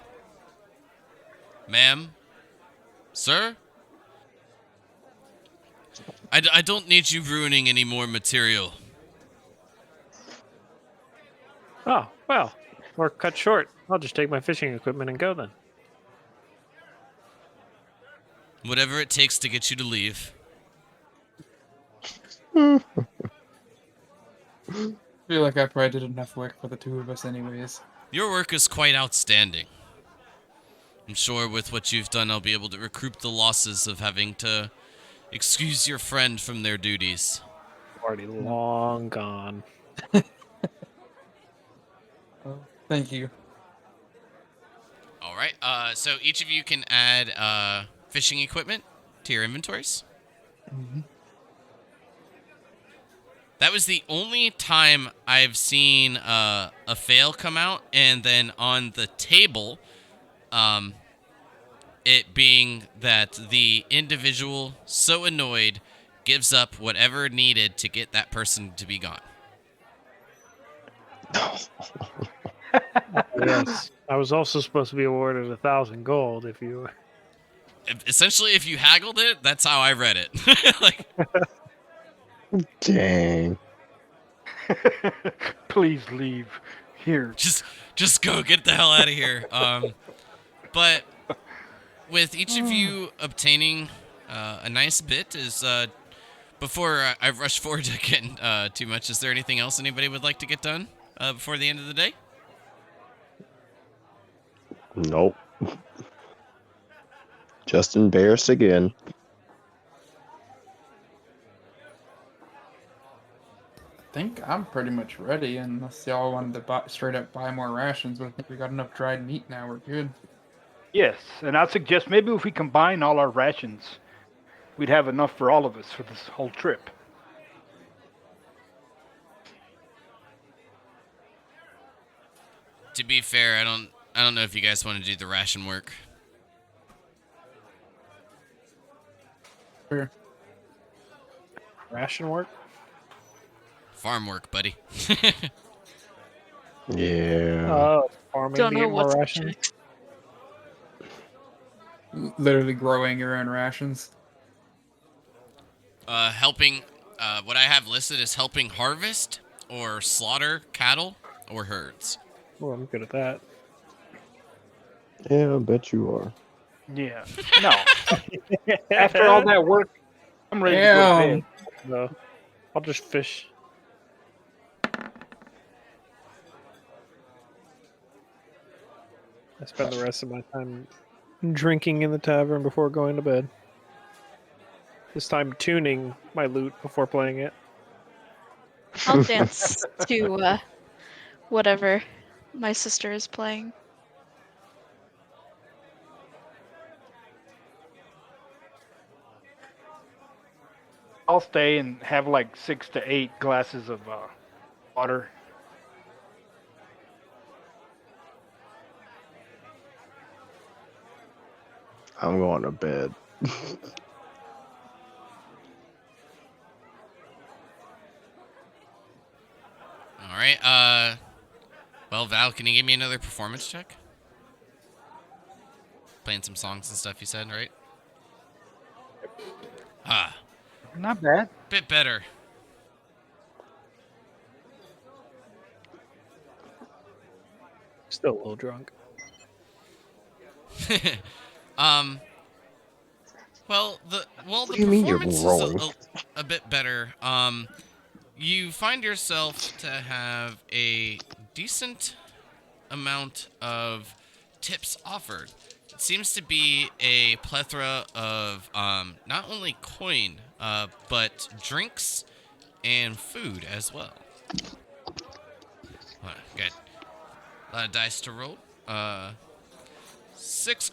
ma'am, sir. I don't need you ruining any more material. Oh, well, we're cut short. I'll just take my fishing equipment and go then. Whatever it takes to get you to leave. I feel like I probably did enough work for the two of us anyways. Your work is quite outstanding. I'm sure with what you've done, I'll be able to recoup the losses of having to excuse your friend from their duties. Already long gone. Thank you. All right. So each of you can add fishing equipment to your inventories. That was the only time I've seen a fail come out, and then on the table, it being that the individual so annoyed gives up whatever needed to get that person to be gone. Yes. I was also supposed to be awarded 1,000 gold if you. Essentially, if you haggled it, that's how I read it. Like, Dang. Please leave here. just go, get the hell out of here. But with each of you obtaining a nice bit, is before I rush forward to getting too much, is there anything else anybody would like to get done before the end of the day? Nope. Just embarrassed again. I think I'm pretty much ready, unless y'all wanted to straight up buy more rations, but I think we got enough dried meat now, we're good. Yes, and I suggest maybe if we combine all our rations, we'd have enough for all of us for this whole trip. To be fair, I don't know if you guys want to do the ration work. Sure. Ration work? Farm work, buddy. Yeah. Farming Don't to know get more what's rations? Literally growing your own rations. Helping, what I have listed is helping harvest or slaughter cattle or herds. Well, I'm good at that. Yeah, I bet you are. Yeah. No. After all that work, I'm ready to go to Damn. bed. No. I'll just fish. I spend the rest of my time drinking in the tavern before going to bed. This time tuning my lute before playing it. I'll dance to whatever my sister is playing. I'll stay and have like 6 to 8 glasses of water. I'm going to bed. All right. Well, Val, can you give me another performance check? Playing some songs and stuff, you said, right? Ah, Not bad. bit better. Still a little drunk. Well, the What do you mean you're performance is growing? a bit better. You find yourself to have a decent amount of tips offered. It seems to be a plethora of not only coin, but drinks and food as well. Good. A lot of dice to roll. Six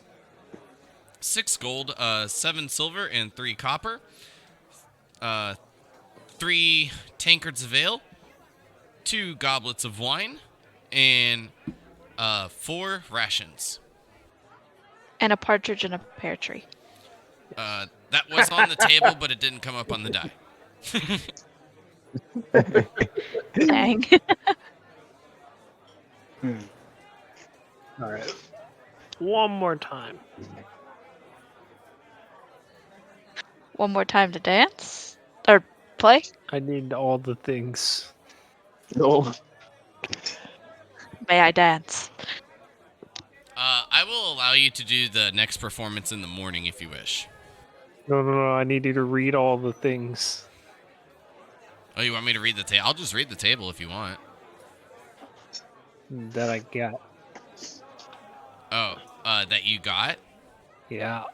gold, 7 silver, and 3 copper. 3 tankards of ale, 2 goblets of wine, and 4 rations. And a partridge in a pear tree. That was on the table, but it didn't come up on the die. Dang. All right. One more time. One more time to dance? Or play? I need all the things. No. May I dance? I will allow you to do the next performance in the morning if you wish. No. I need you to read all the things Oh, you want me to read the table? I'll just read the table if you want. that I got. Oh, that you got? Yeah.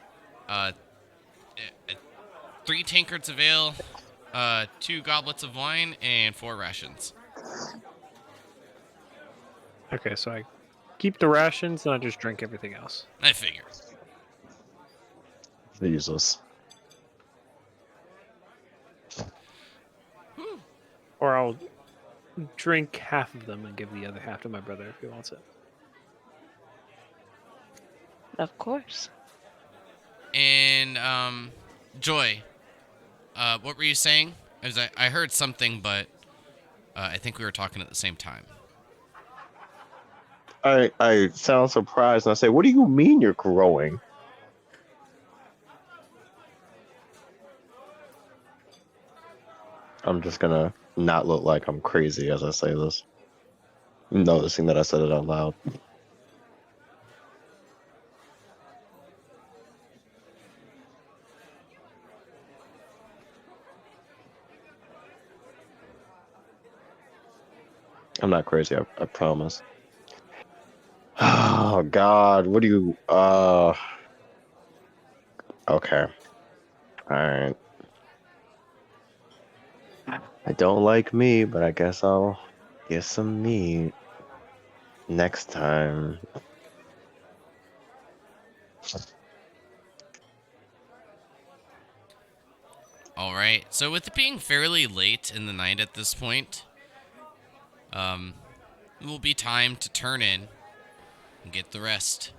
3 tankards of ale, 2 goblets of wine, and 4 rations. Okay, so I keep the rations and I just drink everything else. I figure. Jesus. Whew. Or I'll drink half of them and give the other half to my brother if he wants it. Of course. And Joy, what were you saying? I heard something, but I think we were talking at the same time. I sound surprised and I say, "What do you mean you're growing?" I'm just gonna not look like I'm crazy as I say this, noticing that I said it out loud. I'm not crazy, I promise. Oh God, what do you okay. Alright. I don't like meat, but I guess I'll get some meat next time. All right. So with it being fairly late in the night at this point, it will be time to turn in and get the rest.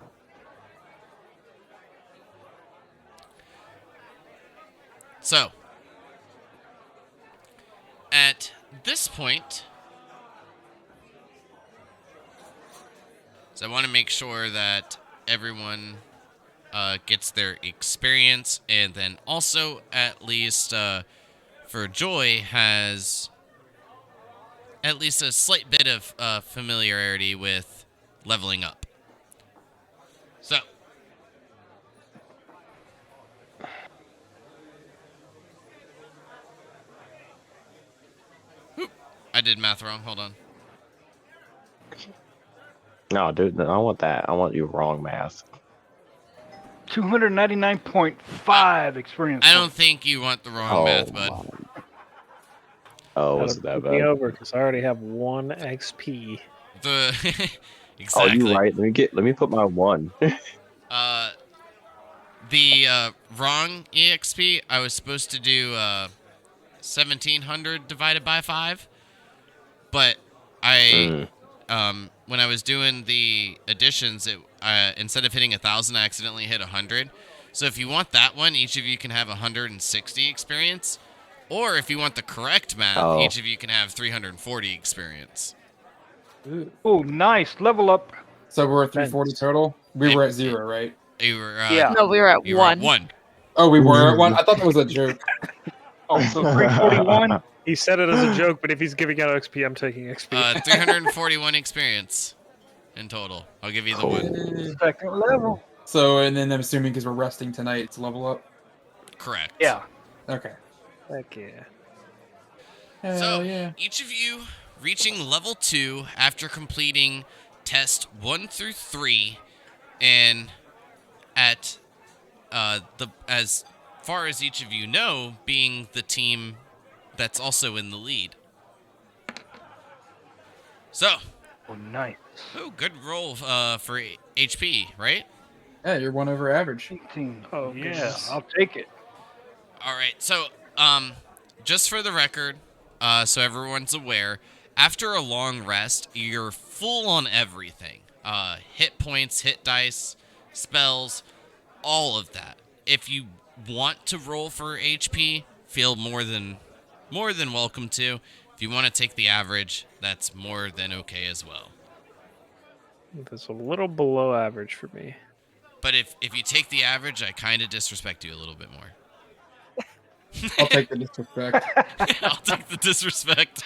So, at this point, so I want to make sure that everyone gets their experience, and then also at least for Joy has at least a slight bit of familiarity with leveling up. So, Oop, I did math wrong. Hold on. No, dude, I want that. I want you wrong math. 299.5 experience. I don't think you want the wrong math, bud. Oh, That'll was it that put me bad? over because I already have 1 XP. The Oh, exactly. you right. Let me put my one. The wrong EXP. I was supposed to do 1700 divided by 5, but I when I was doing the additions, it instead of hitting 1,000, I accidentally hit 100. So if you want that one, each of you can have 160 experience, or if you want the correct math, Oh. each of you can have 340 experience. Ooh. Oh, nice. Level up. So we're at 340 total. We were at 0, right? You were Yeah. No, we were at you were at 1. 1. Oh, we were at 1. I thought that was a joke. Oh, so 341. He said it as a joke, but if he's giving out XP, I'm taking XP. 341 experience in total. I'll give you the one. Second level. So, and then I'm assuming because we're resting tonight, it's level up. Correct. Yeah. Okay. Heck yeah. Hell So, yeah. each of you reaching level 2 after completing test 1 through 3, and at the as far as each of you know, being the team that's also in the lead. So, Oh, nice. good roll for HP, right? Yeah, you're 1 over average. 18. Oh, yeah, goodness. I'll take it. All right. So, just for the record, so everyone's aware, after a long rest, you're full on everything. Hit points, hit dice, spells, all of that. If you want to roll for HP, feel more than welcome to. If you want to take the average, that's more than okay as well. That's a little below average for me. But if you take the average, I kind of disrespect you a little bit more. I'll take the disrespect. I'll take the disrespect.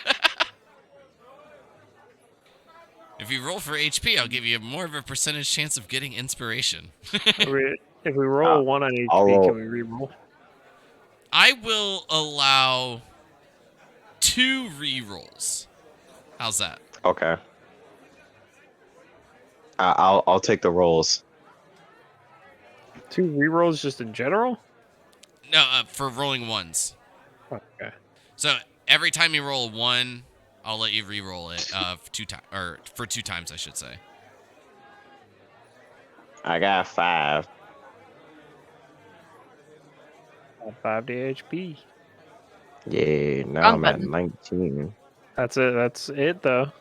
If you roll for HP, I'll give you more of a percentage chance of getting inspiration. If we roll 1 on I'll HP, roll. can we re-roll? I will allow 2 re-rolls. How's that? Okay. I'll take the rolls. 2 re-rolls just in general? No, for rolling ones. Okay. So every time you roll a 1, I'll let you re-roll it for 2 times, I should say. I got 5. 5 HP. Yeah, now Wrong I'm at button. 19. That's it. That's it, though.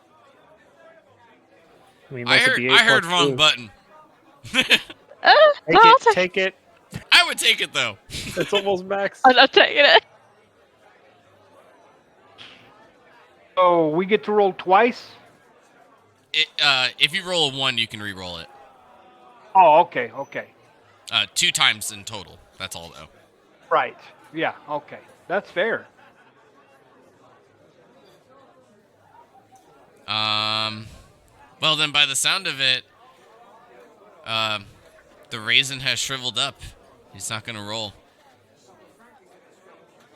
I mean, I that's a heard D8 I heard plus wrong 2. button. No, I'll Take it. I would take it though. It's almost max. I'm not taking it. So we get to roll twice? If you roll a 1, you can re-roll it. Oh, okay. 2 times in total. That's all though. Right. Yeah, okay. That's fair. Well then, by the sound of it, the raisin has shriveled up. He's not gonna roll.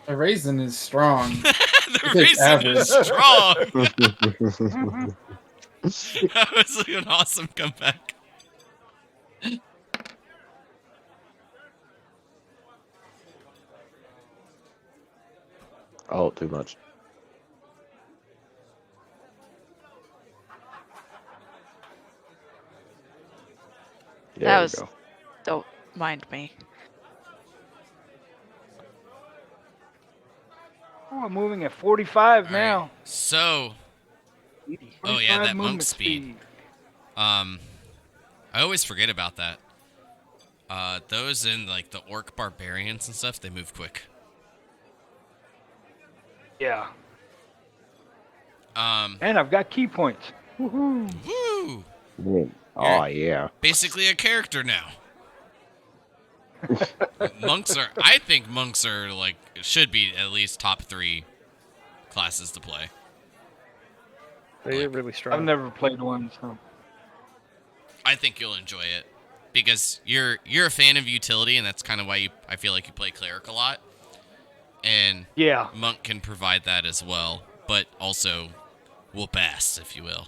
A raisin is strong. The It's raisin is strong. Mm. That was like an awesome comeback. Oh, too much. There That we was. go. Don't mind me. Oh, I'm moving at 45 All now. right. So, Oh, yeah, 45 that monk movement speed. I always forget about that. Those in like the orc barbarians and stuff, they move quick. Yeah. And I've got key points. Woohoo. woo! Yeah. Oh, yeah. Basically a character now. I think monks are like, should be at least top 3 classes to play. They're really strong. I've never played one, so. I think you'll enjoy it because you're a fan of utility, and that's kind of why I feel like you play cleric a lot. And Yeah. monk can provide that as well, but also whoop ass, if you will.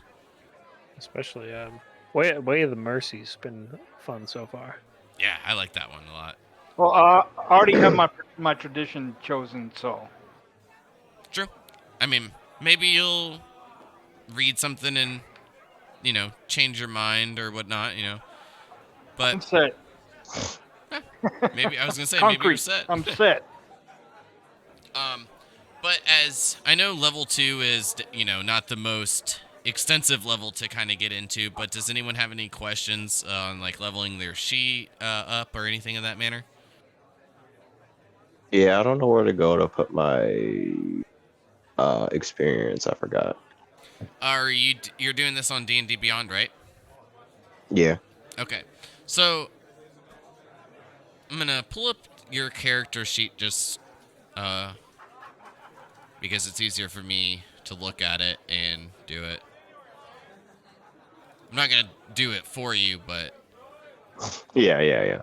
Especially Way of the Mercy's been fun so far. Yeah, I like that one a lot. Well, I already have my tradition chosen, so. True. I mean, maybe you'll read something and, change your mind or whatnot, I'm But set. maybe I was gonna say Concrete. maybe you're set. I'm set. But as I know, level 2 is not the most extensive level to kind of get into. But does anyone have any questions on like leveling their sheet up or anything of that manner? Yeah, I don't know where to go to put my experience. I forgot. Are you're doing this on D&D Beyond, right? Yeah. Okay, so I'm gonna pull up your character sheet just because it's easier for me to look at it and do it. I'm not gonna do it for you, but Yeah.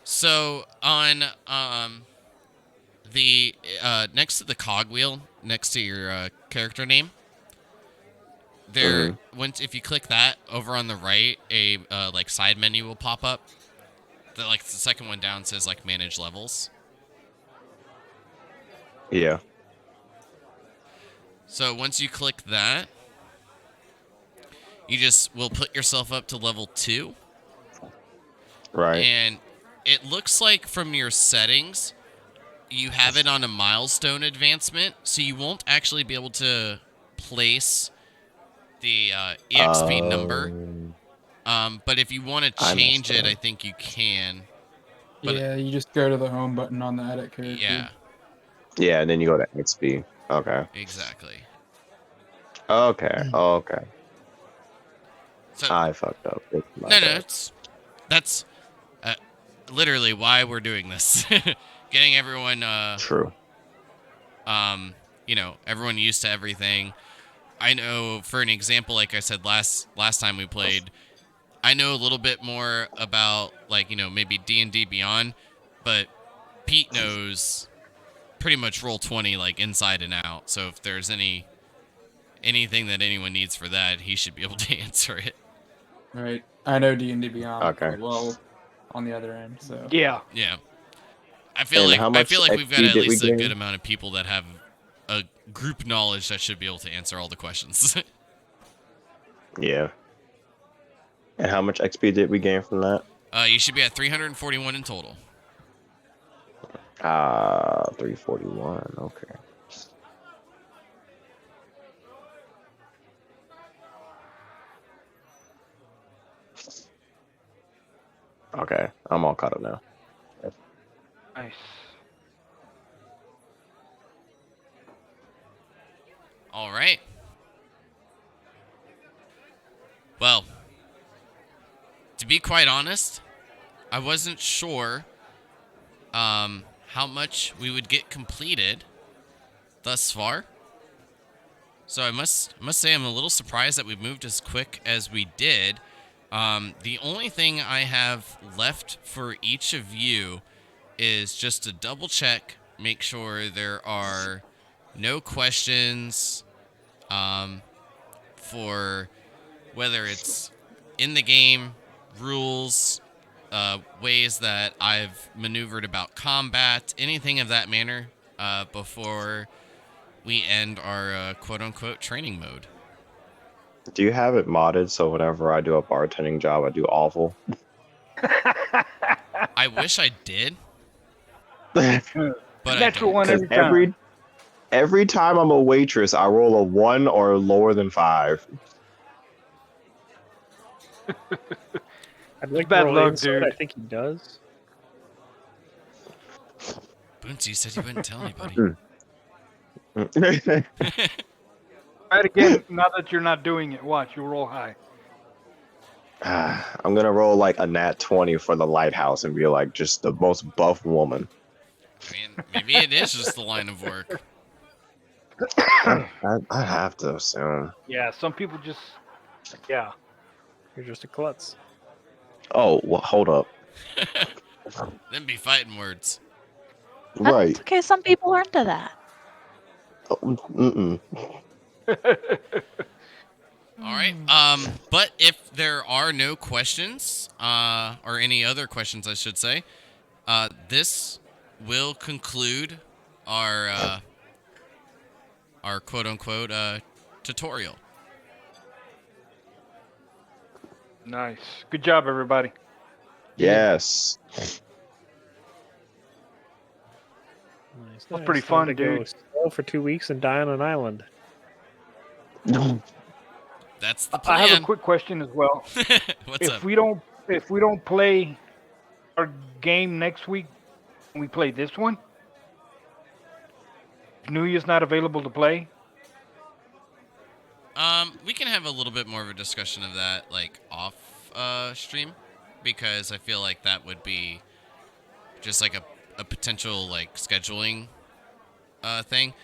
so on the next to the cogwheel, next to your character name, there once if you click that over on the right, a like side menu will pop up. The second one down says like manage levels. Yeah. So once you click that, you just will put yourself up to level 2. Right. And it looks like from your settings, you have it on a milestone advancement, so you won't actually be able to place the EXP number. But if you want to change it, I think you can. But yeah, you just go to the home button on the edit character. Yeah. Yeah, and then you go to XP. Okay. Exactly. Okay. So I fucked up. It's my no, bad. that's literally why we're doing this. Getting everyone True. everyone used to everything. I know, for an example, like I said last time we played, I know a little bit more about maybe D&D Beyond, but Pete knows pretty much Roll20 like inside and out. So if there's anything that anyone needs for that, he should be able to answer it. Right. I know D&D Beyond Okay. quite well on the other end, so. Yeah. Yeah. I feel And like how much we've got XP at did we least a gain? good amount of people that have a group knowledge that should be able to answer all the questions. Yeah. And how much XP did we gain from that? You should be at 341 in total. 341. Okay. Okay, I'm all caught up now. Nice. All right. Well, to be quite honest, I wasn't sure how much we would get completed thus far. So I must say I'm a little surprised that we moved as quick as we did. The only thing I have left for each of you is just to double check, make sure there are no questions for whether it's in the game, rules, ways that I've maneuvered about combat, anything of that manner, before we end our quote-unquote training mode. Do you have it modded so whenever I do a bartending job, I do awful? I wish I did, but I Natural don't. one Because every time. every time I'm a waitress, I roll a 1 or lower than 5. I'd like bad to roll luck, insight. dude. I think he does. Boonty, you said you wouldn't tell anybody. Try it again. Now that you're not doing it, watch. You'll roll high. I'm gonna roll like a nat 20 for the lighthouse and be like just the most buff woman. I mean, maybe it is just the line of work. I have to assume. Yeah, some people just. Yeah. You're just a klutz. Oh, well, hold up. Them be fighting words. That's Right. okay. Some people are into that. Mm-mm. All right. But if there are no questions, or any other questions, I should say, this will conclude our quote unquote tutorial. Nice. Good job, everybody. Yes. Nice, That's pretty Time fun, to go dude. slow for 2 weeks and die on an island. That's the I plan. have a quick question as well. What's up? If we don't play our game next week, can we play this one? If New Year's not available to play. We can have a little bit more of a discussion of that, like, off stream, because I feel like that would be just like a potential like scheduling thing.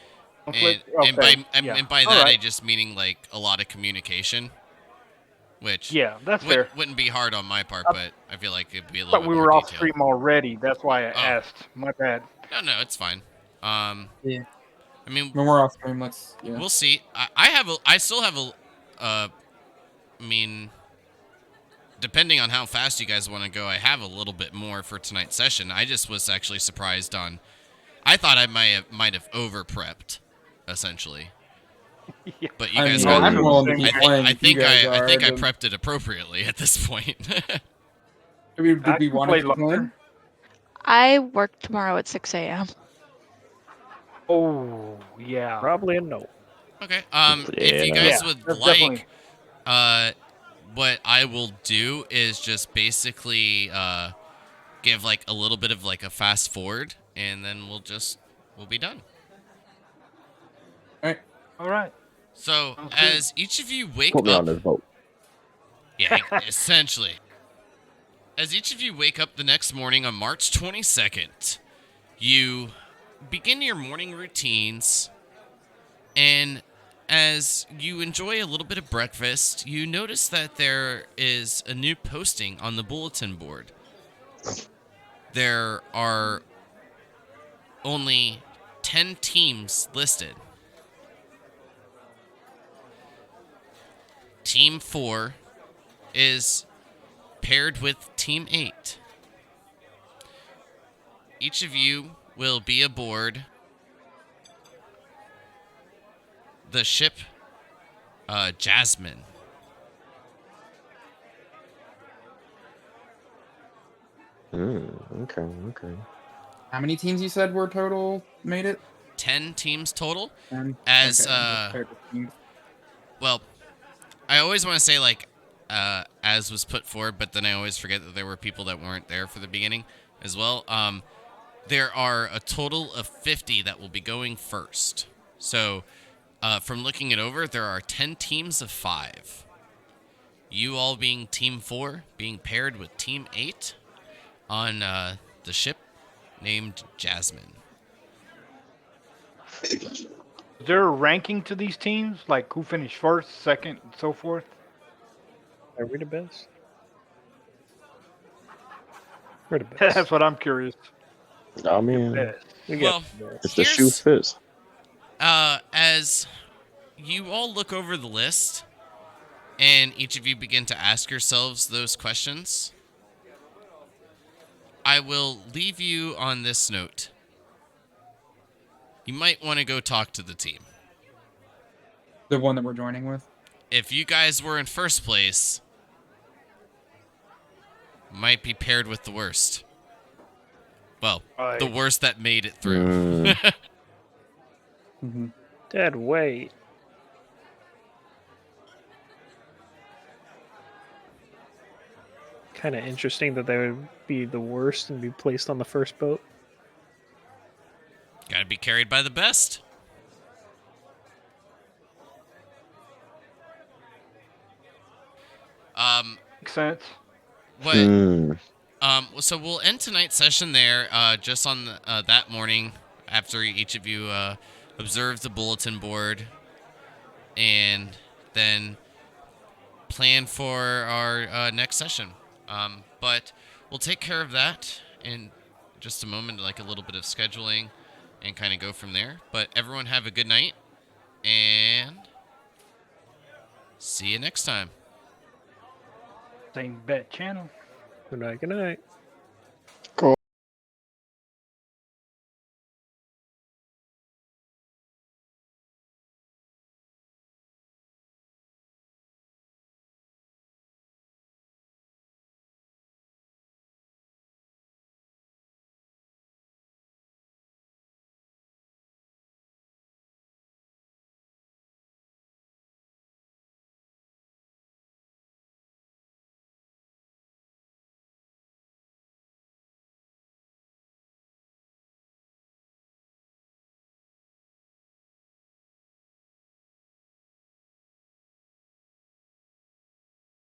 Conflict? And by Okay, yeah. and by All that I right. just meaning like a lot of communication, which Yeah, that's fair. wouldn't be hard on my part, but I feel like it'd be a I little thought bit we more were off detailed. stream already. That's why I Oh. asked. My bad. No, it's fine. Yeah. I mean, When we're off stream, let's. Yeah. we'll see. I still have a I mean, depending on how fast you guys want to go, I have a little bit more for tonight's session. I just was actually surprised on. I thought I might have over prepped, essentially. Yeah. But you I guys mean, got. I'm willing to I keep I playing. think if you guys I are, think I then- prepped it appropriately at this point. Did I we can want play to keep playing? longer. I work tomorrow at 6 a.m. Oh yeah. Probably a no. Okay. If you Yeah. guys Yeah, would that's like, definitely- what I will do is just basically give like a little bit of like a fast forward, and then we'll be done. All right. So Sounds good. as each of you wake Put me up, on this boat. yeah, essentially, as each of you wake up the next morning on March 22nd, you begin your morning routines, and as you enjoy a little bit of breakfast, you notice that there is a new posting on the bulletin board. There are only 10 teams listed. Team 4 is paired with Team 8. Each of you will be aboard the ship Jasmine. Okay. How many teams you said were total made it? 10 teams total. And As okay, just paired with teams. well, I always want to say like as was put forward, but then I always forget that there were people that weren't there for the beginning as well. There are a total of 50 that will be going first. So from looking it over, there are 10 teams of 5. You all being Team 4, being paired with Team 8 on the ship named Jasmine. Is there a ranking to these teams? Like who finished first, second, and so forth? Are we the best? We're the best. That's what I'm curious. I mean, Best. We Well, got the best. if the shoe fits. As you all look over the list and each of you begin to ask yourselves those questions, I will leave you on this note. You might want to go talk to the team. The one that we're joining with. If you guys were in first place, might be paired with the worst. Well, Right. the worst that made it through. Mm-hmm. Dead weight. Kind of interesting that they would be the worst and be placed on the first boat. Gotta be carried by the best. Makes sense. What? Mm. So we'll end tonight's session there. Just on that morning, after each of you observe the bulletin board, and then plan for our next session. But we'll take care of that in just a moment, like a little bit of scheduling, and kind of go from there. But everyone have a good night, and see you next time. Same bet channel. Good night. Good night.